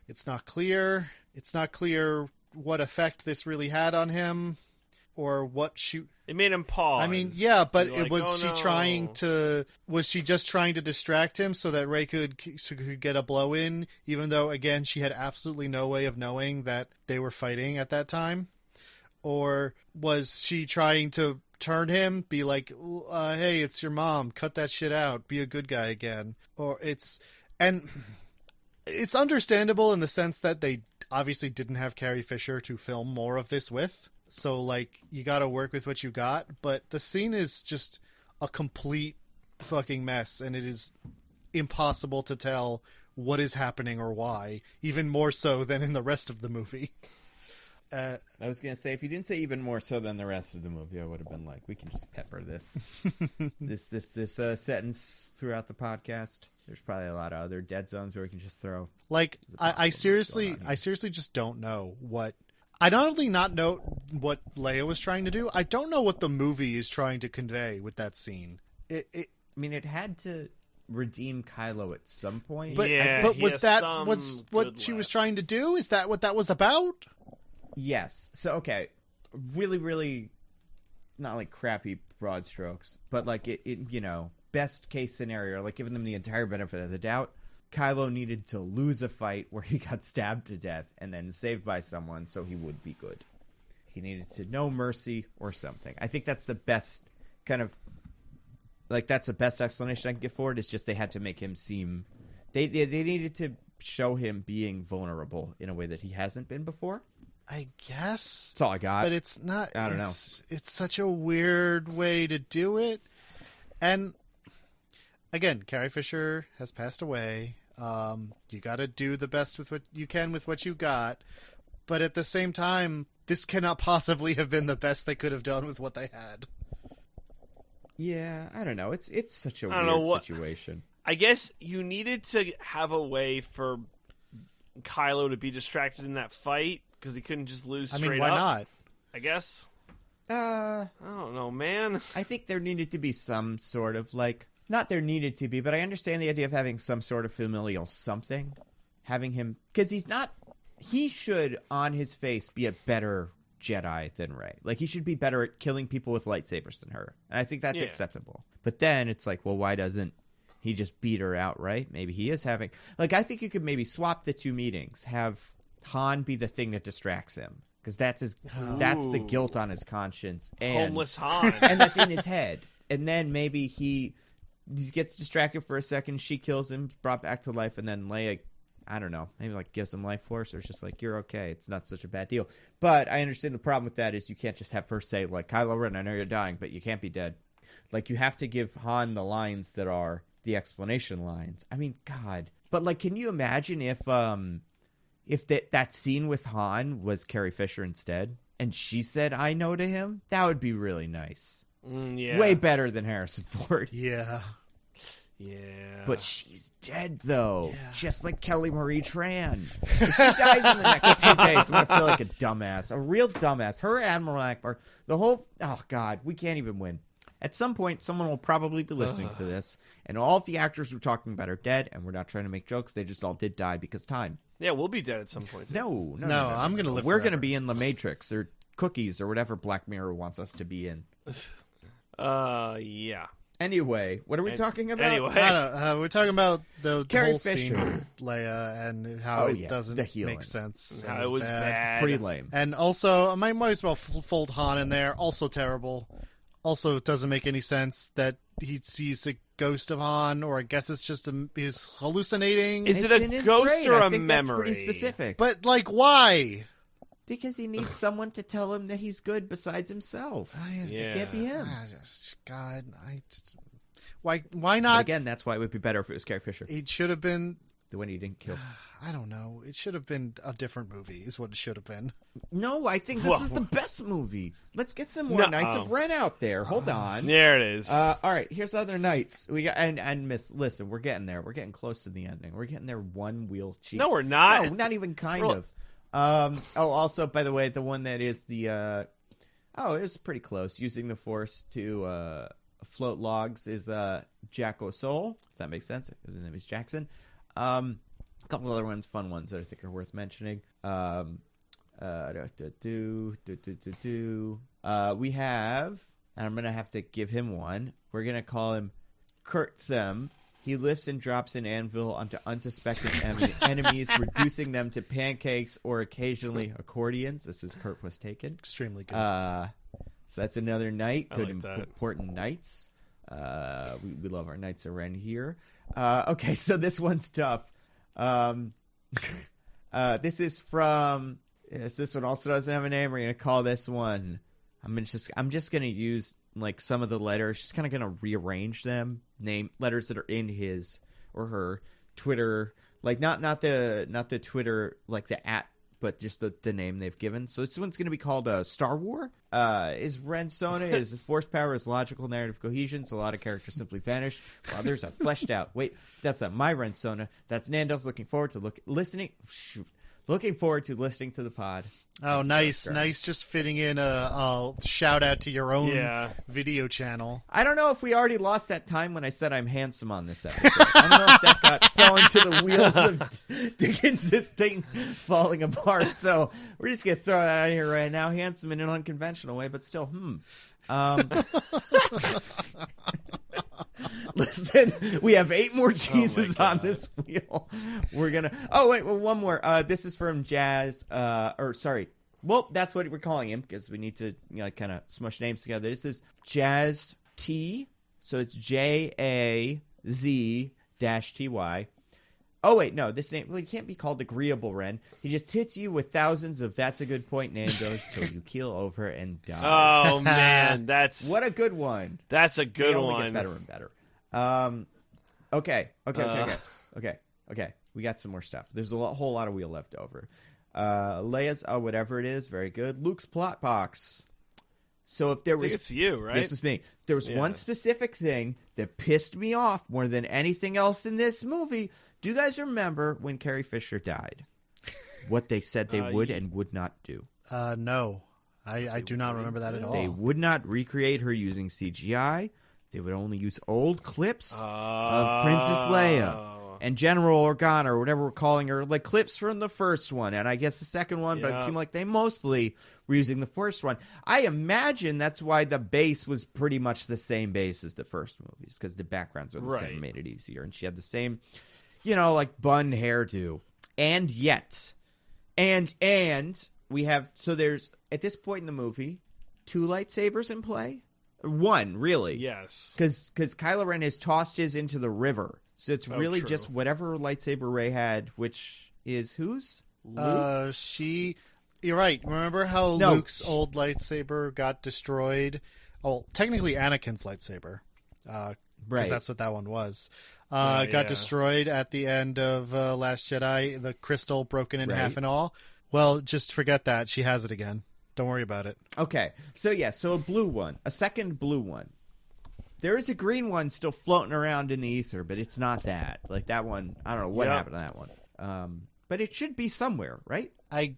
It's not clear. It's not clear what effect this really had on him, or what she... It made him pause. I mean, yeah, but was she just trying to distract him so that Rey could get a blow in, even though, again, she had absolutely no way of knowing that they were fighting at that time? Or was she trying to turn him, be like, hey, it's your mom, cut that shit out, be a good guy again? And it's understandable in the sense that they obviously didn't have Carrie Fisher to film more of this with. So, you gotta work with what you got. But the scene is just a complete fucking mess, and it is impossible to tell what is happening or why, even more so than in the rest of the movie. I was gonna say, if you didn't say even more so than the rest of the movie, I would have been like, we can just pepper this this sentence throughout the podcast. There's probably a lot of other dead zones where we can just throw. I seriously just don't know what. I not only not know what Leia was trying to do, I don't know what the movie is trying to convey with that scene. I mean, it had to redeem Kylo at some point. But was that what she was trying to do? Is that what that was about? Yes. So, okay. Really, really, not crappy broad strokes, but best case scenario, giving them the entire benefit of the doubt. Kylo needed to lose a fight where he got stabbed to death and then saved by someone so he would be good. He needed to know mercy or something. I think that's the best kind of... that's the best explanation I can give for it. It's just they had to make him seem... They needed to show him being vulnerable in a way that he hasn't been before. I guess. That's all I got. But it's not... I don't know. It's such a weird way to do it. And... Again, Carrie Fisher has passed away. You got to do the best with what you can with what you got. But at the same time, this cannot possibly have been the best they could have done with what they had. Yeah, I don't know. It's such a weird situation. I guess you needed to have a way for Kylo to be distracted in that fight because he couldn't just lose straight up. Why not? I guess. I don't know, man. I think there needed to be some sort of not there needed to be, but I understand the idea of having some sort of familial something. Having him... Because he should, on his face, be a better Jedi than Rey. He should be better at killing people with lightsabers than her. And I think that's acceptable. But then it's well, why doesn't he just beat her outright? Maybe he is having... I think you could maybe swap the two meetings. Have Han be the thing that distracts him. Because that's that's the guilt on his conscience. And, homeless Han. And that's in his head. And then maybe he gets distracted for a second, she kills him, brought back to life, and then Leia, I don't know, maybe gives him life force, or it's just you're okay, it's not such a bad deal. But I understand the problem with that is you can't just have her say, Kylo Ren, I know you're dying, but you can't be dead. You have to give Han the lines that are the explanation lines. I mean, God. But, can you imagine if that scene with Han was Carrie Fisher instead, and she said, I know to him? That would be really nice. Yeah. Way better than Harrison Ford. Yeah. Yeah. But she's dead, though. Yeah. Just like Kelly Marie Tran. If she dies in the next 2 days, I'm going to feel like a dumbass. A real dumbass. Her, Admiral Akbar. The whole... Oh, God. We can't even win. At some point, someone will probably be listening to this, and all of the actors we're talking about are dead, and we're not trying to make jokes. They just all did die because time. Yeah, we'll be dead at some point. No, I'm going to live We're forever. going to be in The Matrix, or Cookies, or whatever Black Mirror wants us to be in. Yeah. Anyway, what are we talking about? Anyway. We're talking about the Carrie whole Fisher. scene with Leia and how it doesn't the healing. make sense. How and it is was bad. Pretty lame. And also, I might as well fold Han in there. Also terrible. Also, it doesn't make any sense that he sees a ghost of Han, or I guess it's just he's hallucinating. Is it It's a in his ghost brain. or I a think memory? That's pretty specific. But, like, why? Because he needs someone to tell him that he's good besides himself. Yeah. It can't be him. God, why But not? again, that's why it would be better if it was Carrie Fisher, It should have been. the one he didn't kill. I don't know. It should have been a different movie. Is what it should have been. No, I think this is the best movie. Let's get some more Knights of Ren out there. Hold on. There it is. All right, here's other Knights. We got and Miss. Listen, we're getting there. We're getting close to the ending. We're getting there one wheel cheap. No, we're not. No, not even kind of. Also, by the way, the one that is the. It was pretty close. Using the Force to float logs is Jacko Soul. If that makes sense. His name is Jackson. A couple other ones, fun ones that I think are worth mentioning. We have, and I'm going to have to give him one. We're going to call him Kurt Them. He lifts and drops an anvil onto unsuspecting enemies, reducing them to pancakes or occasionally accordions. This is Kurt Was Taken. Extremely good. So that's another knight. Good, like that. important knights. We love our Knights of Ren here. Okay, so this one's tough. This is from. Yes, this one also doesn't have a name. We're gonna call this one. I'm just gonna use like some of the letters. Just kind of gonna rearrange them. Name letters that are in his or her Twitter. Like not the Twitter like the @ but just the name they've given. So this one's going to be called Star War. Is Ren Sona, is force power, is logical narrative cohesion, so a lot of characters simply vanish, while others are fleshed out. Wait, that's not my Ren Sona. That's Nando's. Looking forward to listening to the pod. Oh, nice. Just fitting in a shout out to your own video channel. I don't know if we already lost that time when I said I'm handsome on this episode. I don't know if that fell into the wheels of Diggins' thing falling apart. So we're just going to throw that out here right now. Handsome in an unconventional way, but still, Listen, we have 8 more cheeses on this wheel. We're gonna. Oh wait, well, one more. This is from Jazz. Well, that's what we're calling him because we need to kind of smush names together. This is Jazz T. So it's JAZ-TY. Oh wait, no, this name he can't be called Agreeable Ren. He just hits you with thousands of "That's a good point" Nandos till you keel over and die. Oh man, that's what a good one. That's a good they only one. Get better and better. Okay. We got some more stuff. There's a whole lot of wheel left over. Leia's whatever it is, very good. Luke's plot box. So if there was, it's you, right? This is me. If there was one specific thing that pissed me off more than anything else in this movie. Do you guys remember when Carrie Fisher died? What they said they would and would not do? No. I do not remember that at all. They would not recreate her using CGI. They would only use old clips of Princess Leia and General Organa, or whatever we're calling her, like clips from the first one, and I guess the second one, but it seemed like they mostly were using the first one. I imagine that's why the base was pretty much the same base as the first movies, because the backgrounds were the same, made it easier, and she had the same, like bun hairdo. And yet, and we have, so there's, at this point in the movie, 2 lightsabers in play. 1, really. Yes. Because Kylo Ren has tossed his into the river. So it's really just whatever lightsaber Rey had, which is whose? Luke's? You're right. Remember how Luke's old lightsaber got destroyed? Oh, technically Anakin's lightsaber. Because that's what that one was. Got destroyed at the end of Last Jedi. The crystal broken in half and all. Well, just forget that. She has it again. Don't worry about it. Okay. So a blue one. A second blue one. There is a green one still floating around in the ether, but it's not that. Like that one, I don't know what happened to that one. But it should be somewhere, right? The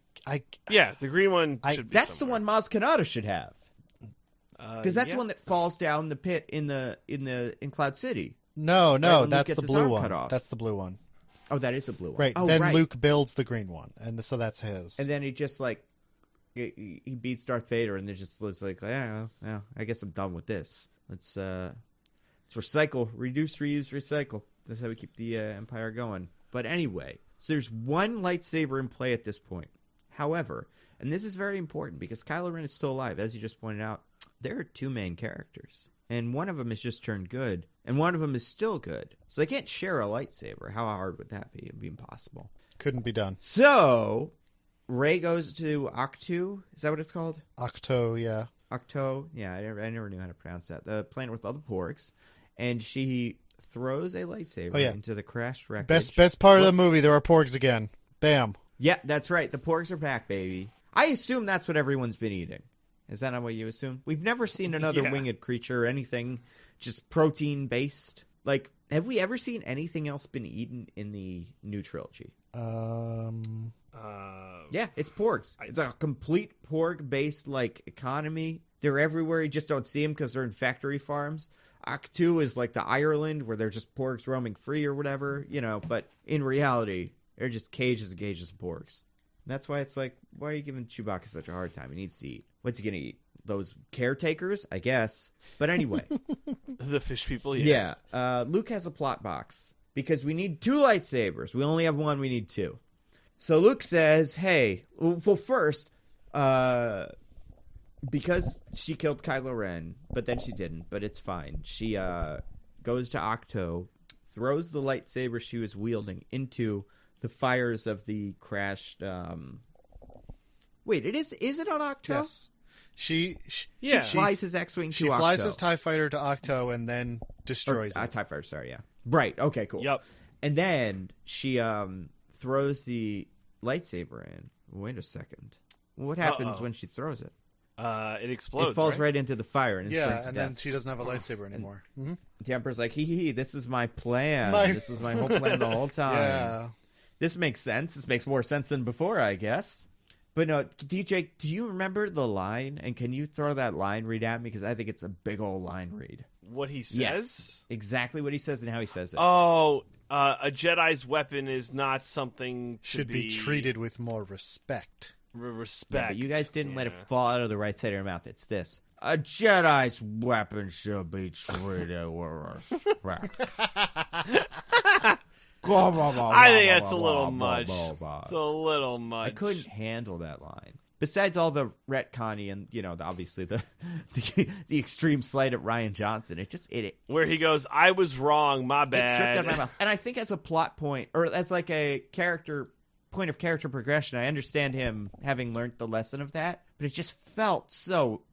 green one should be that's somewhere. The one Maz Kanata should have. Because that's the one that falls down the pit in Cloud City. No, that's the blue one. That's the blue one. Oh, that is a blue one. Right. Then Luke builds the green one, and so that's his. And then he just he beats Darth Vader, and it's like, I guess I'm done with this. Let's recycle, reduce, reuse, recycle. That's how we keep the Empire going. But anyway, so there's 1 lightsaber in play at this point. However, and this is very important because Kylo Ren is still alive, as you just pointed out. there are two main characters. And one of them has just turned good, and one of them is still good. So they can't share a lightsaber. How hard would that be? It'd be impossible. Couldn't be done. So, Rey goes to Ahch-To. Is that what it's called? Ahch-To, yeah. Ahch-To. Yeah, I never knew how to pronounce that. The planet with all the porgs. And she throws a lightsaber into the crashed wreckage. Best part of the movie, there are porgs again. Bam. Yeah, that's right. The porgs are back, baby. I assume that's what everyone's been eating. Is that not what you assume? We've never seen another winged creature or anything just protein-based. Like, have we ever seen anything else been eaten in the new trilogy? Yeah, it's porgs. It's a complete porg-based, like, economy. They're everywhere. You just don't see them because they're in factory farms. Ahch-To is like the Ireland where they're just porgs roaming free or whatever, you know. But in reality, they're just cages and cages of porgs. That's why it's like, why are you giving Chewbacca such a hard time? He needs to eat. What's he going to eat? Those caretakers, I guess. But anyway. The fish people, yeah. Luke has a plot box because we need 2 lightsabers. We only have 1. We need 2. So Luke says, hey, well, first, because she killed Kylo Ren, but then she didn't, but it's fine. She goes to Ahch-To, throws the lightsaber she was wielding into the fires of the crashed. Wait, is it on Ahch-To? Yes. She flies his X-wing to Ahch-To. She flies his TIE fighter to Ahch-To and then destroys it. TIE fighter, sorry, yeah. Right, okay, cool. Yep. And then she throws the lightsaber in. Wait a second. What happens when she throws it? It explodes. It falls right into the fire. And then she doesn't have a lightsaber anymore. Mm-hmm. The Emperor's like, hee, this is my plan. This was my whole plan the whole time. Yeah. This makes sense. This makes more sense than before, I guess. But no, DJ, do you remember the line? And can you throw that line read at me? Because I think it's a big old line read. What he says? Yes, exactly what he says and how he says it. Oh, a Jedi's weapon is not something should be treated with more respect. Respect. Yeah, but you guys didn't let it fall out of the right side of your mouth. It's this. A Jedi's weapon should be treated with respect. I think that's a little much. It's a little much. I couldn't handle that line. Besides all the retconning and, you know, obviously the extreme slight at Rian Johnson, it where he goes, I was wrong, my bad. It tripped out of my mouth. And I think as a plot point, or as like a point of character progression, I understand him having learned the lesson of that, but it just felt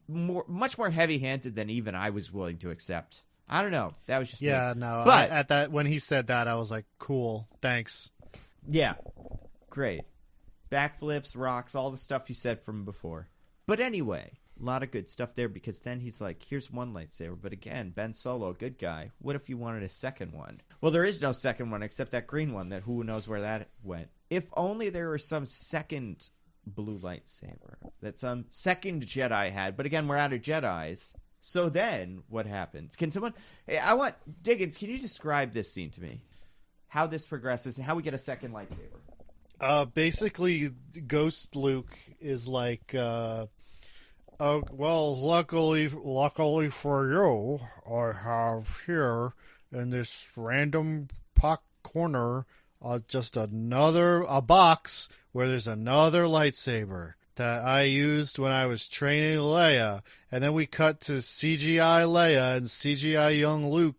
much more heavy-handed than even I was willing to accept. I don't know. That was just me. No. But when he said that, I was like, cool, thanks. Yeah, great. Backflips, rocks, all the stuff you said from before. But anyway, a lot of good stuff there because then he's like, here's one lightsaber. But again, Ben Solo, good guy. What if you wanted a second one? Well, there is no second one except that green one that who knows where that went. If only there was some second blue lightsaber that some second Jedi had. But again, we're out of Jedis. So then what happens? Diggins, can you describe this scene to me? How this progresses and how we get a second lightsaber? Basically, Ghost Luke is like, oh, well, luckily for you, I have here in this random corner just a box where there's another lightsaber that I used when I was training Leia. And then we cut to CGI Leia and CGI young Luke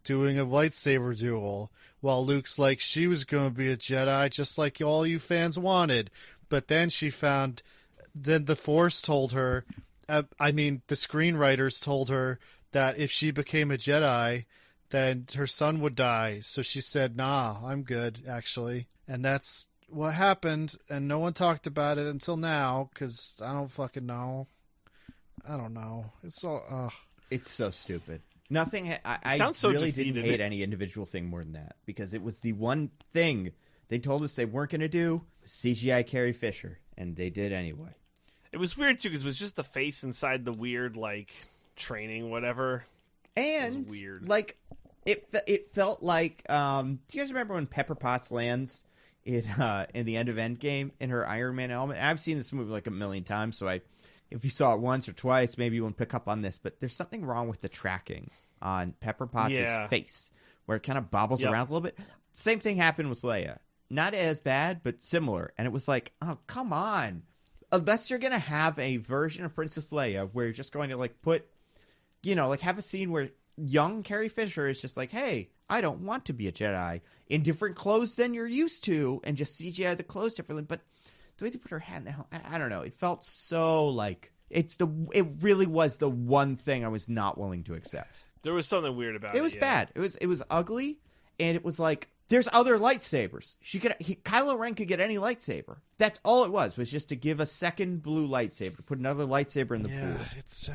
doing a lightsaber duel. While Luke's like, she was going to be a Jedi just like all you fans wanted. But then then the Force told her, the screenwriters told her that if she became a Jedi, then her son would die. So she said, nah, I'm good, actually. And that's what happened, and no one talked about it until now, because I don't fucking know. I don't know. It's all, It's so stupid. Nothing. I so really defeated. didn't hate any individual thing more than that because it was the one thing they told us they weren't going to do. CGI Carrie Fisher, and they did anyway. It was weird too because it was just the face inside the weird like training whatever. And it was weird. Like it felt like. Do you guys remember when Pepper Potts lands in the end of Endgame in her Iron Man helmet? I've seen this movie like a million times, so if you saw it once or twice, maybe you won't pick up on this, but there's something wrong with the tracking on Pepper Potts' face, where it kind of bobbles around a little bit. Same thing happened with Leia. Not as bad, but similar. And it was like, oh, come on. unless you're going to have a version of Princess Leia where you're just going to, like, put, you know, like, have a scene where young Carrie Fisher is just like, hey, I don't want to be a Jedi, in different clothes than you're used to, and just CGI the clothes differently. But the way they put her hat in the hell, I don't know. It felt so, like, it really was the one thing I was not willing to accept. There was something weird about it. It was bad. It was ugly, and it was like, there's other lightsabers. Kylo Ren could get any lightsaber. That's all it was just to give a second blue lightsaber, to put another lightsaber in the pool. It's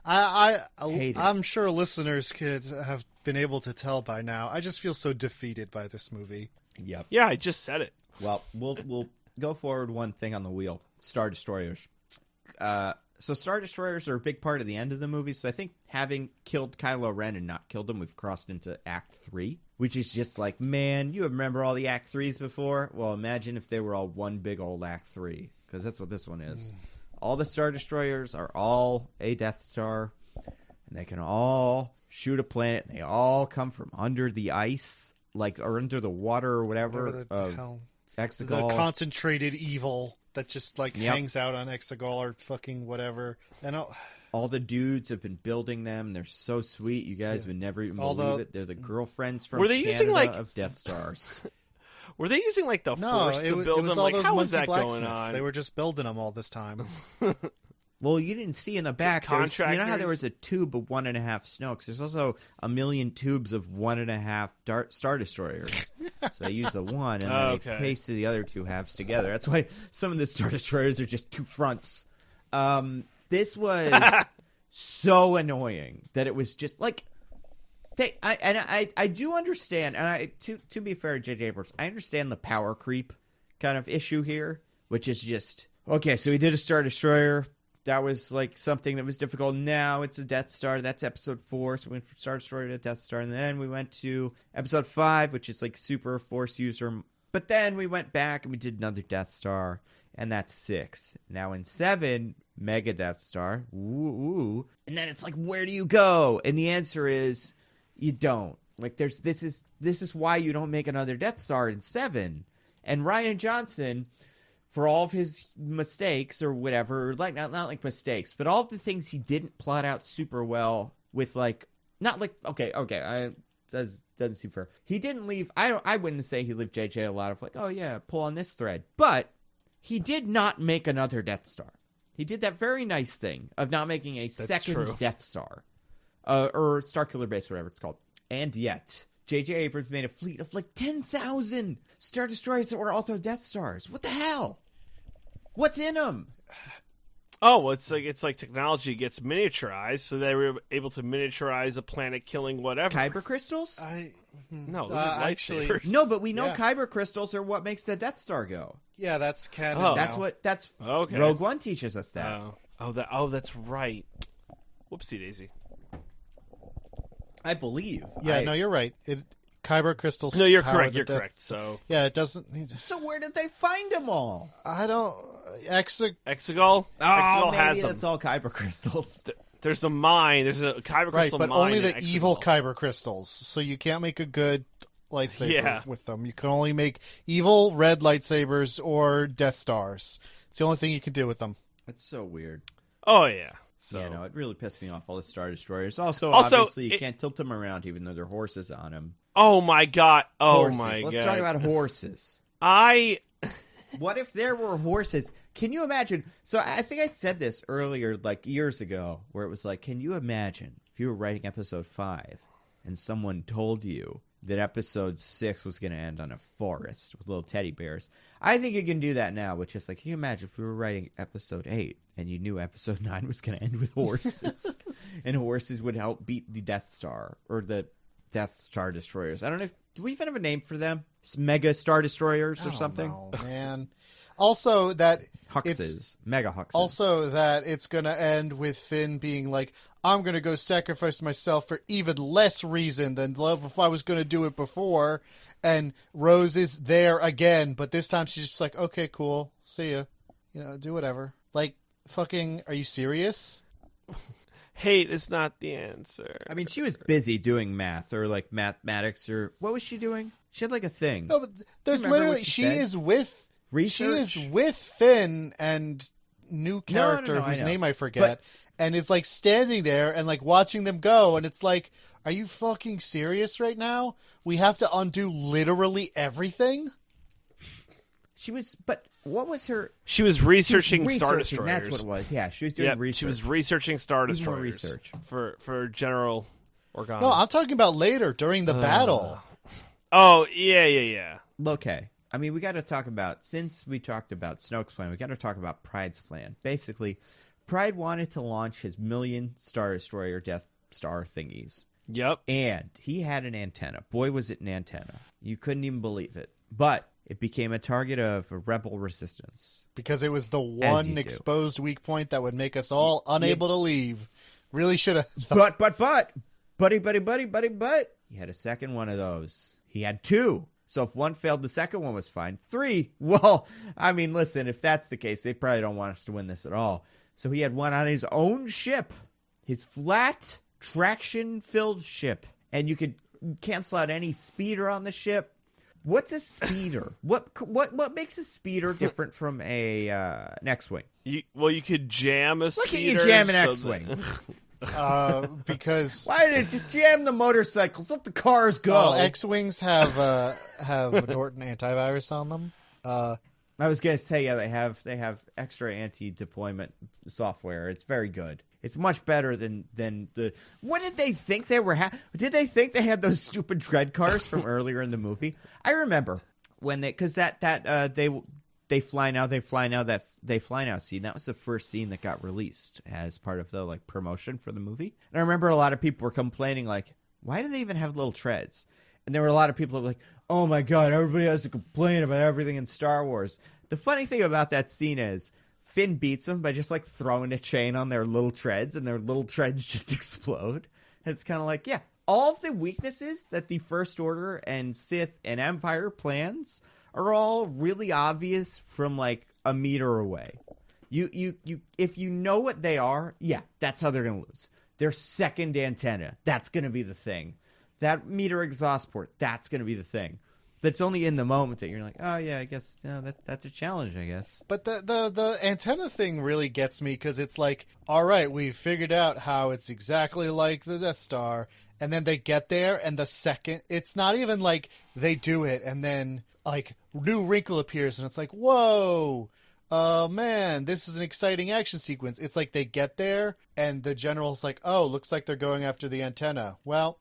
Hate it. I'm sure listeners could have been able to tell by now. I just feel so defeated by this movie. Yep. Yeah, I just said it. Well, we'll go forward one thing on the wheel. Star Destroyers. So Star Destroyers are a big part of the end of the movie, so I think having killed Kylo Ren and not killed him, we've crossed into Act 3, which is just like, man, you remember all the Act 3s before? Well, imagine if they were all one big old Act 3, because that's what this one is. All the Star Destroyers are all a Death Star, and they can all shoot a planet, and they all come from under the ice, like, or under the water or whatever of Exegol. The concentrated evil that just, like, hangs out on Exegol or fucking whatever. And all the dudes have been building them. They're so sweet. You guys would never even believe it. They're the girlfriends from Canada of Death Stars. Were they using, like, the Force to build them? Like, how was that going on? They were just building them all this time. Well, you didn't see in the back. You know how there was a tube of 1.5 Snokes? There's also a million tubes of 1.5 Star Destroyers. So they use the one, and then they pasted the other two halves together. That's why some of the Star Destroyers are just two fronts. This was so annoying that it was just like... I do understand, and to be fair to J.J. Abrams, I understand the power creep kind of issue here, which is just, okay, so we did a Star Destroyer. That was like something that was difficult. Now it's a Death Star. That's episode 4. So we went from Star Destroyer to Death Star. And then we went to episode 5, which is like super Force user. But then we went back and we did another Death Star. And that's 6. Now in 7, Mega Death Star. Ooh. And then it's like, where do you go? And the answer is, you don't. Like, this is why you don't make another Death Star in 7. And Rian Johnson, for all of his mistakes or whatever, like not like mistakes, but all of the things he didn't plot out super well with, like, not like, doesn't seem fair. He didn't leave, I wouldn't say he left JJ a lot of like, oh yeah, pull on this thread. But he did not make another Death Star. He did that very nice thing of not making a second Death Star. Or Starkiller Base, whatever it's called. And yet, J.J. Abrams made a fleet of like 10,000 Star Destroyers that were also Death Stars. What the hell? What's in them? Oh, well, it's like technology gets miniaturized, so they were able to miniaturize a planet, killing whatever. Kyber crystals? No, those are lightsabers. No, but we know Kyber crystals are what makes the Death Star go. Yeah, that's canon. Rogue One teaches us that. That's right. Whoopsie daisy. I believe. Yeah, no, you're right. Kyber crystals. No, you're correct. You're correct. So yeah, it doesn't. So where did they find them all? I don't. Exegol. Oh, Exegol maybe has that's all Kyber crystals. There's a mine. There's a Kyber crystal mine. Right, but only the Exegol. evil Kyber crystals. So you can't make a good lightsaber with them. You can only make evil red lightsabers or Death Stars. It's the only thing you can do with them. That's so weird. Oh yeah. So. Yeah, no, it really pissed me off, all the Star Destroyers. Also obviously, you can't tilt them around even though there are horses on them. Oh, my God. Let's talk about horses. What if there were horses? Can you imagine? So I think I said this earlier, like years ago, where it was like, can you imagine if you were writing episode 5 and someone told you that episode 6 was going to end on a forest with little teddy bears? I think you can do that now, but just like, can you imagine if we were writing episode 8 and you knew episode 9 was going to end with horses and horses would help beat the Death Star or the Death Star Destroyers? I don't know do we even have a name for them? Just Mega Star Destroyers or something? Oh, man. Also, that Huxes. Mega Huxes. Also, that it's going to end with Finn being like, I'm going to go sacrifice myself for even less reason than love if I was going to do it before. And Rose is there again, but this time she's just like, okay, cool. See ya. Do whatever. Like, fucking, are you serious? Hate is not the answer. I mean, she was busy doing math or like mathematics or what was she doing? She had like a thing. No, but there's literally, she is with research. She is with Finn and new character whose name I forget, and is like standing there and like watching them go, and it's like, are you fucking serious right now? We have to undo literally everything? But what was her... She was researching Star Destroyers. That's what it was. Yeah, she was doing research. She was researching Star Destroyers. Research. For General Organa. No, I'm talking about later, during the battle. Oh, yeah. Okay. I mean, we got to talk about... Since we talked about Snoke's plan, we got to talk about Pride's plan. Basically, Pride wanted to launch his million Star Destroyer Death Star thingies. Yep. And he had an antenna. Boy, was it an antenna. You couldn't even believe it. But it became a target of rebel resistance. Because it was the one exposed weak point that would make us all unable to leave. Really should have... But, buddy. He had a second one of those. He had two. So if one failed, the second one was fine. 3, well, I mean, listen, if that's the case, they probably don't want us to win this at all. So he had one on his own ship. His flat, traction-filled ship. And you could cancel out any speeder on the ship. What's a speeder? What makes a speeder different from an X-Wing? You could jam a speeder. Look at you jam an X-Wing. Because why did it just jam the motorcycles? Let the cars go. X-Wings have Norton antivirus on them. I was gonna say, yeah, they have extra anti-deployment software. It's very good. It's much better than the... What did they think they were... Did they think they had those stupid tread cars from earlier in the movie? I remember when they... Because they fly now scene. That was the first scene that got released as part of the like promotion for the movie. And I remember a lot of people were complaining like, why do they even have little treads? And there were a lot of people that were like, oh my God, everybody has to complain about everything in Star Wars. The funny thing about that scene is Finn beats them by just like throwing a chain on their little treads, and their little treads just explode. And it's kind of like, yeah, all of the weaknesses that the First Order and Sith and Empire plans are all really obvious from like a meter away. You if you know what they are, yeah, that's how they're gonna lose. Their second antenna, that's gonna be the thing. That meter exhaust port, that's gonna be the thing. That's only in the moment that you're like, oh yeah, I guess that's a challenge, I guess. But the antenna thing really gets me because it's like, all right, we've figured out how it's exactly like the Death Star, and then they get there, and the second, it's not even like they do it, and then like new wrinkle appears, and it's like, whoa, man, this is an exciting action sequence. It's like they get there, and the general's like, oh, looks like they're going after the antenna. Well,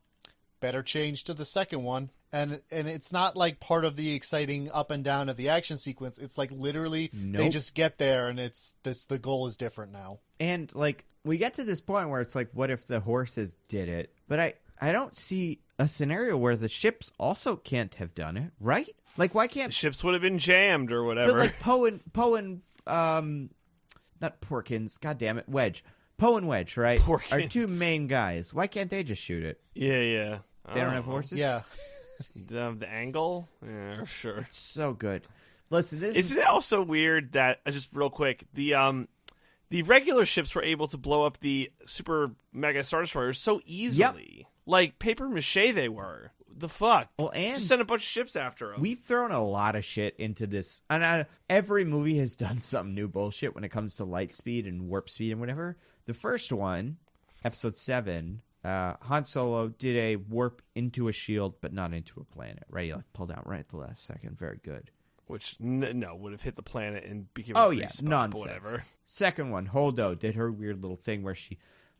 better change to the second one. And it's not like part of the exciting up and down of the action sequence. It's like literally They just get there, and the goal is different now. And like we get to this point where it's like, what if the horses did it? But I don't see a scenario where the ships also can't have done it, right? Like why can't the ships would have been jammed or whatever? Like Poe and not Porkins, god damn it, Wedge. Poe and Wedge, right? Porkins. Are two main guys. Why can't they just shoot it? Yeah. They don't have horses? Yeah. The angle? Yeah, sure. It's so good. Listen, Isn't it also weird that, just real quick, the regular ships were able to blow up the super mega Star Destroyers so easily? Yep. Like paper mache they were. The fuck? Well, and just send a bunch of ships after them. We've thrown a lot of shit into this. And every movie has done some new bullshit when it comes to light speed and warp speed and whatever. The first one, episode 7... Han Solo did a warp into a shield, but not into a planet. Right, he like pulled out right at the last second. Very good. Which no would have hit the planet and became nonsense. Whatever. Second one, Holdo did her weird little thing where she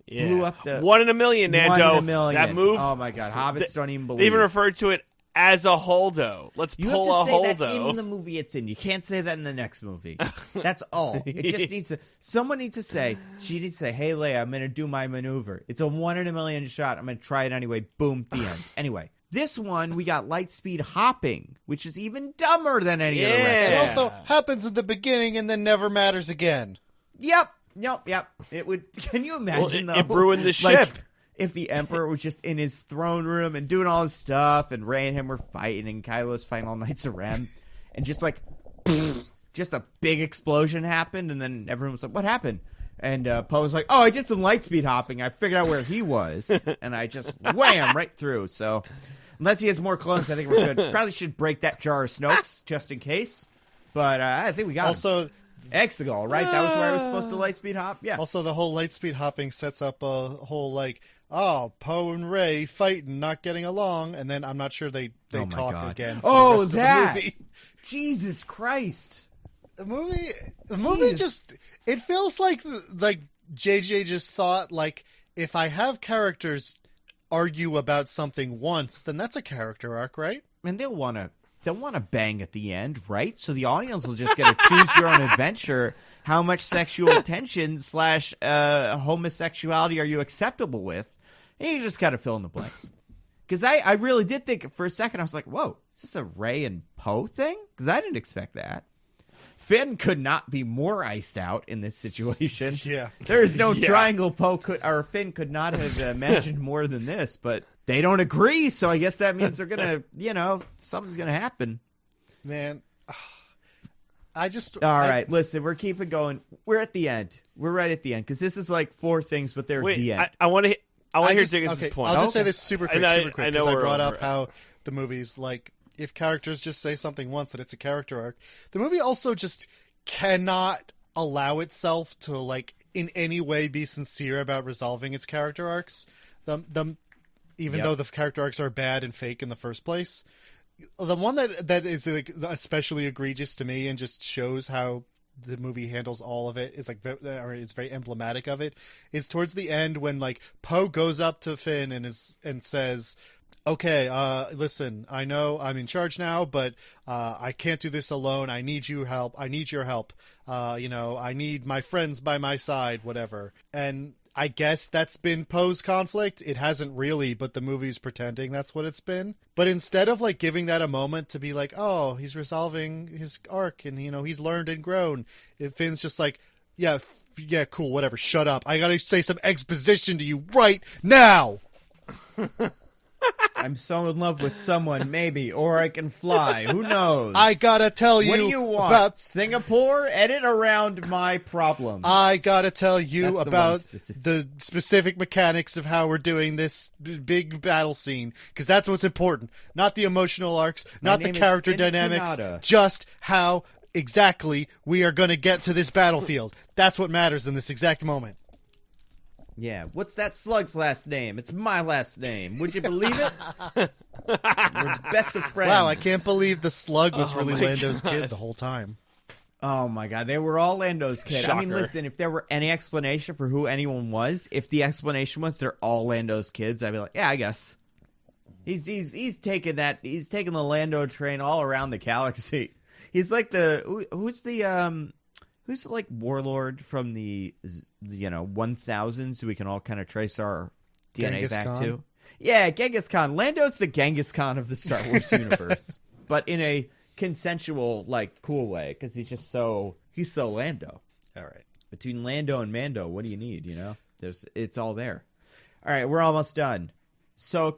blew up the 1 in a million. Nando, 1 in a million. That move. Oh my god, hobbits don't even believe. They even referred to it as a Holdo. Let's pull a Holdo. You have to say that in the movie it's in. You can't say that in the next movie. That's all. It just needs to... Someone needs to say... She needs to say, hey, Leia, I'm going to do my maneuver. It's a 1 in a million shot. I'm going to try it anyway. Boom, the end. Anyway, this one, we got light speed hopping, which is even dumber than any of the rest. It also happens at the beginning and then never matters again. Yep. It would... Can you imagine, though? It ruined the ship. If the Emperor was just in his throne room and doing all his stuff, and Rey and him were fighting, and Kylo's fighting all Knights of Ren, and just like, just a big explosion happened, and then everyone was like, what happened? And Poe was like, oh, I did some light speed hopping. I figured out where he was, and I just wham right through. So, unless he has more clones, I think we're good. Probably should break that jar of Snokes, just in case. But I think we got also him. Exegol, right? That was where I was supposed to lightspeed hop? Yeah. Also, the whole lightspeed hopping sets up a whole, like, Poe and Rey fighting, not getting along, and then I'm not sure they Oh my talk God. again. Oh, for the rest of that! the movie. Jesus Christ. The movie just, it feels like JJ just thought, like, if I have characters argue about something once, then that's a character arc, right? And they'll want to bang at the end, right? So the audience will just get to choose your own adventure. How much sexual tension / homosexuality are you acceptable with? And you just gotta fill in the blanks. Because I really did think for a second, I was like, whoa, is this a Rey and Poe thing? Because I didn't expect that. Finn could not be more iced out in this situation. Yeah. There is no triangle Finn could not have imagined more than this, but they don't agree, so I guess that means they're going to, something's going to happen. Man, All right, listen, we're keeping going. We're at the end. We're right at the end, because this is like 4 things, but they're at the end. I want to hear Diggins' point. I'll just say this super quick, because I brought up over. how the movie's like, if characters just say something once that it's a character arc, the movie also just cannot allow itself to, like, in any way be sincere about resolving its character arcs. Even though the character arcs are bad and fake in the first place. The one that is, like, especially egregious to me and just shows how the movie handles all of it, is like, or it's very emblematic of it, is towards the end when, like, Poe goes up to Finn and says, okay, listen, I know I'm in charge now, but I can't do this alone. I need your help. I need my friends by my side, whatever. And I guess that's been Poe's conflict. It hasn't really, but the movie's pretending that's what it's been. But instead of, like, giving that a moment to be like, oh, he's resolving his arc and, he's learned and grown, Finn's just like, yeah, cool, whatever, shut up. I gotta say some exposition to you right now! I'm so in love with someone, maybe, or I can fly. Who knows? I gotta tell you. What do you want? About Singapore? Edit around my problems. I gotta tell you That's about the specific mechanics of how we're doing this big battle scene, because that's what's important. Not the emotional arcs, not the character dynamics, just how exactly we are gonna get to this battlefield. That's what matters in this exact moment. Yeah, what's that slug's last name? It's my last name. Would you believe it? We're best of friends. Wow, I can't believe the slug was really Lando's kid the whole time. Oh my God, they were all Lando's kid. Shocker. I mean, listen, if there were any explanation for who anyone was, if the explanation was they're all Lando's kids, I'd be like, yeah, I guess. He's taking the Lando train all around the galaxy. He's like who's the like warlord from the 1000s who we can all kind of trace our DNA Genghis back Khan? to? Yeah, Genghis Khan. Lando's the Genghis Khan of the Star Wars universe, but in a consensual, like, cool way, because he's so Lando. All right. Between Lando and Mando, what do you need? It's all there. All right, we're almost done. So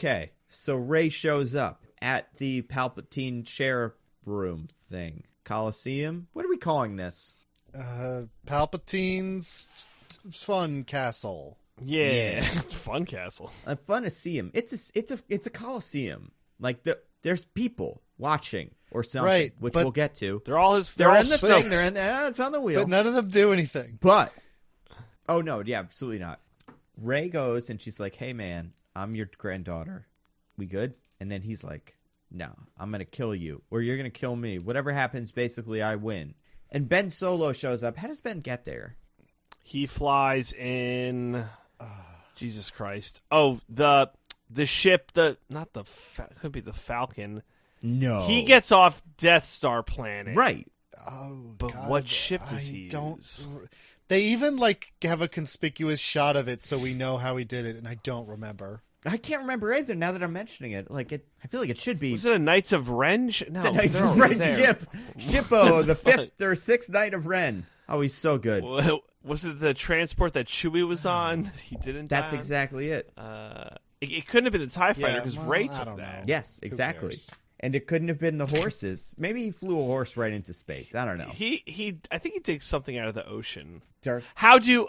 Rey shows up at the Palpatine chair room thing, Coliseum. What are we calling this? Palpatine's fun castle. Yeah. It's fun castle. A Funicium. It's a Coliseum. Like there's people watching or something, right, which we'll get to. They're all in the thing. They're in there. It's on the wheel. But none of them do anything. But oh no, yeah, absolutely not. Rey goes and she's like, "Hey man, I'm your granddaughter. We good?" And then he's like, "No, I'm gonna kill you, or you're gonna kill me. Whatever happens, basically, I win." And Ben Solo shows up. How does Ben get there? He flies in. Jesus Christ! Oh, the ship. Could be the Falcon. No, he gets off Death Star planet. Right. Oh, but God, what ship does he use? They even have a conspicuous shot of it, so we know how he did it, and I don't remember. I can't remember either. Now that I'm mentioning it, I feel like it should be. Was it a Knights of Ren? No, the Knights of Ren ship. Shippo, the 5th or 6th Knight of Ren. Oh, he's so good. Was it the transport that Chewie was on? He didn't. That's exactly it. It couldn't have been the TIE fighter because Rey took that. Know. Yes, exactly. And it couldn't have been the horses. Maybe he flew a horse right into space. I don't know. I think he digs something out of the ocean. Darth. How do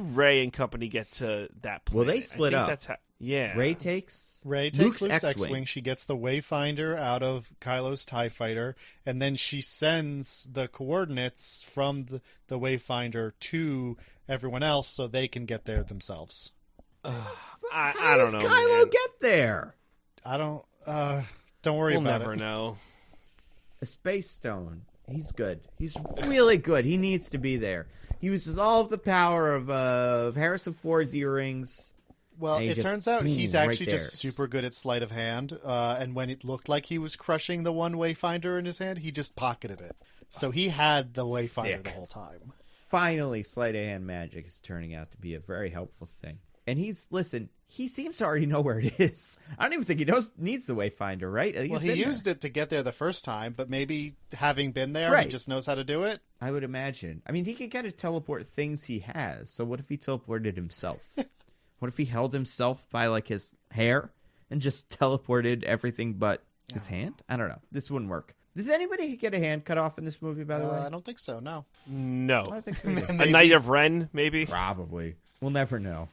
Rey and company get to that planet? Well, they split up. Yeah. Rey takes Luke's X-Wing. X-Wing. She gets the Wayfinder out of Kylo's TIE Fighter, and then she sends the coordinates from the Wayfinder to everyone else so they can get there themselves. I How don't does know. Kylo man. get there? I don't worry We'll about never it. know. A space stone. He's good. He's really good. He needs to be there. He uses all of the power of Harrison Ford's earrings. Well, And he it just, turns out boom, he's right actually just there. super good at sleight of hand, and when it looked like he was crushing the one Wayfinder in his hand, he just pocketed it. So he had the Wayfinder Sick. the whole time. Finally, sleight of hand magic is turning out to be a very helpful thing. And he seems to already know where it is. I don't even think he needs the Wayfinder, right? Well, he used it to get there the first time, but maybe having been there, Right. he just knows how to do it. I would imagine. I mean, he can kind of teleport things he has. So what if he teleported himself? What if he held himself by, like, his hair and just teleported everything but his hand? I don't know. This wouldn't work. Does anybody get a hand cut off in this movie, by the way? I don't think so, no. No. I don't think so either. A Knight of Ren, maybe? Probably. We'll never know.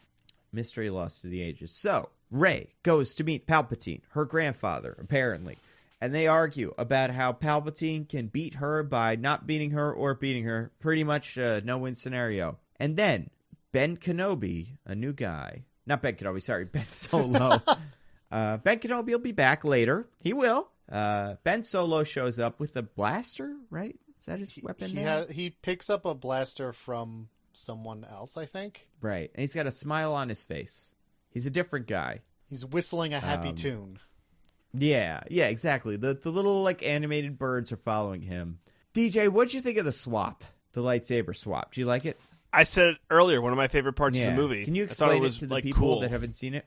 Mystery lost to the ages. So, Rey goes to meet Palpatine, her grandfather, apparently. And they argue about how Palpatine can beat her by not beating her or beating her. Pretty much a no-win scenario. And then, Ben Kenobi, a new guy. Not Ben Kenobi, sorry, Ben Solo. Ben Kenobi will be back later. He will. Ben Solo shows up with a blaster, right? Is that his weapon now? He picks up a blaster from someone else, I think. Right. And he's got a smile on his face. He's a different guy. He's whistling a happy tune. Yeah, exactly. The little, like, animated birds are following him. DJ, what'd you think of the swap? The lightsaber swap. Do you like it? I said it earlier, one of my favorite parts of the movie. Can you I thought explain it was, to the like, people cool. that haven't seen it?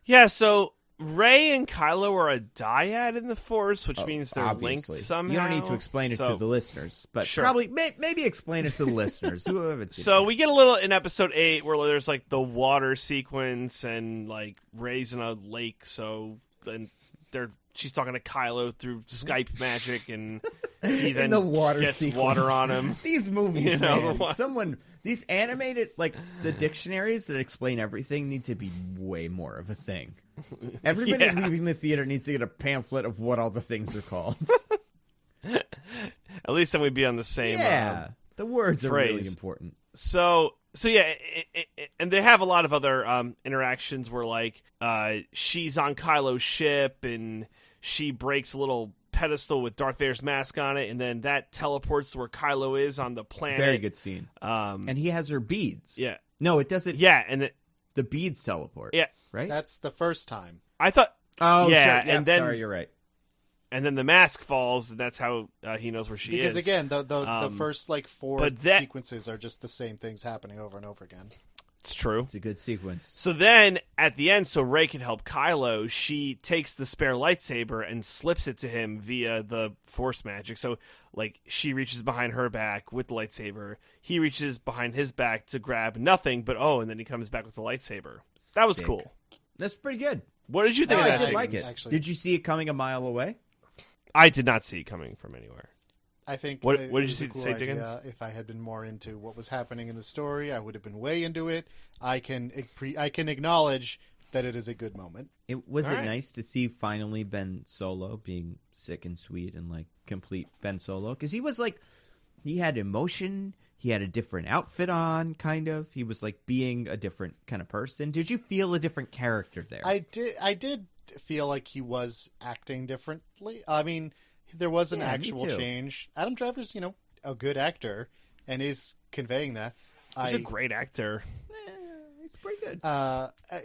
Yeah, so Rey and Kylo are a dyad in the Force, which means they're Obviously. linked somehow. You don't need to explain it to the listeners, but probably maybe explain it to the listeners who haven't seen it. So we get a little in episode 8 where there's like the water sequence and like Rey's in a lake, so then she's talking to Kylo through Skype magic, and he then in the water gets sequence. water on him. These movies, You know, man. These animated, like, the dictionaries that explain everything need to be way more of a thing. Everybody leaving the theater needs to get a pamphlet of what all the things are called. At least then we'd be on the same the words are phrase. really important. So yeah, and they have a lot of other interactions where, like, she's on Kylo's ship and she breaks a little pedestal with Darth Vader's mask on it, and then that teleports to where Kylo is on the planet. Very good scene. And he has her beads. Yeah. No, it doesn't. Yeah, and the beads teleport. Yeah. Right? That's the first time. I thought. Oh, yeah, sure. and then sorry, you're right. And then the mask falls, and that's how he knows where she is. Because again, the first like 4 sequences are just the same things happening over and over again. It's true. It's a good sequence. So then, at the end, so Rey can help Kylo, she takes the spare lightsaber and slips it to him via the Force magic. So, like, she reaches behind her back with the lightsaber. He reaches behind his back to grab nothing, but and then he comes back with the lightsaber. That was cool. That's pretty good. What did you think of I that did sequence? like it. Actually. Did you see it coming a mile away? I did not see it coming from anywhere. I think. What it did you was a cool say, idea. Diggins? If I had been more into what was happening in the story, I would have been way into it. I can acknowledge that it is a good moment. Was it nice to see finally Ben Solo being sick and sweet and, like, complete Ben Solo? Because he was like, he had emotion. He had a different outfit on, kind of. He was like being a different kind of person. Did you feel a different character there? I did feel like he was acting differently. I mean, there was an actual change. Adam Driver's, a good actor and is conveying that. He's a great actor. He's pretty good.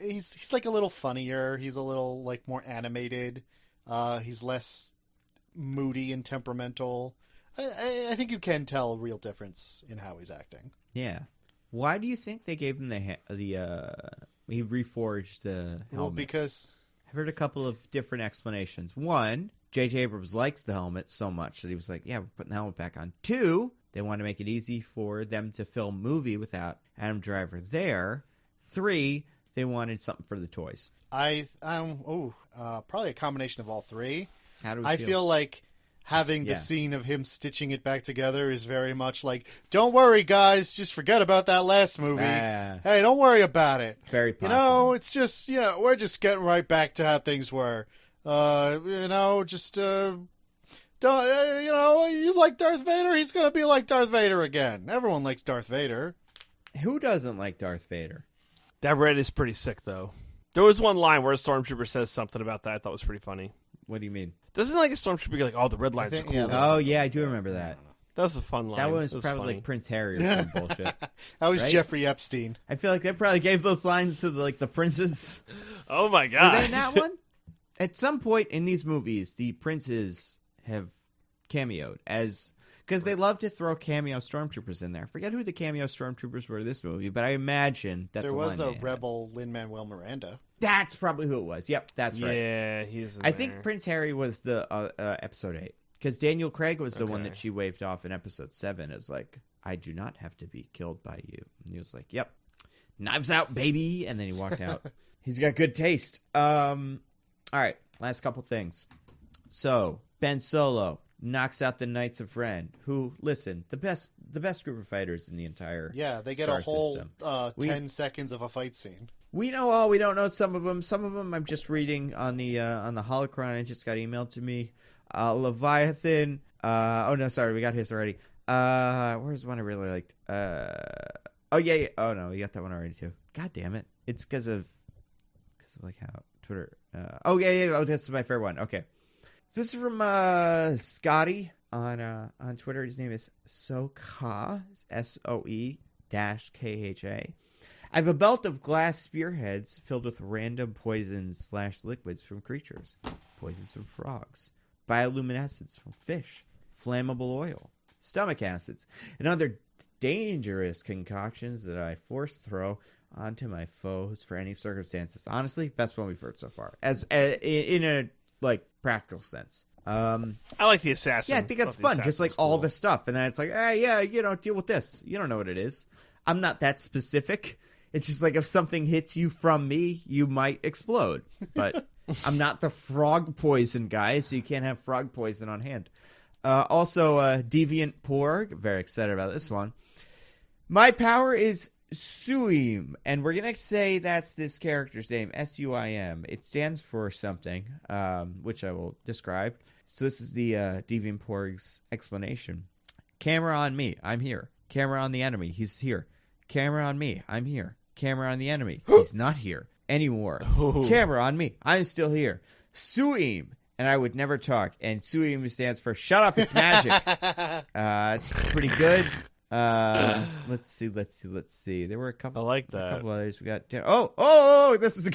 He's like a little funnier. He's a little like more animated. He's less moody and temperamental. I think you can tell a real difference in how he's acting. Yeah. Why do you think they gave him he reforged the helmet? Well, because I've heard a couple of different explanations. One, J.J. Abrams likes the helmet so much that he was like, yeah, we're putting the helmet back on. Two, they want to make it easy for them to film a movie without Adam Driver there. Three, they wanted something for the toys. probably a combination of all three. How do we I feel like having Yeah. the scene of him stitching it back together is very much like, don't worry, guys, just forget about that last movie. Hey, don't worry about it. Very possible. You know, it's just, we're just getting right back to how things were. Just, don't, you like Darth Vader? He's going to be like Darth Vader again. Everyone likes Darth Vader. Who doesn't like Darth Vader? That red is pretty sick, though. There was one line where a stormtrooper says something about that I thought was pretty funny. What do you mean? Doesn't like a stormtrooper be like, oh, the red lines are cool. yeah, Oh, yeah, I do remember that. That was a fun line. That one was It probably funny. like Prince Harry or some bullshit. That was Right? Jeffrey Epstein. I feel like they probably gave those lines to the princes. Oh, my Were God. they in that one? At some point in these movies, the princes have cameoed because they love to throw cameo stormtroopers in there. I forget who the cameo stormtroopers were in this movie, but I imagine that's There was line a they had. rebel Lin-Manuel Miranda. That's probably who it was. Yep, that's right. Yeah, he's in I there. think Prince Harry was the episode 8 because Daniel Craig was the one Okay. that she waved off in episode 7 as like, I do not have to be killed by you. And he was like, yep, knives out, baby. And then he walked out. He's got good taste. All right, last couple things. So Ben Solo knocks out the Knights of Ren, who, listen, the best group of fighters in the entire Yeah, they get star a whole system. 10 seconds of a fight scene. We know all. We don't know some of them. Some of them I'm just reading on the holocron. It just got emailed to me. Leviathan. Oh no, sorry, we got his already. Where's one I really liked? Oh yeah. Oh no, we got that one already too. God damn it! It's because of like how Twitter. Oh yeah. Oh, that's my favorite one. Okay, so this is from Scotty on Twitter. His name is Soka, SOE-KHA. I have a belt of glass spearheads filled with random poisons / liquids from creatures, poisons from frogs, bioluminescence from fish, flammable oil, stomach acids, and other dangerous concoctions that I force throw onto my foes for any circumstances. Honestly, best one we've heard so far, as in a like practical sense. I like the assassin. Yeah, I think that's thought the fun. Just like assassin was all cool. the stuff, and then it's like, yeah, deal with this. You don't know what it is. I'm not that specific. It's just like if something hits you from me, you might explode. But I'm not the frog poison guy, so you can't have frog poison on hand. Also, Deviant Porg. Very excited about this one. My power is Suim, and we're going to say that's this character's name, Suim. It stands for something, which I will describe. So this is the Deviant Porg's explanation. Camera on me, I'm here. Camera on the enemy, he's here. Camera on me, I'm here. Camera on the enemy, he's not here anymore. Ooh. Camera on me, I'm still here. Suim, and I would never talk. And Suim stands for shut up, it's magic. It's pretty good. Let's see. There were a couple. I like A that. couple others. We got. This is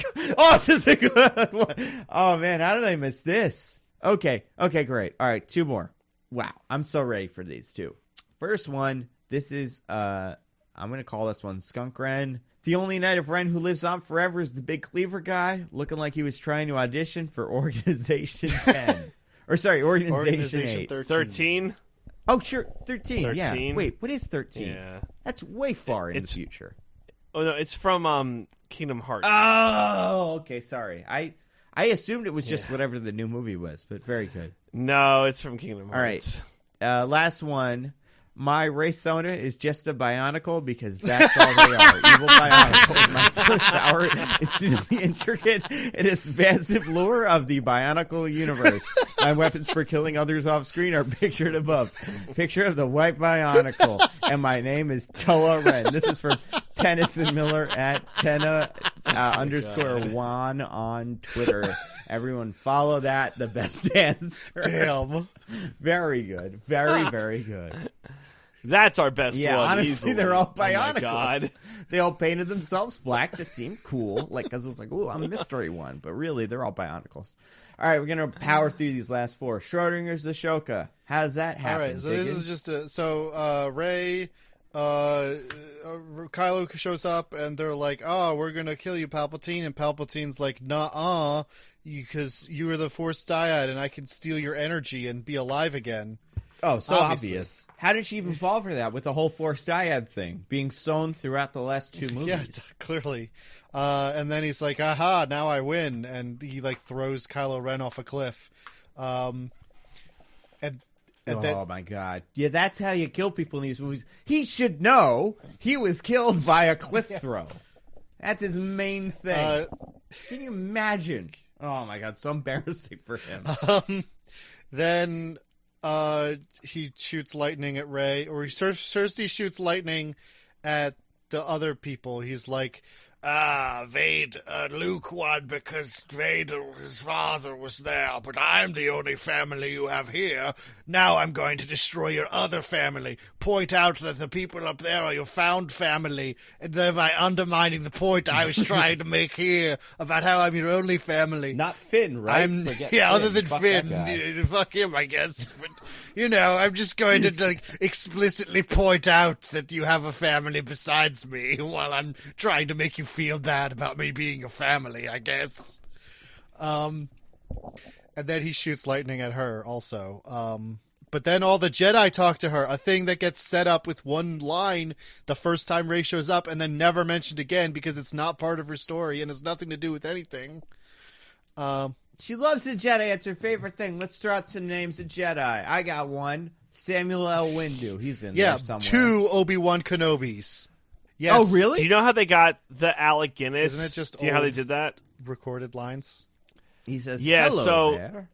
a good one. Oh man, how did I miss this? Okay, great. All right, two more. Wow, I'm so ready for these two. First one. This is I'm gonna call this one Skunk Ren. The only Knight of Ren who lives on forever is the big cleaver guy, looking like he was trying to audition for Organization 10. Or sorry, Organization 8. 13? Oh, sure, 13. Yeah. 13? Wait, what is 13? Yeah. That's way far in the It's- future. Oh, no, it's from Kingdom Hearts. Oh, okay, sorry. I assumed it was just whatever the new movie was, but very good. No, it's from Kingdom All right. Hearts. Last one. My race Sona is just a Bionicle because that's all they are. Evil Bionicles. My first power is to the intricate and expansive lore of the Bionicle universe. My weapons for killing others off screen are pictured above. Picture of the white Bionicle. And my name is Toa Ren. This is from Tennyson Miller at Tenna _ Juan on Twitter. Everyone follow that. The best answer. Damn. Very good. Very, very good. That's our best Yeah, one. honestly, easily. they're all Oh my Bionicles. God. They all painted themselves black to seem cool, like because it was like, "Ooh, I'm a mystery one," but really, they're all Bionicles. All right, we're gonna power through these last four. Schrodinger's Ashoka. How does that happen? All right, so Diggins? this is just Rey, Kylo shows up, and they're like, "Oh, we're gonna kill you, Palpatine," and Palpatine's like, "Nuh-uh, because you are the Force dyad, and I can steal your energy and be alive again." Oh, so Obviously. obvious. How did she even fall for that with the whole Force dyad thing being sown throughout the last two movies? Yeah, clearly. And then he's like, "Aha, now I win," and he like throws Kylo Ren off a cliff. and Oh then, my god. Yeah, that's how you kill people in these movies. He should know he was killed by a cliff throw. That's his main thing. Can you imagine? Oh my god, so embarrassing for him. Then he shoots lightning at Rey, or Cersei shoots lightning at the other people. He's like, Luke won because Vader, his father, was there, but I'm the only family you have here. Now I'm going to destroy your other family. Point out that the people up there are your found family, and thereby undermining the point I was trying to make here about how I'm your only family. Not Finn, right? Other than Fuck Finn. Fuck him, I guess. But, I'm just going to explicitly point out that you have a family besides me while I'm trying to make you feel bad about me being a family, I guess. And then he shoots lightning at her also. But then all the Jedi talk to her, a thing that gets set up with one line the first time Rey shows up and then never mentioned again because it's not part of her story and has nothing to do with anything. She loves the Jedi. It's her favorite thing. Let's throw out some names of Jedi. I got one. Samuel L. Windu. He's in there somewhere. 2 Obi-Wan Kenobis. Yes. Oh, really? Do you know how they got the Alec Guinness? Isn't it just Do you know how they did that? Recorded lines? He says, hello there.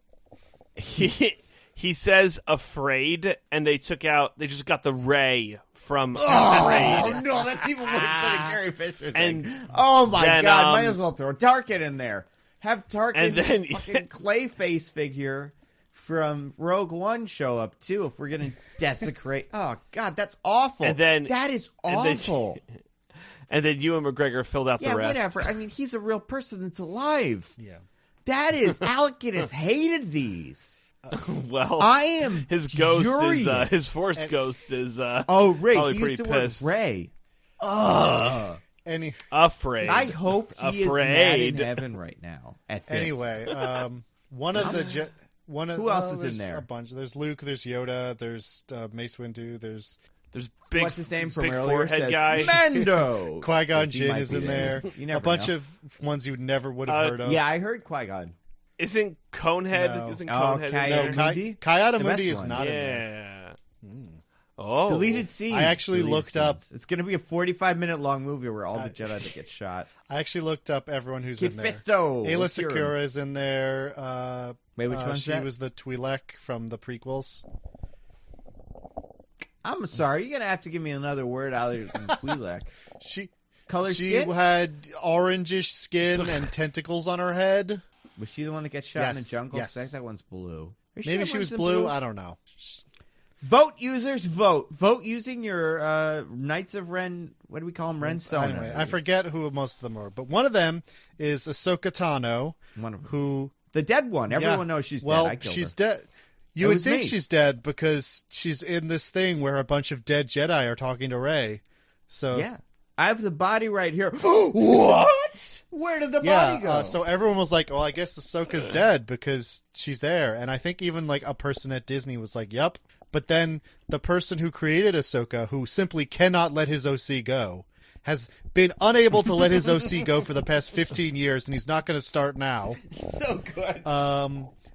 He says afraid, and they just got the Ray from afraid. Oh, no, that's even worse than the Carrie Fisher thing. Oh, my God. Might as well throw Tarkin in there. Have Tarkin's fucking Clayface figure from Rogue One show up, too, if we're going to desecrate. Oh, God, that's awful. That is awful. And then Ewan McGregor filled out the rest. Yeah, whatever. I mean, he's a real person that's alive. Yeah. That is, Alec Guinness hated these. Well, I am his ghost furious. is his Force ghost is Ray. probably He pretty used the pissed. word Ray. Ugh. Afraid. I hope he is mad in heaven right now at this. Anyway, one of the who else is in there? A bunch. There's Luke. There's Yoda. There's Mace Windu. There's big. What's his name from big earlier? forehead Says guy. Mando. Qui-Gon Jinn is in there. You never a bunch know. of ones you never would have heard of. Yeah, I heard Qui-Gon. Isn't Conehead? No. Isn't Conehead in there? Kayada The best Mundi is one. not in there. Oh, Deleted scenes. I actually Deleted looked up. scenes. It's going to be a 45-minute long movie where all the Jedi that get shot. I actually looked up everyone who's Kid in there. Fisto. Ayla Let's hear him. Secura is in there. Wait, which one's she that? was the Twi'lek from the prequels. I'm sorry. You're going to have to give me another word other than Twi'lek. She skin? had orangish skin and tentacles on her head. Was she the one that gets shot in the Yes, jungle? yes. 'Cause I think that one's blue. Maybe she was blue. I don't know. Vote users, vote. Vote using your Knights of Ren. What do we call them? Ren Sona. Anyway, I forget who most of them are, but one of them is Ahsoka Tano, One of them. who The dead one. Everyone knows she's well, dead. I killed she's her. dead. You It would was think me. she's dead because she's in this thing where a bunch of dead Jedi are talking to Rey. So Yeah. I have the body right here. What? Where did the body go? So everyone was like, well, I guess Ahsoka's dead because she's there. And I think even like a person at Disney was like, yep. But then the person who created Ahsoka, who simply cannot let his OC go, has been unable to let his OC go for the past 15 years, and he's not going to start now. So good.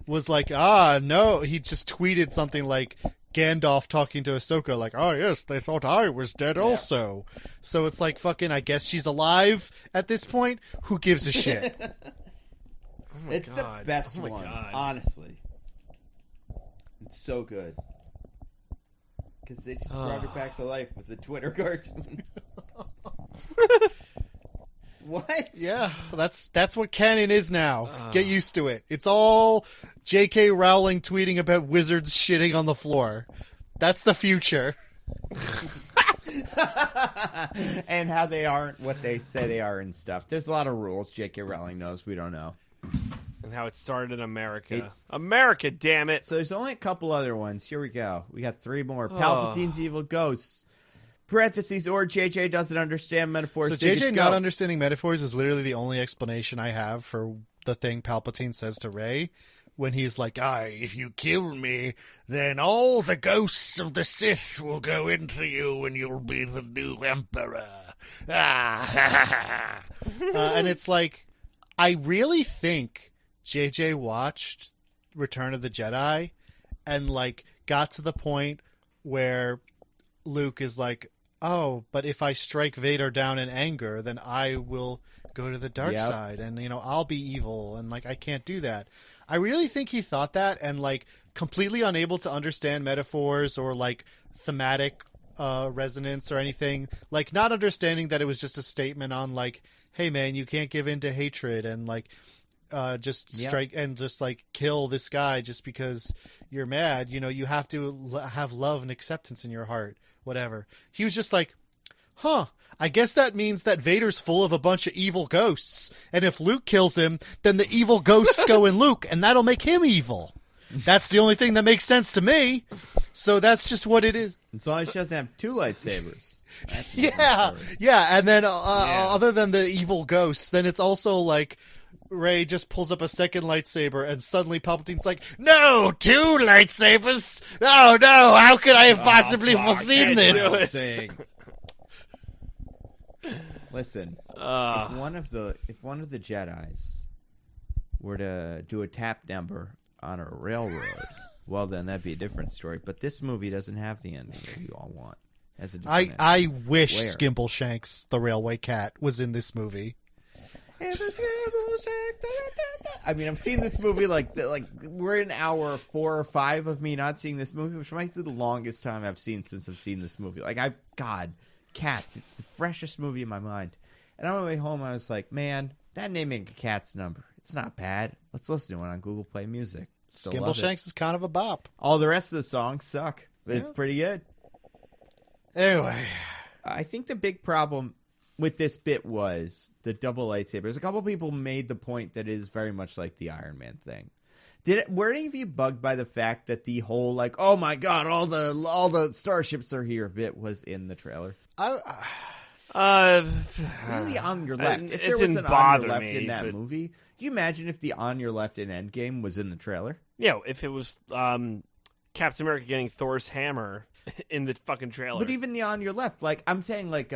Was like, no. He just tweeted something like Gandalf talking to Ahsoka, like, oh, yes, they thought I was dead also. So it's like, fucking, I guess she's alive at this point. Who gives a shit? It's the best one, God. honestly. It's so good. Because they just brought her back to life with a Twitter cartoon. What? Yeah, that's what canon is now. Get used to it. It's all J.K. Rowling tweeting about wizards shitting on the floor. That's the future. And how they aren't what they say they are and stuff. There's a lot of rules J.K. Rowling knows we don't know. And how it started in America. It's- America, damn it. So there's only a couple other ones. Here we go. We got 3 more. Palpatine's evil ghosts. Parentheses, or JJ doesn't understand metaphors. So Dig, JJ it's not go. understanding metaphors is literally the only explanation I have for the thing Palpatine says to Rey when he's like, if you kill me, then all the ghosts of the Sith will go into you and you'll be the new Emperor. And it's like, I really think JJ watched Return of the Jedi and like got to the point where Luke is like, oh, but if I strike Vader down in anger, then I will go to the dark side, and I'll be evil, and like I can't do that. I really think he thought that, and like completely unable to understand metaphors or like thematic resonance or anything, like not understanding that it was just a statement on like, hey man, you can't give in to hatred and like just strike and just like kill this guy just because you're mad. You have to have love and acceptance in your heart, whatever. He was just like, I guess that means that Vader's full of a bunch of evil ghosts, and if Luke kills him, then the evil ghosts go in Luke, and that'll make him evil. That's the only thing that makes sense to me. So that's just what it is. As long as she doesn't have 2 lightsabers. That's and then other than the evil ghosts, then it's also like Rey just pulls up a second lightsaber, and suddenly Palpatine's like, no, 2 lightsabers? Oh no, how could I have possibly foreseen this? Listen, if one of the Jedis were to do a tap number on a railroad, well then that'd be a different story. But this movie doesn't have the ending that you all want. I wish Skimbleshanks, the railway cat, was in this movie. I mean, I've seen this movie like we're in hour 4 or 5 of me not seeing this movie, which might be the longest time I've seen since I've seen this movie. Like Cats, it's the freshest movie in my mind. And on my way home, I was like, man, that naming a Cats number, it's not bad. Let's listen to it on Google Play Music. Skimbleshanks is kind of a bop. All the rest of the songs suck, but it's pretty good. Anyway, I think the big problem with this bit was the double lightsabers. A couple people made the point that it is very much like the Iron Man thing. Were any of you bugged by the fact that the whole like, oh my god, all the starships are here bit was in the trailer? This is the on your left. If there was an on your left in that movie, can you imagine if the on your left in Endgame was in the trailer? Yeah, if it was Captain America getting Thor's hammer in the fucking trailer. But even the on your left, like I'm saying, like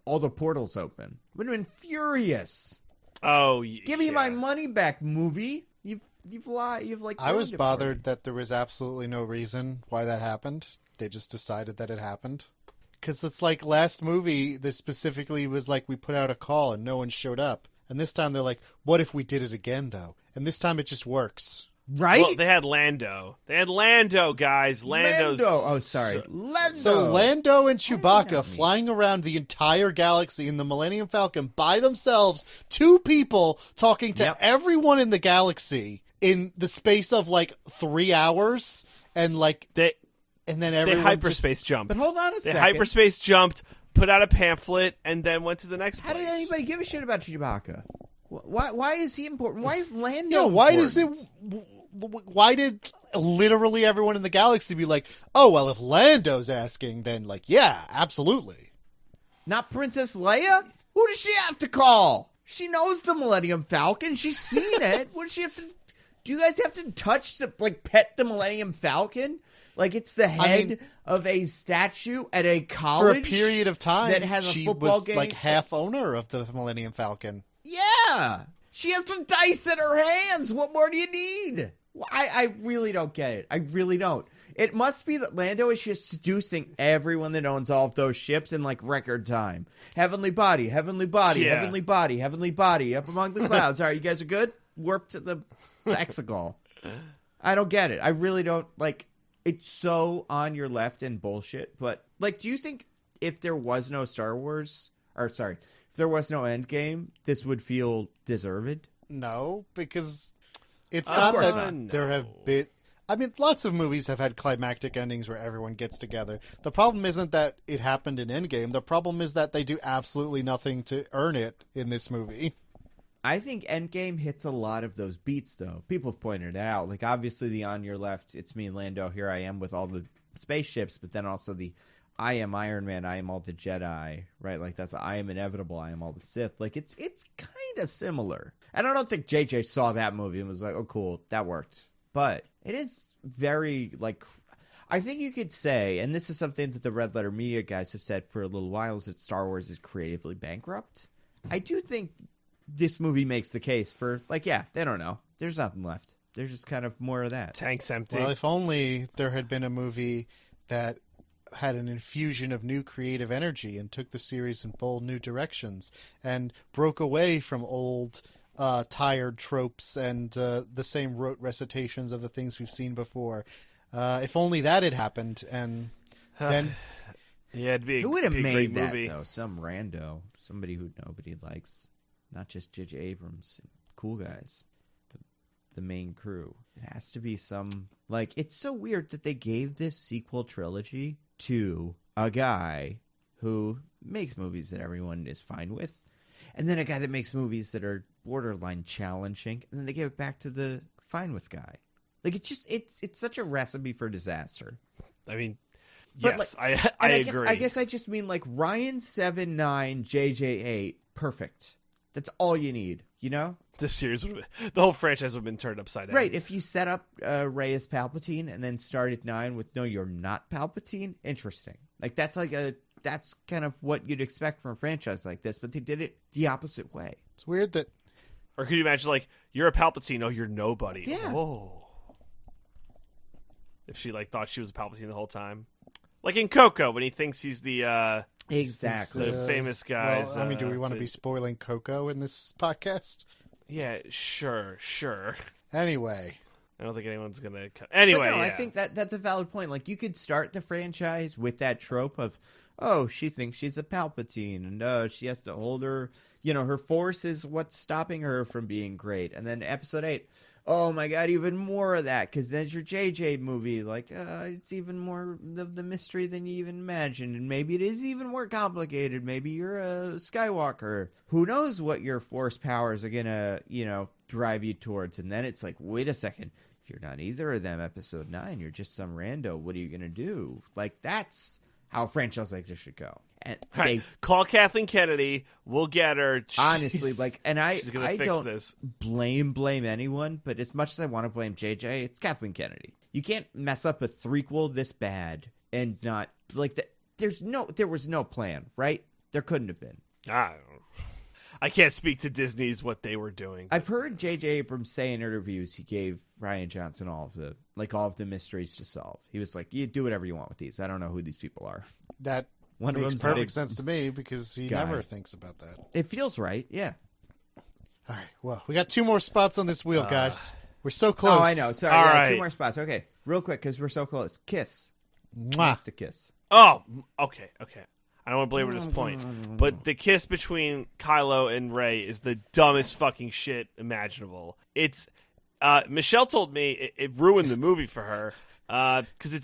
all the portals open, would have been furious. Oh, give me my money back, movie. You've like. I was bothered that there was absolutely no reason why that happened. They just decided that it happened. Because it's like last movie, this specifically was like we put out a call and no one showed up. And this time they're like, what if we did it again, though? And this time it just works. Right? Well, they had Lando. Guys. Lando's... Oh, sorry. Lando. So Lando and Chewbacca flying around the entire galaxy in the Millennium Falcon by themselves, 2 people talking to everyone in the galaxy in the space of like 3 hours. And like... And then everyone hyperspace jumped. But hold on a second. They hyperspace jumped, put out a pamphlet, and then went to the next place. How did anybody give a shit about Chewbacca? Why is he important? Why is Lando important? Why did literally everyone in the galaxy be like, oh, well, if Lando's asking, then like, yeah, absolutely. Not Princess Leia? Who does she have to call? She knows the Millennium Falcon. She's seen it. What does she have to... Do you guys have to touch pet the Millennium Falcon? Like it's the head of a statue at a college for a period of time that has a football game. Like half owner of the Millennium Falcon. Yeah, she has the dice in her hands. What more do you need? I really don't get it. I really don't. It must be that Lando is just seducing everyone that owns all of those ships in like record time. Heavenly body, heavenly body, heavenly body, heavenly body, up among the clouds. All right, you guys are good? Warp to the Exegol. I don't get it. I really don't like. It's so on your left and bullshit, but like, do you think if there was no if there was no Endgame, this would feel deserved? No, because it's not that there have been... I mean, lots of movies have had climactic endings where everyone gets together. The problem isn't that it happened in Endgame. The problem is that they do absolutely nothing to earn it in this movie. I think Endgame hits a lot of those beats, though. People have pointed it out. Like, obviously, the on your left, it's me and Lando, here I am with all the spaceships, but then also the I am Iron Man, I am all the Jedi, right? Like, that's I am inevitable, I am all the Sith. Like, it's kind of similar. And I don't think JJ saw that movie and was like, oh, cool, that worked. But it is very, like, I think you could say, and this is something that the Red Letter Media guys have said for a little while, is that Star Wars is creatively bankrupt. I do think this movie makes the case for, like, yeah, they don't know. There's nothing left. There's just kind of more of that. Tank's empty. Well, if only there had been a movie that had an infusion of new creative energy and took the series in bold new directions and broke away from old tired tropes and the same rote recitations of the things we've seen before. If only that had happened, and then yeah, it'd be who would have made that movie. though? Some rando, somebody who nobody likes, not just J.J. Abrams, cool guys, the main crew. It has to be some, like, it's so weird that they gave this sequel trilogy to a guy who makes movies that everyone is fine with, and then a guy that makes movies that are borderline challenging, and then they give it back to the fine with guy. Like, it's such a recipe for disaster. I mean, But, yes, like, I agree. I agree. guess I just mean, like, Ryan 7-9, JJ 8, perfect. That's all you need, you know? The series the whole franchise would have been turned upside down. Right, if you set up Rey as Palpatine and then start at 9 with, no, you're not Palpatine, interesting. Like, that's kind of what you'd expect from a franchise like this, but they did it the opposite way. it's weird that. Or could you imagine, like, you're a Palpatine, oh, you're nobody. Yeah. Oh. If she, like, thought she was a Palpatine the whole time. Like in Coco, when he thinks he's the Exactly. the famous guys. Well, I mean, do we want to be spoiling Coco in this podcast? Yeah, sure. Anyway. I don't think anyone's going to... Anyway, But no, yeah. I think that's a valid point. Like, you could start the franchise with that trope of, oh, she thinks she's a Palpatine, and she has to hold her, her force is what's stopping her from being great. And then episode 8, oh my god, even more of that, because then your JJ movie, like, it's even more the mystery than you even imagined, and maybe it is even more complicated. Maybe you're a Skywalker. Who knows what your force powers are gonna, drive you towards. And then it's like, wait a second, you're not either of them, episode 9, you're just some rando. What are you gonna do? Like, that's how a franchise like this should go. And All right, call Kathleen Kennedy. We'll get her. honestly, like, and she's gonna I fix don't this. blame anyone, but as much as I want to blame JJ, it's Kathleen Kennedy. You can't mess up a threequel this bad and not, like, there was no plan, right? There couldn't have been. I can't speak to Disney's what they were doing. I've heard J.J. Abrams say in interviews he gave Rian Johnson all of the mysteries to solve. He was like, you do whatever you want with these. I don't know who these people are. That One of makes them's a perfect big sense to me because he guy. never thinks about that. It feels right, yeah. All right, well, we got 2 more spots on this wheel, guys. We're so close. Oh, I know. Sorry, All yeah, right. 2 more spots. Okay, real quick, because we're so close. Kiss. Mwah. Have to kiss. Oh, okay. I don't want to belabor this point, but the kiss between Kylo and Rey is the dumbest fucking shit imaginable. It's Michelle told me it ruined the movie for her because it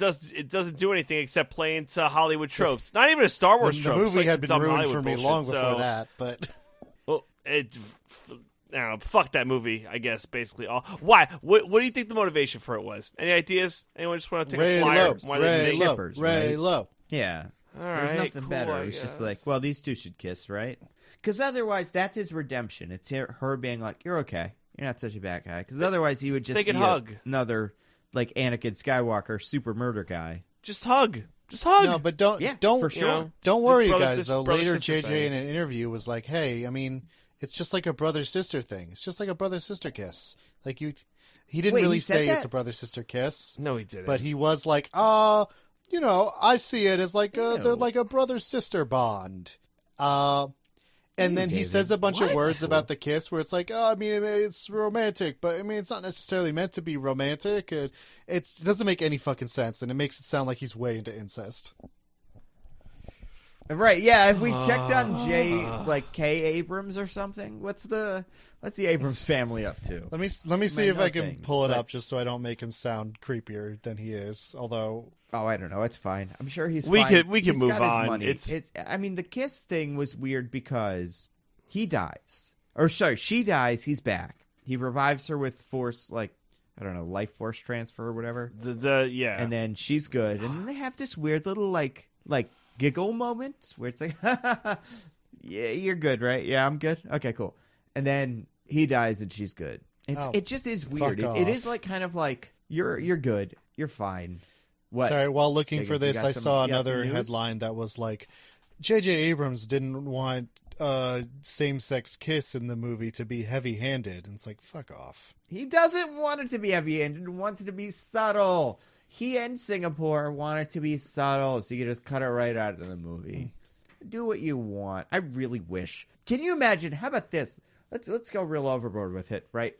doesn't do anything except play into Hollywood tropes. Not even a Star Wars The trope. movie like had some been dumb ruined Hollywood for me bullshit. long So, before that, but well, I don't know. Fuck that movie. I guess basically all. Why? What do you think the motivation for it was? Any ideas? Anyone just want to take Ray a flyer? Low, Why they Ray make- Low, shippers, Ray right? Low. Yeah. All There's right, nothing cool, better. I It's just guess. like, well, these two should kiss, right? Because otherwise, that's his redemption. It's her being like, you're okay. You're not such a bad guy. Because otherwise, he would just They could be hug. another, like, Anakin Skywalker super murder guy. Just hug. Just hug. No, but don't Yeah, don't for sure. You know? don't worry, Brother- guys. Though brother- later, sister JJ thing. in an interview was like, "Hey, I mean, it's just like a brother sister thing. It's just like a brother sister kiss. Like you." He didn't Wait, really he said say it's that? a brother sister kiss, No, he didn't. but he was like, I see it as like Ew. they're like a brother sister bond. And then he David. says a bunch of What? words about the kiss where it's like, I mean, it's romantic, but I mean, it's not necessarily meant to be romantic. It doesn't make any fucking sense, and it makes it sound like he's way into incest. Right, yeah, have we checked on K. Abrams or something? What's the Abrams family up to? Let me see I if know I can things, pull it but- up just so I don't make him sound creepier than he is. Although, Oh, I don't know. It's fine. I'm sure he's We fine. could He's move got his on. money. It's- I mean, the kiss thing was weird because he dies. Or sorry, she dies, he's back. He revives her with force, like, I don't know, life force transfer or whatever. Yeah. And then she's good. And then they have this weird little, like giggle moment where it's like, yeah, you're good, right? Yeah, I'm good. Okay, cool. And then he dies and she's good. It just is weird. fuck It off. is like kind of like you're good. You're fine. What? sorry, while looking Diggins, for you this, got I some- saw you got some another news? headline that was like, J.J. Abrams didn't want same-sex kiss in the movie to be heavy-handed. And it's like, fuck off. He doesn't want it to be heavy-handed. He wants it to be subtle. He and Singapore want it to be subtle, so you can just cut it right out of the movie. Do what you want. I really wish. Can you imagine? How about this? Let's go real overboard with it, right?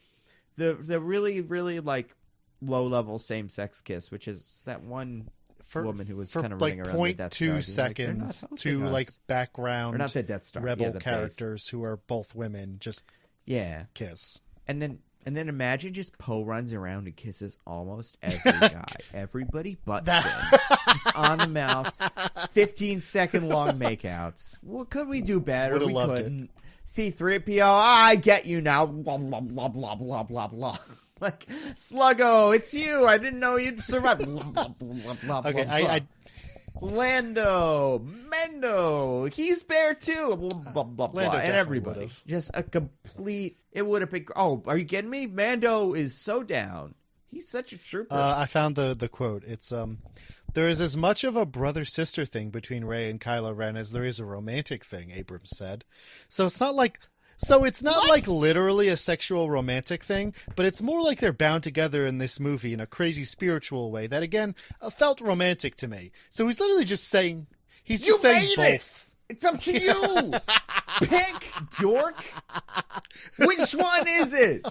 The really, really, like, low-level same-sex kiss, which is that one woman who was kind of running around the Death Star. 2 seconds, like, two like background or not the Death Star, rebel the characters who are both women just kiss. And then imagine just Poe runs around and kisses almost every guy, everybody but Finn, just on the mouth, 15-second long makeouts. What could we do better? Would've We loved couldn't. C-3PO, I get you now. Blah blah blah blah blah blah blah. Like, Sluggo, it's you. I didn't know you'd survive. Blah, blah, blah, blah, Okay, blah. Lando, Mendo, he's there too. Blah, blah, blah, blah. And everybody. Would've. Just a complete, it would have been, oh, are you kidding me? Mando is so down. He's such a trooper. I found the quote. It's, there is as much of a brother-sister thing between Rey and Kylo Ren as there is a romantic thing, Abrams said. So it's not like literally a sexual romantic thing, but it's more like they're bound together in this movie in a crazy spiritual way that, again, felt romantic to me. So he's literally just saying, saying both. It's up to you. Pick, dork. Which one is it?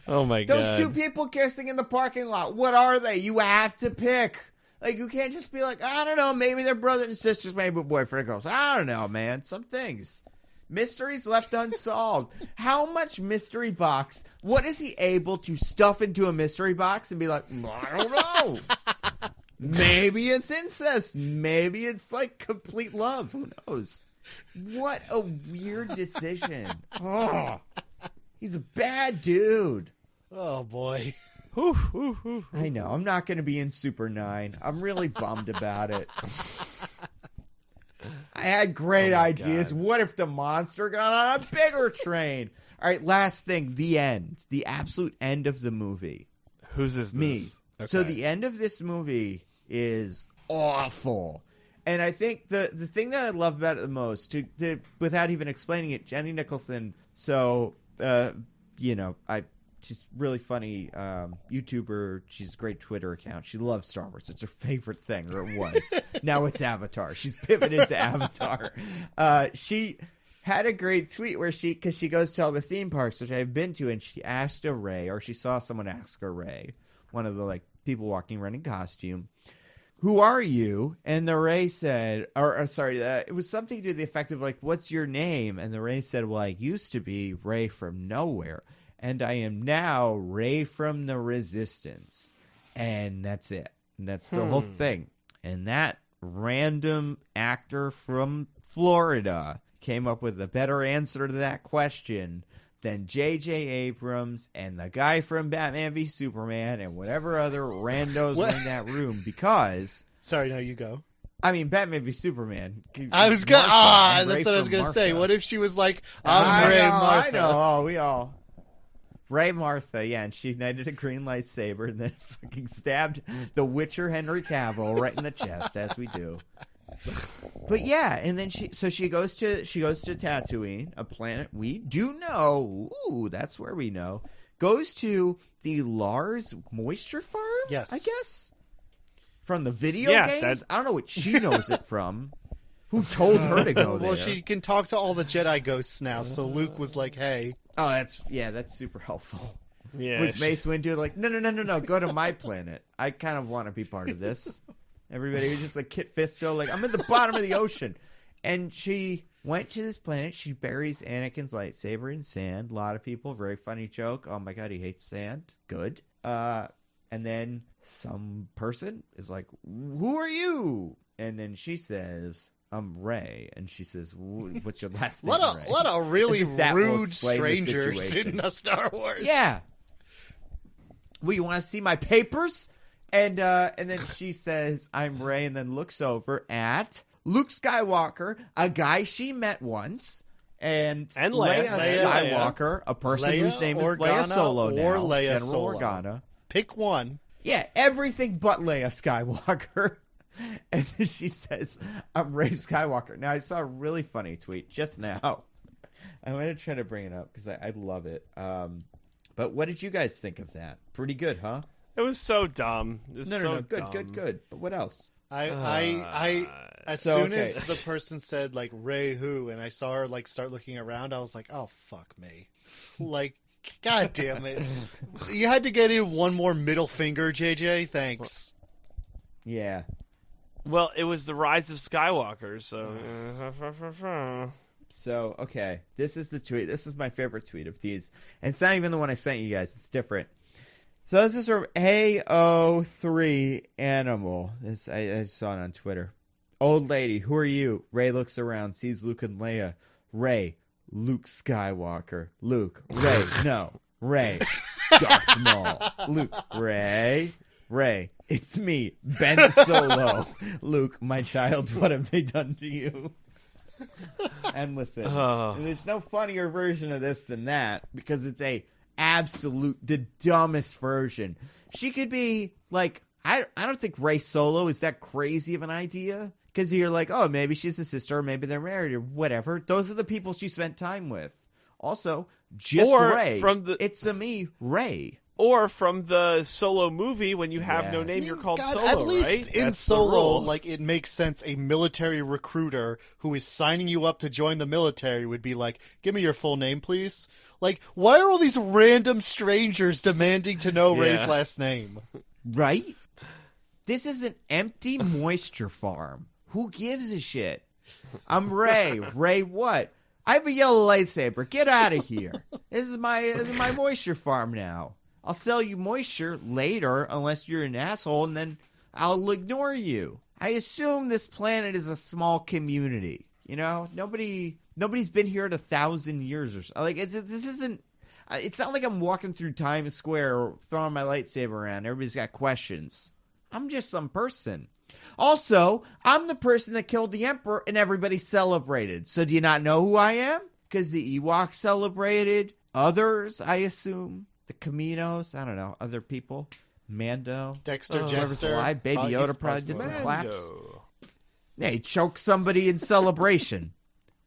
Oh my god. Those two people kissing in the parking lot. What are they? You have to pick. Like, you can't just be like, I don't know, maybe they're brothers and sisters, maybe boyfriend and girls. I don't know, man. Some things. Mysteries left unsolved. How much mystery box? What is he able to stuff into a mystery box and be like, I don't know. Maybe it's incest. Maybe it's like complete love. Who knows? What a weird decision. Oh, he's a bad dude. Oh, boy. I know. I'm not going to be in Super 9. I'm really bummed about it. I had great ideas. God. What if the monster got on a bigger train? All right, last thing. The end. The absolute end of the movie. Whose is me? This? Okay. So the end of this movie is awful. And I think the thing that I love about it the most, to without even explaining it, Jenny Nicholson, so, she's really funny YouTuber. She's a great Twitter account. She loves Star Wars. It's her favorite thing, or it was. Now it's Avatar. She's pivoted to Avatar. She had a great tweet where because she goes to all the theme parks, which I've been to, and she asked a Rey, or she saw someone ask a Rey, one of the like people walking around in costume, who are you? And the Rey said, it was something to the effect of like, what's your name? And the Rey said, well, I used to be Rey from nowhere. And I am now Rey from the Resistance. And that's it. And that's the whole thing. And that random actor from Florida came up with a better answer to that question than J.J. Abrams and the guy from Batman v Superman and whatever other randos were in that room, because... Sorry, no, you go. I mean, Batman v Superman. I was going to... that's what I was going to say. What if she was like, I'm Rey Martha? I know. We all... Rey Martha, yeah, and she ignited a green lightsaber and then fucking stabbed the Witcher Henry Cavill right in the chest, as we do. But yeah, and then she goes to Tatooine, a planet we do know. Ooh, that's where we know. Goes to the Lars moisture farm. Yes, I guess from the video games. I don't know what she knows it from. Who told her to go there? Well, she can talk to all the Jedi ghosts now. So Luke was like, "Hey." Oh, that's super helpful. Yeah, was Mace Windu like, no, go to my planet. I kind of want to be part of this. Everybody was just like Kit Fisto, like, I'm at the bottom of the ocean. And she went to this planet. She buries Anakin's lightsaber in sand. A lot of people, very funny joke. Oh my god, he hates sand. Good. And then some person is like, who are you? And then she says, I'm Rey. And she says, what's your last name, Rey? What a really rude stranger in a Star Wars. Yeah. Well, you want to see my papers? And then she says, I'm Rey, and then looks over at Luke Skywalker, a guy she met once, and Leia Skywalker, a person whose name is Leia Solo now, Leia General Solo. Organa. Pick one. Yeah, everything but Leia Skywalker. And then she says, I'm Rey Skywalker. Now, I saw a really funny tweet just now. I'm going to try to bring it up because I love it. But what did you guys think of that? Pretty good, huh? It was so dumb. No. Good. But what else? As soon as the person said like Ray who, and I saw her like start looking around, I was like, oh fuck me, like god damn it, you had to get in one more middle finger, JJ. Thanks. Yeah. Well, it was the rise of Skywalker, so. So okay, this is the tweet. This is my favorite tweet of these, and it's not even the one I sent you guys. It's different. So this is from AO3 Animal. This I saw it on Twitter. Old lady, who are you? Ray looks around, sees Luke and Leia. Ray, Luke Skywalker. Luke, Ray, no. Ray, Darth Maul. Luke, Ray, it's me, Ben Solo. Luke, my child, what have they done to you? And listen, there's no funnier version of this than that because it's the dumbest version. She could be like, I don't think Rey Solo is that crazy of an idea because you're like, oh, maybe she's a sister or maybe they're married or whatever. Those are the people she spent time with. Also, just Rey. It's me, Rey. Or from the Solo movie, when you have no name, you're called Solo, at least right? in That's Solo, like, it makes sense a military recruiter who is signing you up to join the military would be like, give me your full name, please. Like, why are all these random strangers demanding to know Rey's last name? Right? This is an empty moisture farm. Who gives a shit? I'm Rey. Rey what? I have a yellow lightsaber. Get out of here. This is my moisture farm now. I'll sell you moisture later unless you're an asshole, and then I'll ignore you. I assume this planet is a small community. You know, nobody's been here in 1,000 years or so. Like this isn't. It's not like I'm walking through Times Square or throwing my lightsaber around. Everybody's got questions. I'm just some person. Also, I'm the person that killed the Emperor and everybody celebrated. So do you not know who I am? Because the Ewoks celebrated. Others, I assume. The Caminos, I don't know, other people. Mando. Dexter Whoever's Jetster. alive. Baby Yoda probably did some claps. Yeah, he choked somebody in celebration.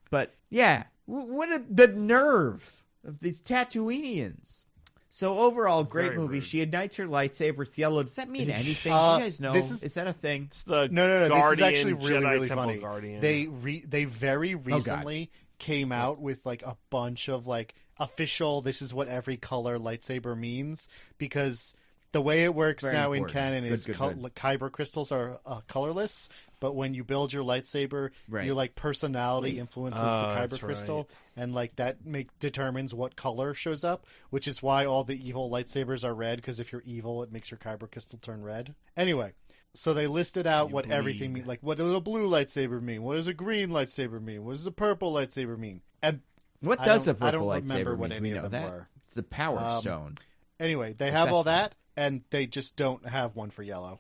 But, yeah, the nerve of these Tatooinians. So, overall, great Very rude. She ignites her lightsaber with yellow. Does that mean anything? Do you guys know? Is that a thing? It's the No. Guardian, This is actually really, Jedi really Temple funny. Guardian. They very recently came out with like a bunch of like official. This is what every color lightsaber means because the way it works Very now important. in canon is Good. kyber crystals are colorless, but when you build your lightsaber, your like personality influences the kyber crystal, and like that determines what color shows up, which is why all the evil lightsabers are red. Because if you're evil, it makes your kyber crystal turn red. Anyway. So they listed out what everything means. Like, what does a blue lightsaber mean? What does a green lightsaber mean? What does a purple lightsaber mean? And what does a purple lightsaber remember what mean? any We know of them that. were. It's the Power Stone. Anyway, they have all that, and they just don't have one for yellow.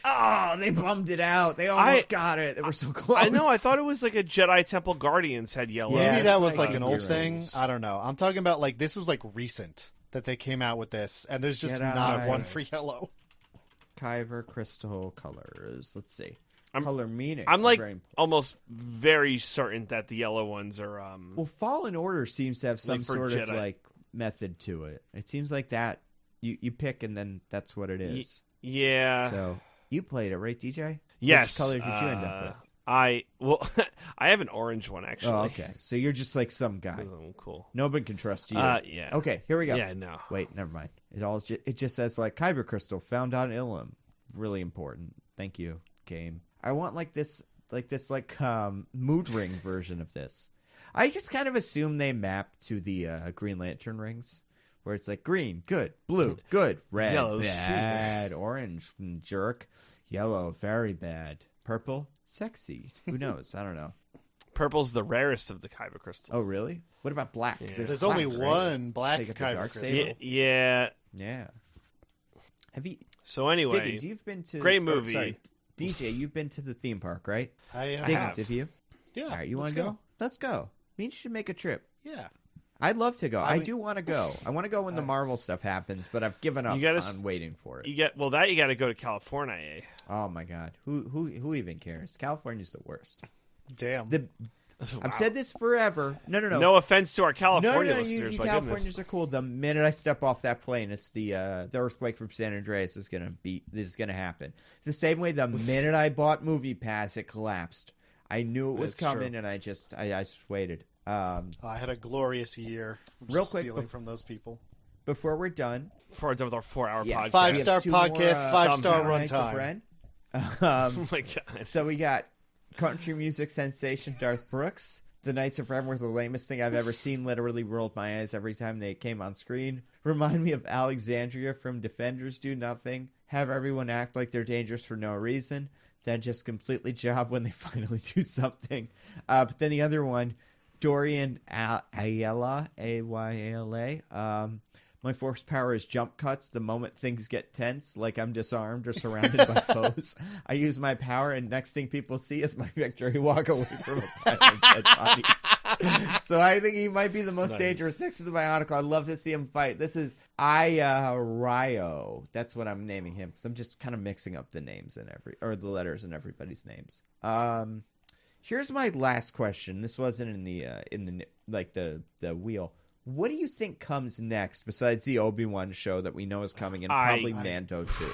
Oh, they bummed it out. They almost got it. They were so close. I know. I thought it was like a Jedi Temple Guardians had yellow. Yeah, Maybe that was like like an old thing. heroes. I don't know. I'm talking about like this was like recent that they came out with this, and there's just not one for yellow. Kyber crystal colors. Let's see. Color meaning. I'm like very almost very certain that the yellow ones are. Well, Fallen Order seems to have some like for sort of Jedi. like method to it. It seems like that you pick and then that's what it is. Yeah. So you played it, right, DJ? Yes. Which color did you end up with? I have an orange one actually. Oh, okay. So you're just like some guy. Cool. Nobody can trust you. Yeah. Okay, here we go. Yeah. No. Wait, never mind. It just says like Kyber crystal found on Ilum. Really important. Thank you, game. I want like this mood ring version of this. I just kind of assume they map to the Green Lantern rings, where it's like green, good, blue, good, red, Yellow's bad, orange, jerk, yellow, very bad, purple, sexy. Who knows? I don't know. Purple's the rarest of the kyber crystals. Oh, really? What about black? Yeah. There's black, only right? one black Take up the kyber dark crystal. saber? Yeah. Yeah. Have you? So anyway, Diggins, you've been to great movie. Sorry, DJ, you've been to the theme park, right? I Diggins, have you? Yeah. All right, you want to go? Let's go. Me and you should make a trip. Yeah. I'd love to go. I do want to go. I want to go when the Marvel stuff happens, but I've given up on waiting for it. You got to go to California. Oh my God, who even cares? California's the worst. Damn. I've said this forever. No. No offense to our California You listeners. Californians are cool. The minute I step off that plane, it's the earthquake from San Andreas is gonna happen. The same way the minute I bought Movie Pass, it collapsed. I knew it was coming, and I just waited. I had a glorious year. Real quick, stealing from those people. Before we're done with our 4-hour podcast, 5-star podcast, 5-star runtime. Oh my God! So we got country music sensation Darth Brooks. The Knights of Ren were the lamest thing I've ever seen. Literally rolled my eyes every time they came on screen. Remind me of Alexandria from Defenders. Do nothing. Have everyone act like they're dangerous for no reason. Then just completely job when they finally do something. But then the other one, Dorian Ayala, Ayala. My force power is jump cuts the moment things get tense, like I'm disarmed or surrounded by foes. I use my power, and next thing people see is my victory. Walk away from a pile of dead bodies. So I think he might be the most dangerous next to the Bionicle. I'd love to see him fight. This is Ryo. That's what I'm naming him, because I'm just kind of mixing up the names the letters in everybody's names. Here's my last question. This wasn't in the wheel. What do you think comes next besides the Obi-Wan show that we know is coming, and probably Mando too?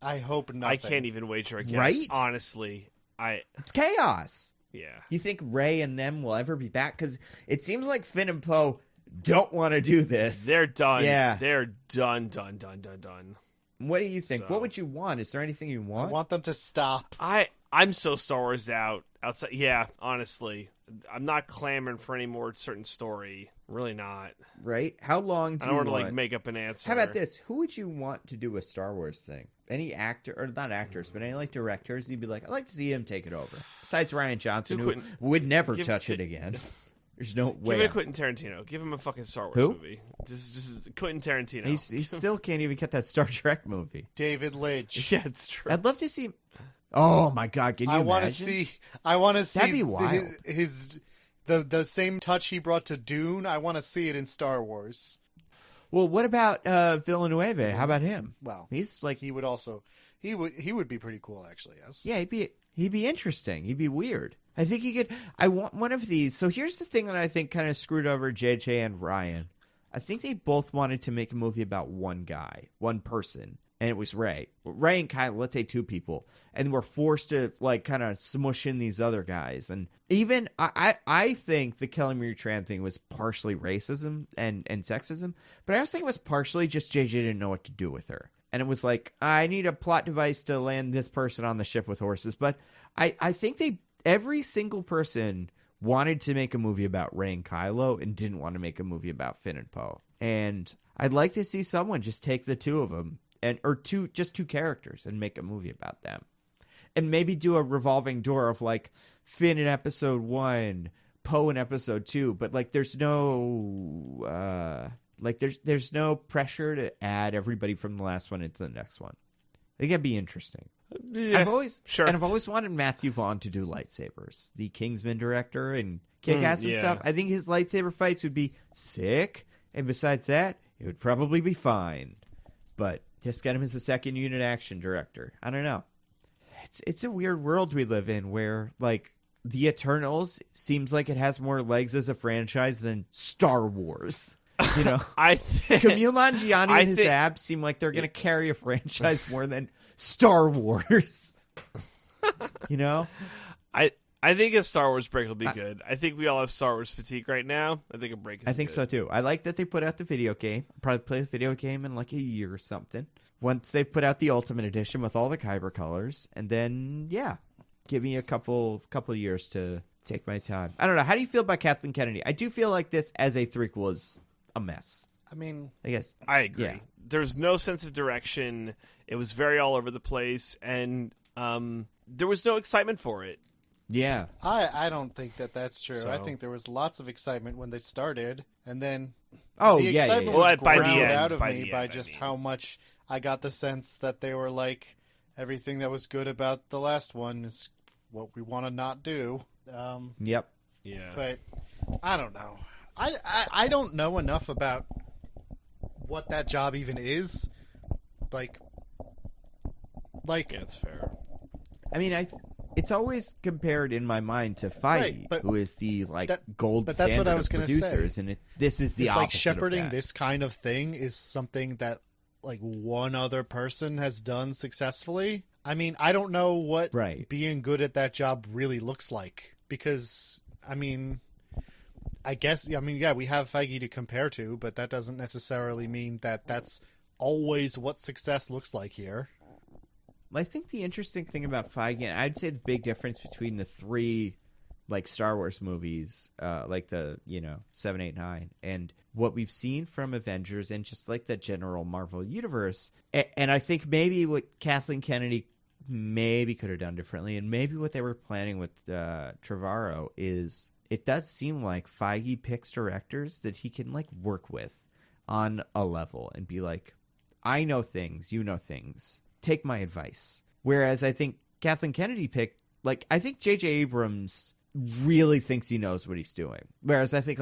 I hope nothing. I can't even wager a guess. Right? Honestly, it's chaos. Yeah. You think Rey and them will ever be back? Because it seems like Finn and Poe don't want to do this. They're done. Yeah. They're done. What do you think? What would you want? Is there anything you want? I want them to stop. I'm so Star Wars outside. Yeah, honestly. I'm not clamoring for any more certain story. Really not. Right? How long do you want? I don't want to make up an answer. How about this? Who would you want to do a Star Wars thing? Any actor, or not actors, but any directors? You'd be like, I'd like to see him take it over. Besides Rian Johnson, who would never touch it again. There's no way. Give it to Quentin Tarantino. Give him a fucking Star Wars movie. Just Quentin Tarantino. He still can't even get that Star Trek movie. David Lynch. Yeah, it's true. I'd love to see. Oh my God! Can you imagine? I want to see. That'd be wild. The same touch he brought to Dune. I want to see it in Star Wars. Well, what about Villeneuve? How about him? Well, he's like he would be pretty cool, actually. Yes. Yeah, he'd be interesting. He'd be weird. I think he could. I want one of these. So here's the thing that I think kind of screwed over JJ and Ryan. I think they both wanted to make a movie about one guy, one person. And it was Rey and Kylo, let's say two people. And we're forced to, kind of smush in these other guys. And even, I think the Kelly Marie Tran thing was partially racism and sexism. But I also think it was partially just JJ didn't know what to do with her. And it was like, I need a plot device to land this person on the ship with horses. But I think every single person wanted to make a movie about Rey and Kylo and didn't want to make a movie about Finn and Poe. And I'd like to see someone just take the two of them. Or two characters and make a movie about them, and maybe do a revolving door of Finn in episode 1, Poe in episode 2, but there's no there's no pressure to add everybody from the last one into the next one. I think that'd be interesting. Yeah, I've always wanted Matthew Vaughn to do lightsabers, the Kingsman director and Kick-Ass and stuff. I think his lightsaber fights would be sick, and besides that, it would probably be fine, but. Just get him as a second unit action director. I don't know. It's a weird world we live in where, The Eternals seems like it has more legs as a franchise than Star Wars. You know? Camille Nanjiani and his abs seem like they're going to carry a franchise more than Star Wars. You know? I think a Star Wars break will be good. I think we all have Star Wars fatigue right now. I think a break is good. I think so, too. I like that they put out the video game. I'll probably play the video game in a year or something. Once they've put out the Ultimate Edition with all the Kyber colors. And then, give me a couple years to take my time. I don't know. How do you feel about Kathleen Kennedy? I do feel like this as a threequel is a mess. I mean, I guess. I agree. Yeah. There's no sense of direction. It was very all over the place. And there was no excitement for it. Yeah. I don't think that's true. So. I think there was lots of excitement when they started, and then the excitement was ground out of me by just how much I got the sense that they were everything that was good about the last one is what we want to not do. Yep. Yeah. But I don't know. I don't know enough about what that job even is. Like, Yeah, it's fair. I mean, it's always compared in my mind to Feige, Right, who is the gold but that's standard what I was of gonna producers, say. and this is the it's opposite like shepherding of that. this kind of thing is something that like one other person has done successfully. I mean, I don't know what being good at that job really looks like, because I mean, I guess we have Feige to compare to, but that doesn't necessarily mean that that's always what success looks like here. I think the interesting thing about Feige, and I'd say the big difference between the three Star Wars movies, like the 7, 8, 9, and what we've seen from Avengers and just like the general Marvel universe, and I think maybe what Kathleen Kennedy maybe could have done differently, and maybe what they were planning with Trevorrow, is it does seem like Feige picks directors that he can work with on a level and be like, I know things, you know things. Take my advice. Whereas I think Kathleen Kennedy picked, I think J.J. Abrams really thinks he knows what he's doing. Whereas I think,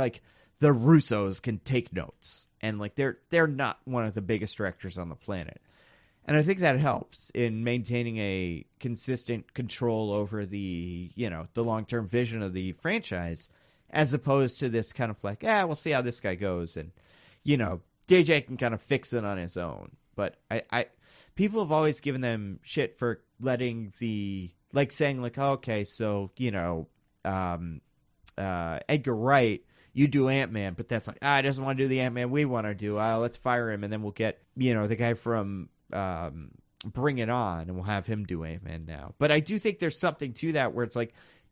the Russos can take notes. And, they're not one of the biggest directors on the planet. And I think that helps in maintaining a consistent control over the, the long-term vision of the franchise, as opposed to this kind of we'll see how this guy goes. And, JJ can kind of fix it on his own. But I people have always given them shit for letting saying okay, so, Edgar Wright, you do Ant-Man, but that's I doesn't want to do the Ant-Man we want to do. Let's fire him, and then we'll get, the guy from Bring It On, and we'll have him do Ant-Man now. But I do think there's something to that where it's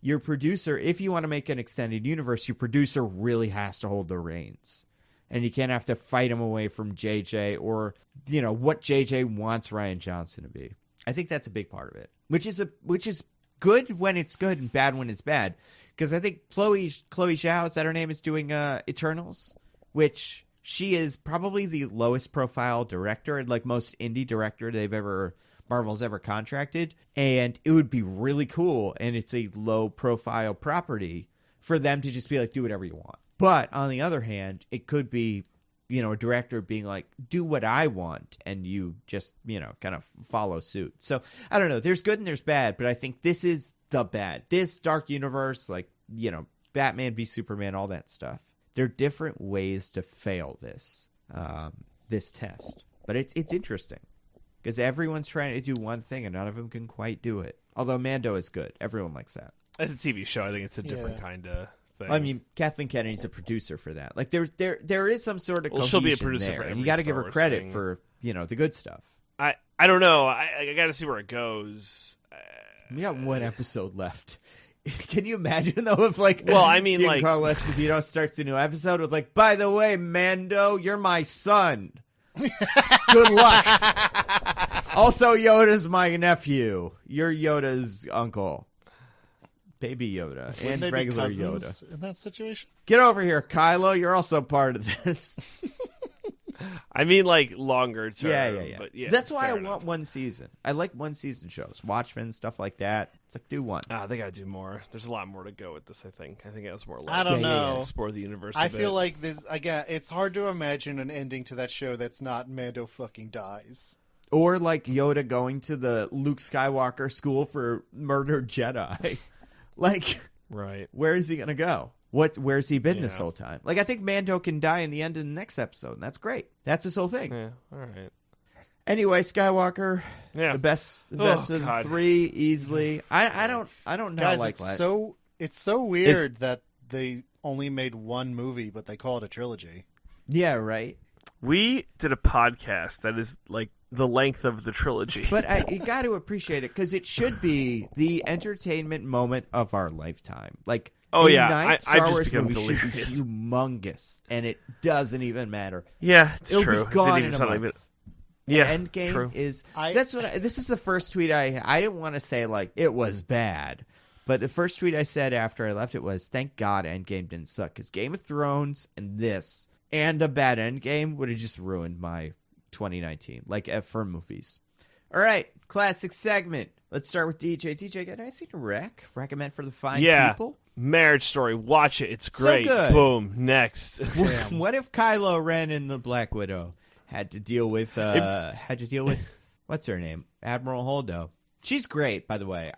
your producer, if you want to make an extended universe, your producer really has to hold the reins. And you can't have to fight him away from JJ or, what JJ wants Rian Johnson to be. I think that's a big part of it, which is good when it's good and bad when it's bad. Because I think Chloe Zhao, is that her name, is doing Eternals, which she is probably the lowest profile director and most indie director Marvel's ever contracted. And it would be really cool, and it's a low profile property, for them to just be do whatever you want. But on the other hand, it could be, a director being do what I want, and you just, kind of follow suit. So I don't know. There's good and there's bad, but I think this is the bad. This dark universe, Batman v Superman, all that stuff. There are different ways to fail this test, but it's interesting because everyone's trying to do one thing and none of them can quite do it. Although Mando is good, everyone likes that. As a TV show, I think it's a different kind of thing. I mean, Kathleen Kennedy's a producer for that. There is some sort of cohesion she'll be a producer there, for and you got to give her credit thing. for the good stuff. I don't know. I got to see where it goes. We got one episode left. Can you imagine though if Giancarlo Esposito starts a new episode with by the way, Mando, you're my son. Good luck. Also, Yoda's my nephew. You're Yoda's uncle. Baby Yoda. Wouldn't and regular Yoda. In that situation? Get over here, Kylo. You're also part of this. I mean, longer term. Yeah. But yeah, that's why I enough. want one season. I like one season shows. Watchmen, stuff like that. It's do one. They got to do more. There's a lot more to go with this, I think. I think it has more I don't know. Explore the universe I feel like this, again, it's hard to imagine an ending to that show that's not Mando fucking dies. Or Yoda going to the Luke Skywalker school for murdered Jedi. Right. Where is he going to go? Where's he been this whole time? I think Mando can die in the end of the next episode, and that's great. That's his whole thing. Yeah, all right. Anyway, Skywalker, the best of the three, easily. I don't know. Guys, it's so weird that they only made one movie, but they call it a trilogy. Yeah, right. We did a podcast that is the length of the trilogy. But you got to appreciate it because it should be the entertainment moment of our lifetime. Star Wars movie should be humongous, and it doesn't even matter. Yeah, it's It'll true. be gone in a month. Yeah, Endgame true. is. This is the first tweet I didn't want to say it was bad, but the first tweet I said after I left it was, "Thank God Endgame didn't suck," because Game of Thrones and this and a bad Endgame would have just ruined my 2019 for movies. All right, classic segment. Let's start with DJ. DJ, got anything to recommend for the fine people? Marriage Story. Watch it. It's great. So good. Boom. Next. What if Kylo Ren and the Black Widow had to deal with what's her name? Admiral Holdo. She's great, by the way.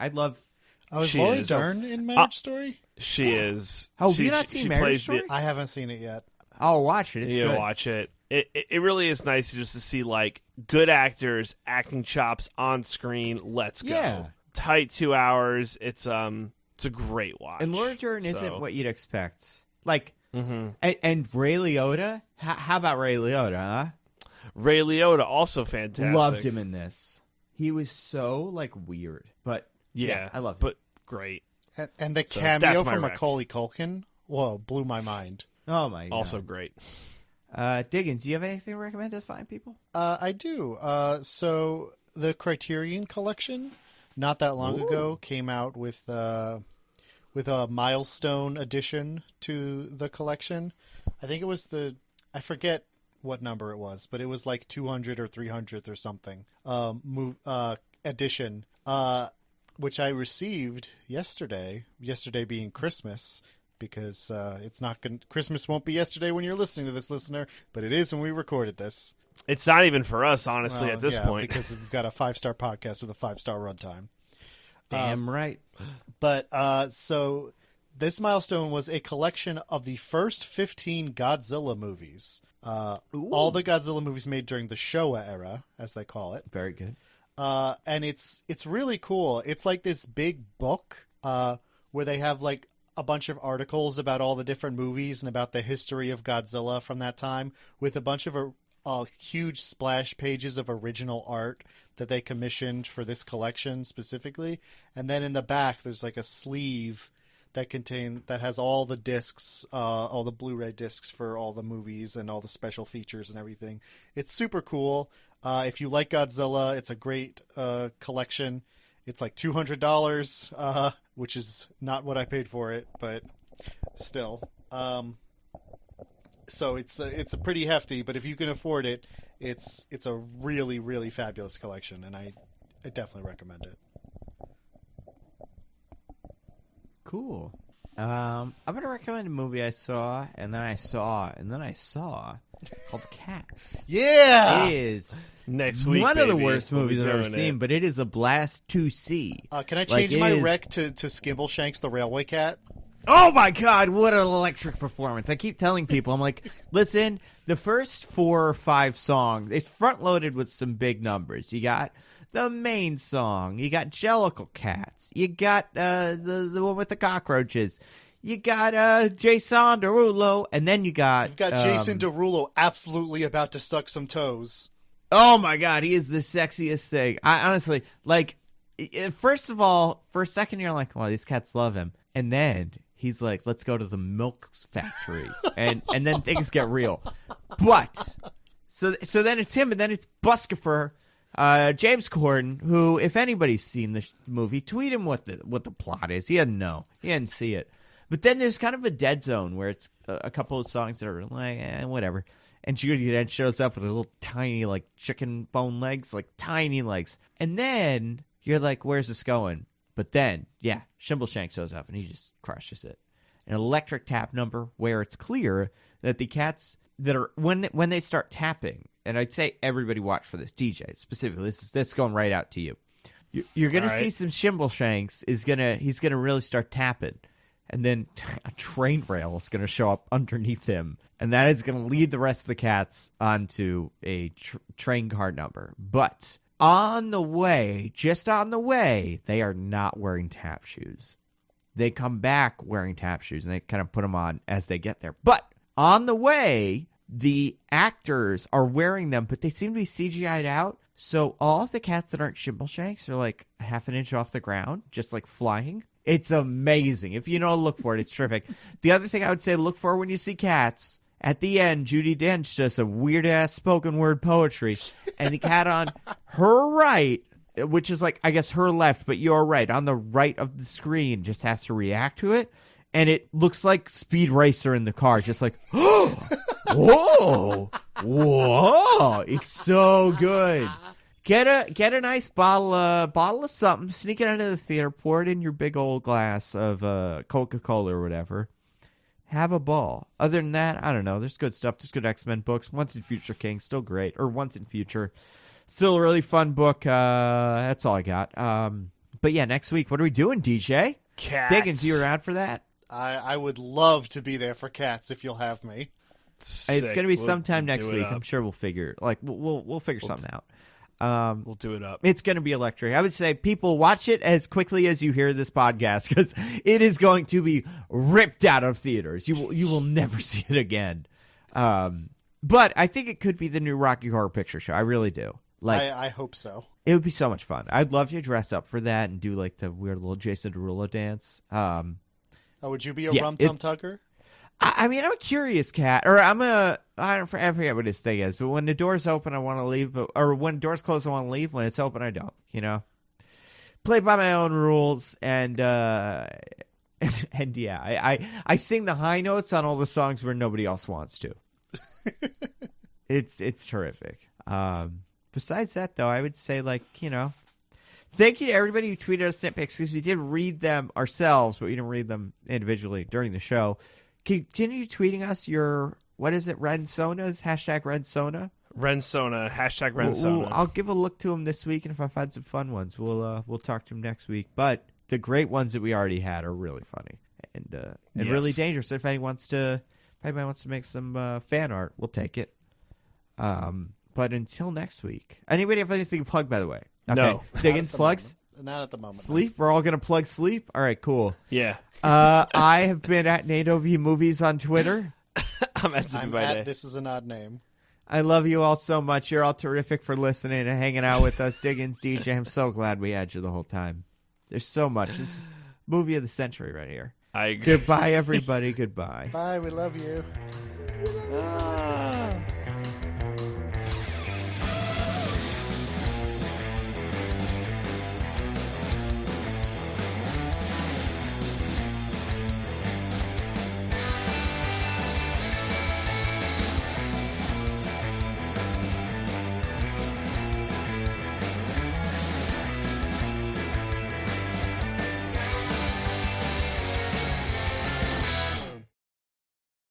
Was She Laura is. Dern in Marriage Story? She is. Oh, have you not seen Marriage plays Story? I haven't seen it yet. Oh, watch it. It's You good. watch it. It really is nice just to see like good actors acting chops on screen. Let's go. Yeah. Tight 2 hours. It's a great watch. And Laura Dern isn't what you'd expect. Like, Mhm. and Ray Liotta? How about Ray Liotta, huh? Ray Liotta also fantastic. Loved him in this. He was so, like, weird. But, yeah I loved him. But great. And the So cameo that's my from rec. Macaulay Culkin, whoa, blew my mind. Oh, my God. Also great. Diggins, do you have anything to recommend to find people? I do. So the Criterion Collection, not that long ago, came out with a milestone addition to the collection. I think it was I forget what number it was, but it was like 200 or 300th or something. Edition, which I received yesterday. Yesterday being Christmas. Because Christmas won't be yesterday when you're listening to this, listener, but it is when we recorded this. It's not even for us, honestly, at this point. Because we've got a 5-star podcast with a 5-star runtime. Damn right. But so this milestone was a collection of the first 15 Godzilla movies. All the Godzilla movies made during the Showa era, as they call it. Very good. And it's really cool. It's like this big book where they have like a bunch of articles about all the different movies and about the history of Godzilla from that time, with a bunch of huge splash pages of original art that they commissioned for this collection specifically. And then in the back, there's like a sleeve that has all the discs, all the Blu-ray discs for all the movies and all the special features and everything. It's super cool. If you like Godzilla, it's a great collection. It's like $200, which is not what I paid for it, but still. So it's a pretty hefty, but if you can afford it, it's a really, really fabulous collection, and I definitely recommend it. Cool. I'm going to recommend a movie I saw, and then I saw, and then I saw, called Cats. Yeah! It is Next week, one of the baby. worst We'll be movies I've ever doing seen, it. but it is a blast to see. Can I change Like, my it is- rec to Skimbleshanks the Railway Cat? Oh my God, what an electric performance. I keep telling people, I'm like, listen, the first 4 or 5 songs, it's front loaded with some big numbers. You got the main song, you got Jellicle Cats, you got the one with the cockroaches, you got Jason Derulo, and then you've got Jason Derulo absolutely about to suck some toes. Oh my God, he is the sexiest thing. I honestly, like, first of all, for a second you're like, well, these cats love him. And then he's like, let's go to the milk factory. and then things get real. But, so then it's him, and then it's Buskifer, James Corden, who, if anybody's seen the movie, tweet him what the plot is. He doesn't know. He didn't see it. But then there's kind of a dead zone where it's a couple of songs that are like, whatever. And Judi then shows up with her little tiny, like, chicken bone legs, like, tiny legs. And then you're like, where's this going? But then, yeah, Skimbleshank shows up and he just crushes it. An electric tap number where it's clear that the cats that are, when they start tapping, and I'd say everybody watch for this, DJ specifically, this is going right out to you. You're going to see some Skimbleshanks he's going to really start tapping. And then a train rail is going to show up underneath him. And that is going to lead the rest of the cats onto a train car number. But on the way, just on the way, they are not wearing tap shoes. They come back wearing tap shoes, and they kind of put them on as they get there. But on the way, the actors are wearing them, but they seem to be CGI'd out. So all of the cats that aren't Skimbleshanks are like a half an inch off the ground, just like flying. It's amazing. If you know, look for it. It's terrific. The other thing I would say, look for when you see cats, at the end, Judi Dench does a weird-ass spoken word poetry, and the cat on her right, which is like, I guess, her left, but your right, on the right of the screen, just has to react to it, and it looks like Speed Racer in the car, just like, whoa, whoa, it's so good. Get a nice bottle of something, sneak it into the theater, pour it in your big old glass of Coca-Cola or whatever. Have a ball. Other than that, I don't know. There's good stuff. There's good X-Men books. Once in Future King, still great. Or Once in Future, still a really fun book. That's all I got. But yeah, next week, what are we doing, DJ? Cats. Diggins, you around for that? I would love to be there for Cats if you'll have me. Sick. It's gonna be sometime next do it week. up. I'm sure we'll figure we'll figure something out. We'll do it up. It's going to be electric. I would say people watch it as quickly as you hear this podcast because it is going to be ripped out of theaters. You will never see it again. But I think it could be the new Rocky Horror Picture Show. I really do. I hope so. It would be so much fun. I'd love to dress up for that and do like the weird little Jason Derulo dance. Would you be a Rum Tum Tugger? I mean, I'm a curious cat, or I forget what his thing is, but when the door's open, I want to leave, or when doors close, I want to leave. When it's open, I don't, Play by my own rules, and and yeah, I sing the high notes on all the songs where nobody else wants to. It's terrific. Besides that, though, I would say, thank you to everybody who tweeted us nitpicks, because we did read them ourselves, but we didn't read them individually during the show. Continue tweeting us your, what is it, Rensonas? Hashtag Rensona? Rensona. Hashtag Rensona. I'll give a look to them this week, and if I find some fun ones, we'll talk to them next week. But the great ones that we already had are really funny and really dangerous. If anybody wants to make some fan art, we'll take it. But until next week. Anybody have anything to plug, by the way? Okay. No. Diggins plugs? Not at the moment. Sleep? We're all going to plug sleep? All right, cool. Yeah. I have been at Nando V Movies on Twitter. I'm at This Is an Odd Name. I love you all so much. You're all terrific for listening and hanging out with us. Diggins, DJ, I'm so glad we had you the whole time. There's so much. This is movie of the century right here. I agree. Goodbye, everybody. Goodbye. Bye. We love you.